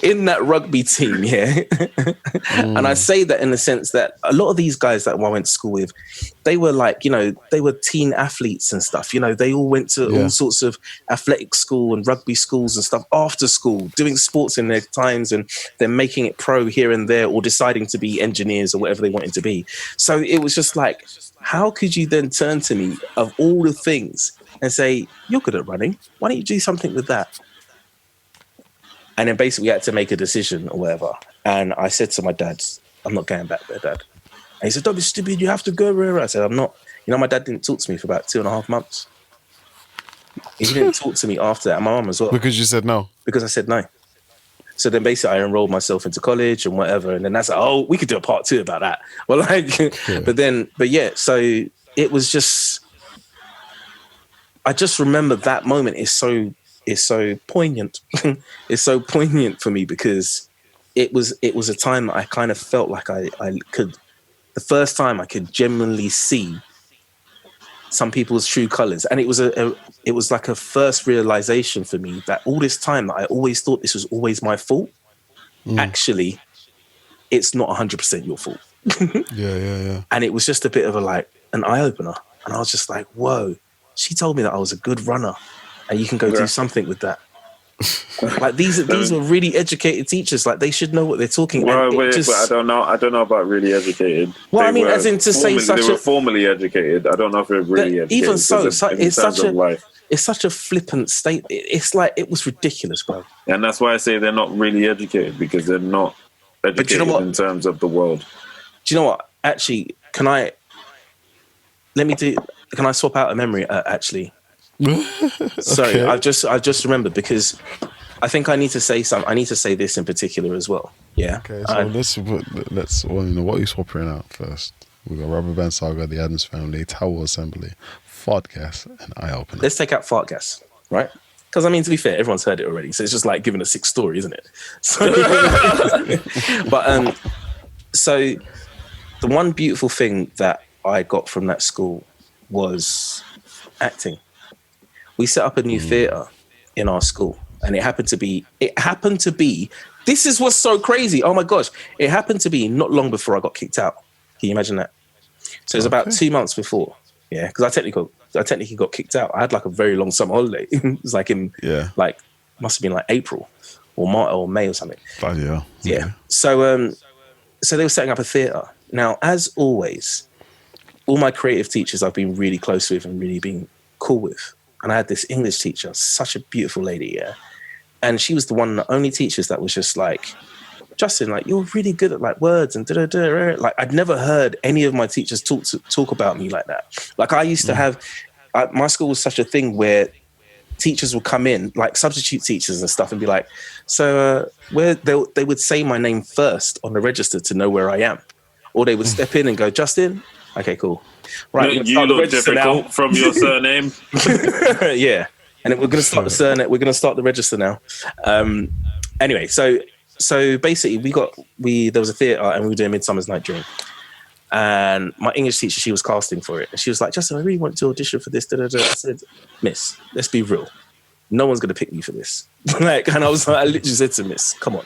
in that rugby team, yeah. And I say that in the sense that a lot of these guys that I went to school with, they were like, you know, they were teen athletes and stuff. You know, they all went to all sorts of athletic school and rugby schools and stuff after school, doing sports in their times, and they're making it pro here and there, or deciding to be engineers or whatever they wanted to be. So it was just like, how could you then turn to me of all the things and say, you're good at running, why don't you do something with that? And then basically we had to make a decision or whatever. And I said to my dad, I'm not going back there, Dad. And he said, don't be stupid, you have to go. I said, I'm not. You know, my dad didn't talk to me for about 2.5 months. He didn't talk to me after that, and my mum as well. Because you said no? Because I said no. So then basically I enrolled myself into college and whatever. And then that's like, oh, we could do a part 2 about that. Well, like, but yeah, so it was just, I just remember that moment is so poignant. It's so poignant for me because it was a time that I kind of felt like I could, the first time I could genuinely see some people's true colors. And it was like a first realization for me that all this time that I always thought this was always my fault, actually, it's not 100% your fault. Yeah. And it was just a bit of an eye opener. And I was just like, whoa, she told me that I was a good runner and you can go do something with that. Like these are really educated teachers. Like they should know what they're talking about. But I don't know about really educated. Well, I mean, as in to say they were formally educated. I don't know if they're really educated. Even so, it's such a flippant statement. It's like, it was ridiculous, bro. And that's why I say they're not really educated, because they're not educated in terms of the world. Do you know what? Actually, can I swap out a memory? Actually. Sorry, okay. I've just remembered, because I think I need to say something. I need to say this in particular as well. Yeah. Okay. So let's what are you swapping out first? We got Rubber Band Saga, The Addams Family, Tower Assembly, Fart Gas, and Eye Opener. Let's take out Fart Gas, right? Because I mean, to be fair, everyone's heard it already, so it's just like giving a 6th story, isn't it? So, but so the one beautiful thing that I got from that school was acting. We set up a new theatre in our school, and it happened to be, this is what's so crazy. Oh my gosh. It happened to be not long before I got kicked out. Can you imagine that? So it was about 2 months before. Yeah. Because I technically got kicked out. I had like a very long summer holiday. It was like must have been like April or March or May or something. Yeah. Yeah. So, so they were setting up a theatre. Now, as always, all my creative teachers I've been really close with and really been cool with. And I had this English teacher, such a beautiful lady, yeah. And she was the one of the only teachers that was just like, Justin, like, you're really good at like words and da-da-da. Like, I'd never heard any of my teachers talk about me like that. Like, I used to have, my school was such a thing where teachers would come in, like substitute teachers and stuff, and be like, so where they would say my name first on the register to know where I am. Or they would step in and go, Justin, okay, cool. Right, you look difficult now. From your surname. Yeah, and we're going to start the surname. We're going to start the register now. Anyway, so basically, there was a theatre and we were doing Midsummer's Night Dream, and my English teacher, she was casting for it, and she was like, Justin, I really want to audition for this. Da, da, da. I said, Miss, let's be real. No one's going to pick me for this. Like, and I literally said to Miss, come on.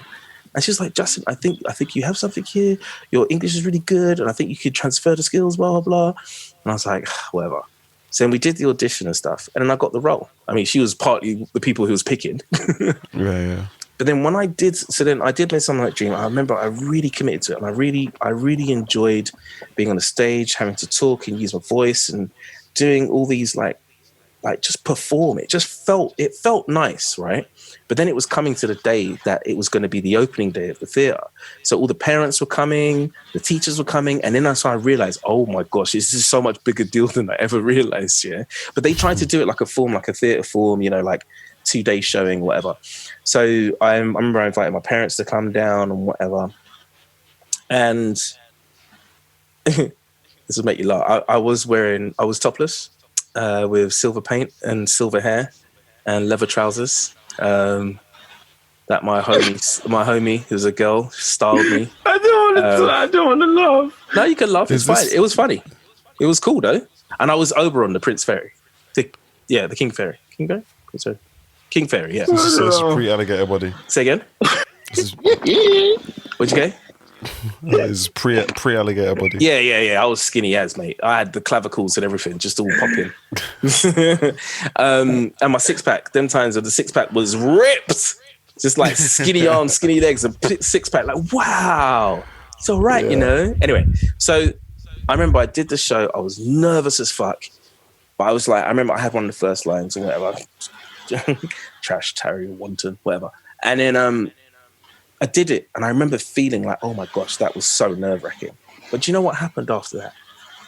And she was like, Justin, I think you have something here. Your English is really good, and I think you could transfer the skills, blah, blah, blah. And I was like, whatever. So then we did the audition and stuff, and then I got the role. I mean, she was partly the people who was picking. Yeah. But then when I did Midsummer Night Dream, I remember I really committed to it, and I really enjoyed being on the stage, having to talk and use my voice, and doing all these like like just perform. It felt nice, right? But then it was coming to the day that it was going to be the opening day of the theatre. So all the parents were coming, the teachers were coming, and then I realized, oh my gosh, this is so much bigger deal than I ever realized. Yeah, but they tried to do it like a theatre form, like 2-day showing, whatever. So I remember I invited my parents to come down and whatever, and this will make you laugh. I was topless, with silver paint and silver hair and leather trousers. That my homie, who's a girl, styled me. I don't want to laugh. No, you can laugh. It's fine. It was funny. It was cool though. And I was Oberon, the Prince Fairy. The King Fairy. King Fairy? Sorry. King Fairy, yeah. This is pre-alligator body. Say again? What'd you get? This is pre-alligator body. Yeah. I was skinny as, mate. I had the clavicles and everything, just all popping. And my six-pack, them times of the six-pack was ripped. Just like skinny arms, skinny legs, and six-pack. Like, wow. It's all right, Anyway, so I remember I did the show. I was nervous as fuck. But I was like, I remember I had one of the first lines or whatever. Trash, tarry, wanton, whatever. And then I did it, and I remember feeling like, oh my gosh, that was so nerve-wracking. But do you know what happened after that?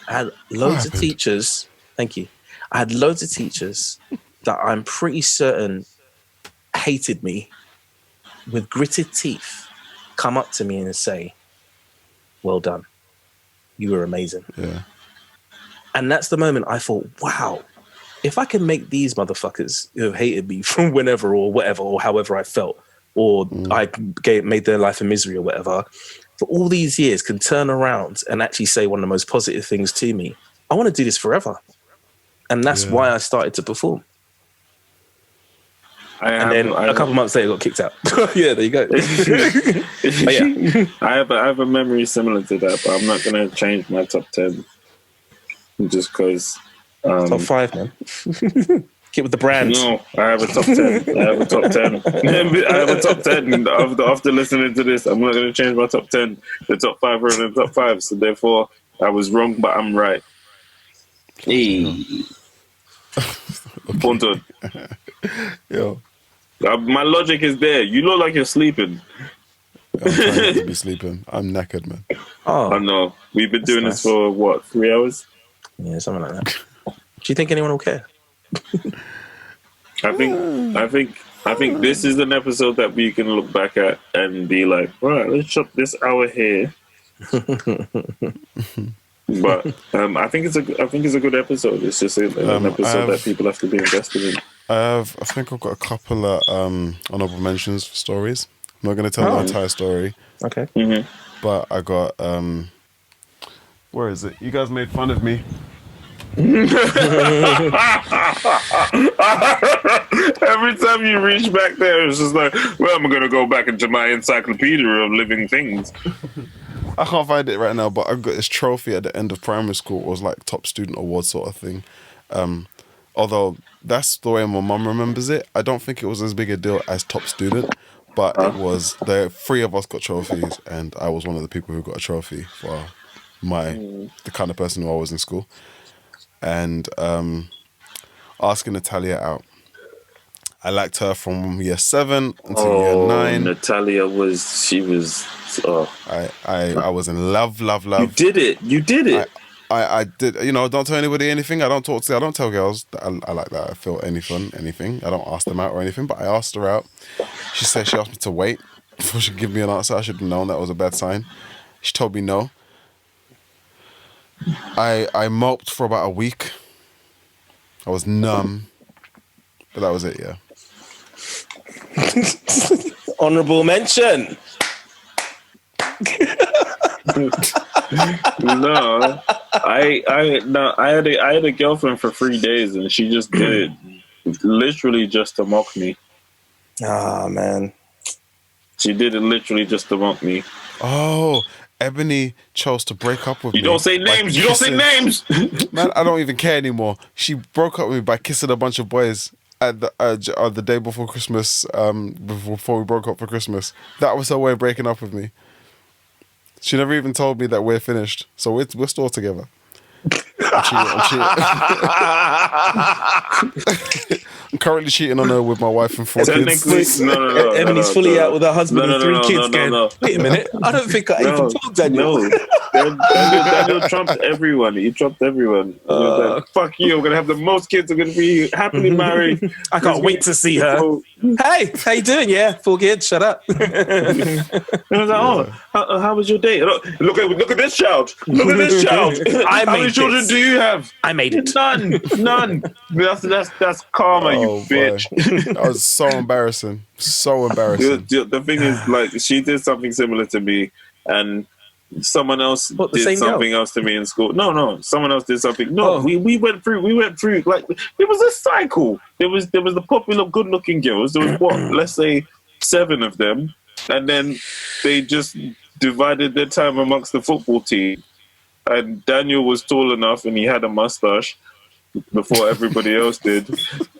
I had loads of teachers. Thank you. I had loads of teachers that I'm pretty certain hated me with gritted teeth come up to me and say, well done. You were amazing. Yeah. And that's the moment I thought, wow, if I can make these motherfuckers who have hated me from whenever or whatever or however I felt, or I made their life a misery or whatever, for all these years can turn around and actually say one of the most positive things to me, I want to do this forever. And that's why I started to perform. Then a couple months later, I got kicked out. Yeah, there you go. I have a memory similar to that, but I'm not going to change my top 10 just because. Top 5, man. Get with the brand. No, I have a top 10. I have a top 10. I have a top 10. After listening to this, I'm not going to change my top 10. The top 5 are in the top 5. So therefore, I was wrong, but I'm right. Hey. Ponton. Yo. My logic is there. You look like you're sleeping. I'm trying not to be sleeping. I'm knackered, man. Oh, I know. We've been doing this for, what, 3 hours? Yeah, something like that. Do you think anyone will care? I think this is an episode that we can look back at and be like, right, let's chop this hour here. But I think it's a good episode. It's just an episode that people have to be invested in. I think I've got a couple of honorable mentions for stories. I'm not going to tell the entire story. Okay. Mm-hmm. But I got where is it? You guys made fun of me. Every time you reach back there, it's just like, well, I'm going to go back into my encyclopedia of living things. I can't find it right now, but I got this trophy at the end of primary school. It was like top student award sort of thing. Although that's the way my mum remembers it. I don't think it was as big a deal as top student, but it was. The 3 of us got trophies, and I was one of the people who got a trophy for the kind of person who I was in school. And asking Natalia out. I liked her from year 7 until year 9. Natalia was. I was in love. You did it. I did. Don't tell anybody anything. I don't tell girls that I like that. I feel anything. I don't ask them out or anything. But I asked her out. She asked me to wait before she could give me an answer. I should have known that was a bad sign. She told me no. I moped for about a week. I was numb, but that was it. Yeah. Honorable mention. No, I had a girlfriend for 3 days, and she just did it literally just to mock me. Ah, man. She did it literally just to mock me. Oh, Ebony chose to break up with me. You don't say names. You don't say names. Man, I don't even care anymore. She broke up with me by kissing a bunch of boys at the day before Christmas. Before we broke up for Christmas, that was her way of breaking up with me. She never even told me that we're finished, so we're still together. I'm currently cheating on her with my wife and 4 kids. No. Emily's fully out with her husband and 3 kids. No. Wait a minute, I don't think I even told Daniel. No, Daniel trumped everyone. He trumped everyone. He was like, fuck you! I'm gonna have the most kids. I'm gonna be happily married. I can't wait to see her. Hey, how you doing? Yeah, 4 kids. Shut up. And I was like, how was your date? Look at this child. Look at this child. How many children do you have? I made it. None. That's karma, you bitch. That was so embarrassing. So embarrassing. The thing is, like, she did something similar to me, and someone else did something else to me in school. No, someone else did something. No, we went through. Like, it was a cycle. There was the popular, good-looking girls. There was let's say 7 of them, and then they just divided their time amongst the football team. And Daniel was tall enough, and he had a mustache before everybody else did.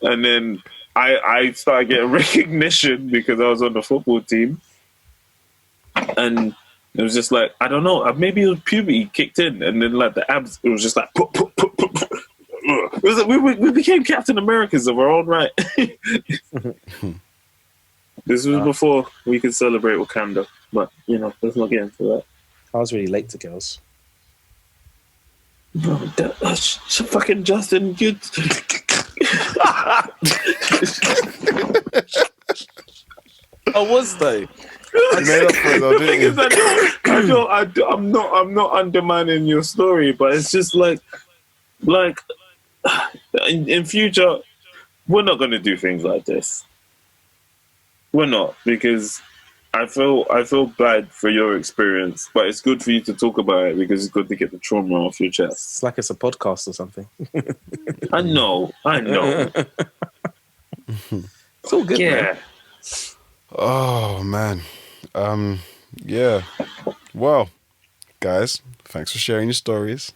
And then I started getting recognition because I was on the football team. And it was just like, I don't know, maybe it was puberty kicked in. And then like the abs, it was just like, put. It was like we became Captain Americas of our own right. This was before we could celebrate Wakanda. But, let's not get into that. I was really late to girls. Bro, fucking Justin, you... I was though. You made up for it though, didn't you? I'm not undermining your story, but it's just like in future, we're not going to do things like this. We're not, because I feel bad for your experience, but it's good for you to talk about it because it's good to get the trauma off your chest. It's like it's a podcast or something. I know. It's all good, man. Oh man. Yeah. Well, guys, thanks for sharing your stories.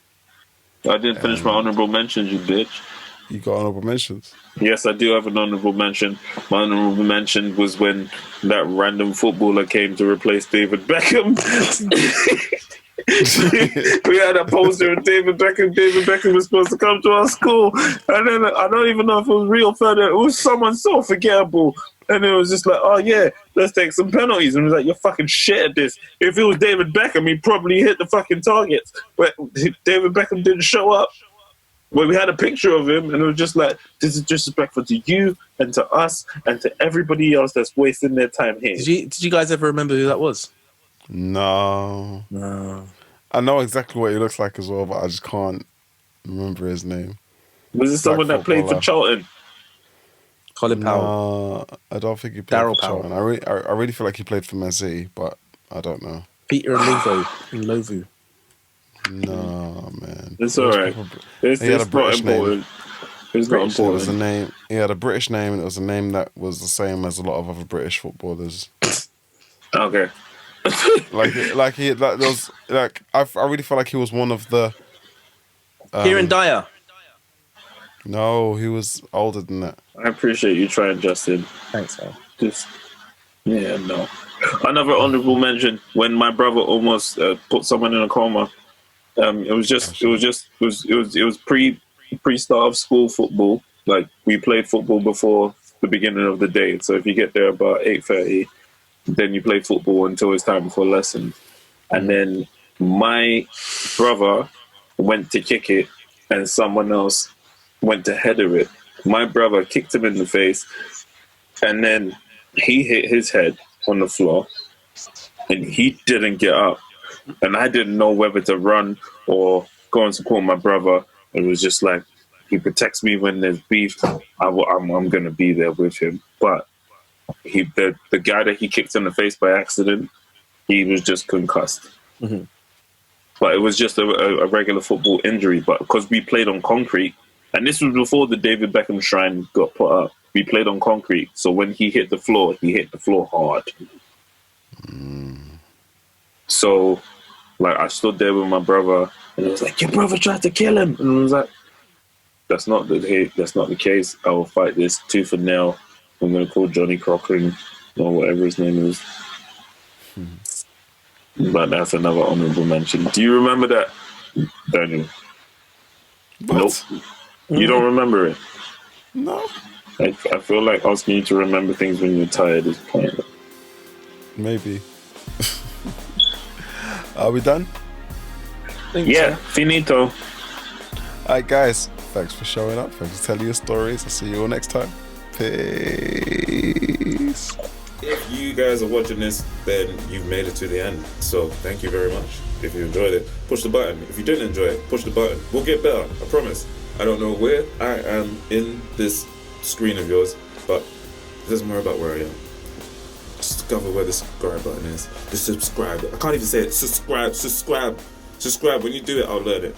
I didn't finish my honorable mentions, you bitch. You got honorable mentions? Yes, I do have an honorable mention. My honorable mention was when that random footballer came to replace David Beckham. We had a poster of David Beckham. David Beckham was supposed to come to our school. And then I don't even know if it was real further. It was someone so forgettable. And it was just like, oh yeah, let's take some penalties. And it was like, you're fucking shit at this. If it was David Beckham, he'd probably hit the fucking targets. But David Beckham didn't show up. Well, we had a picture of him, and it was just like, this is disrespectful to you and to us and to everybody else that's wasting their time here. Did you guys ever remember who that was? No. I know exactly what he looks like as well, but I just can't remember his name. Was it someone that played for Charlton? Colin Powell. No, I don't think he played for Charlton. I really feel like he played for Man City, but I don't know. Peter Lovu. No, man. It's all right. It's not important. It's not important. It was a name. He had a British name, and it was a name that was the same as a lot of other British footballers. Okay. I really felt like he was one of the. Kieran Dyer. No, he was older than that. I appreciate you trying, Justin. Thanks, man. No. Another honorable mention: when my brother almost put someone in a coma. It was pre-start of school football. Like, we played football before the beginning of the day. So if you get there about 8:30, then you play football until it's time for lessons. And then my brother went to kick it, and someone else went to header it. My brother kicked him in the face, and then he hit his head on the floor, and he didn't get up. And I didn't know whether to run or go and support my brother. It was just like, he protects me when there's beef. I'm going to be there with him. But the guy that he kicked in the face by accident, he was just concussed. Mm-hmm. But it was just a regular football injury. But because we played on concrete, and this was before the David Beckham shrine got put up, we played on concrete. So when he hit the floor hard. So, like, I stood there with my brother, and it was like, your brother tried to kill him. And I was like, that's not the case. I will fight this tooth and nail. I'm going to call Johnny Cochran or whatever his name is. But that's another honorable mention. Do you remember that, Daniel? Nope. You don't remember it. No. I feel like asking you to remember things when you're tired is pointless. Maybe. Are we done? Yeah, finito. All right, guys. Thanks for showing up. Thanks for telling your stories. I'll see you all next time. Peace. If you guys are watching this, then you've made it to the end. So thank you very much. If you enjoyed it, push the button. If you didn't enjoy it, push the button. We'll get better, I promise. I don't know where I am in this screen of yours, but it doesn't matter about where I am. Discover where the subscribe button is. The subscribe. I can't even say it. Subscribe. When you do it, I'll learn it.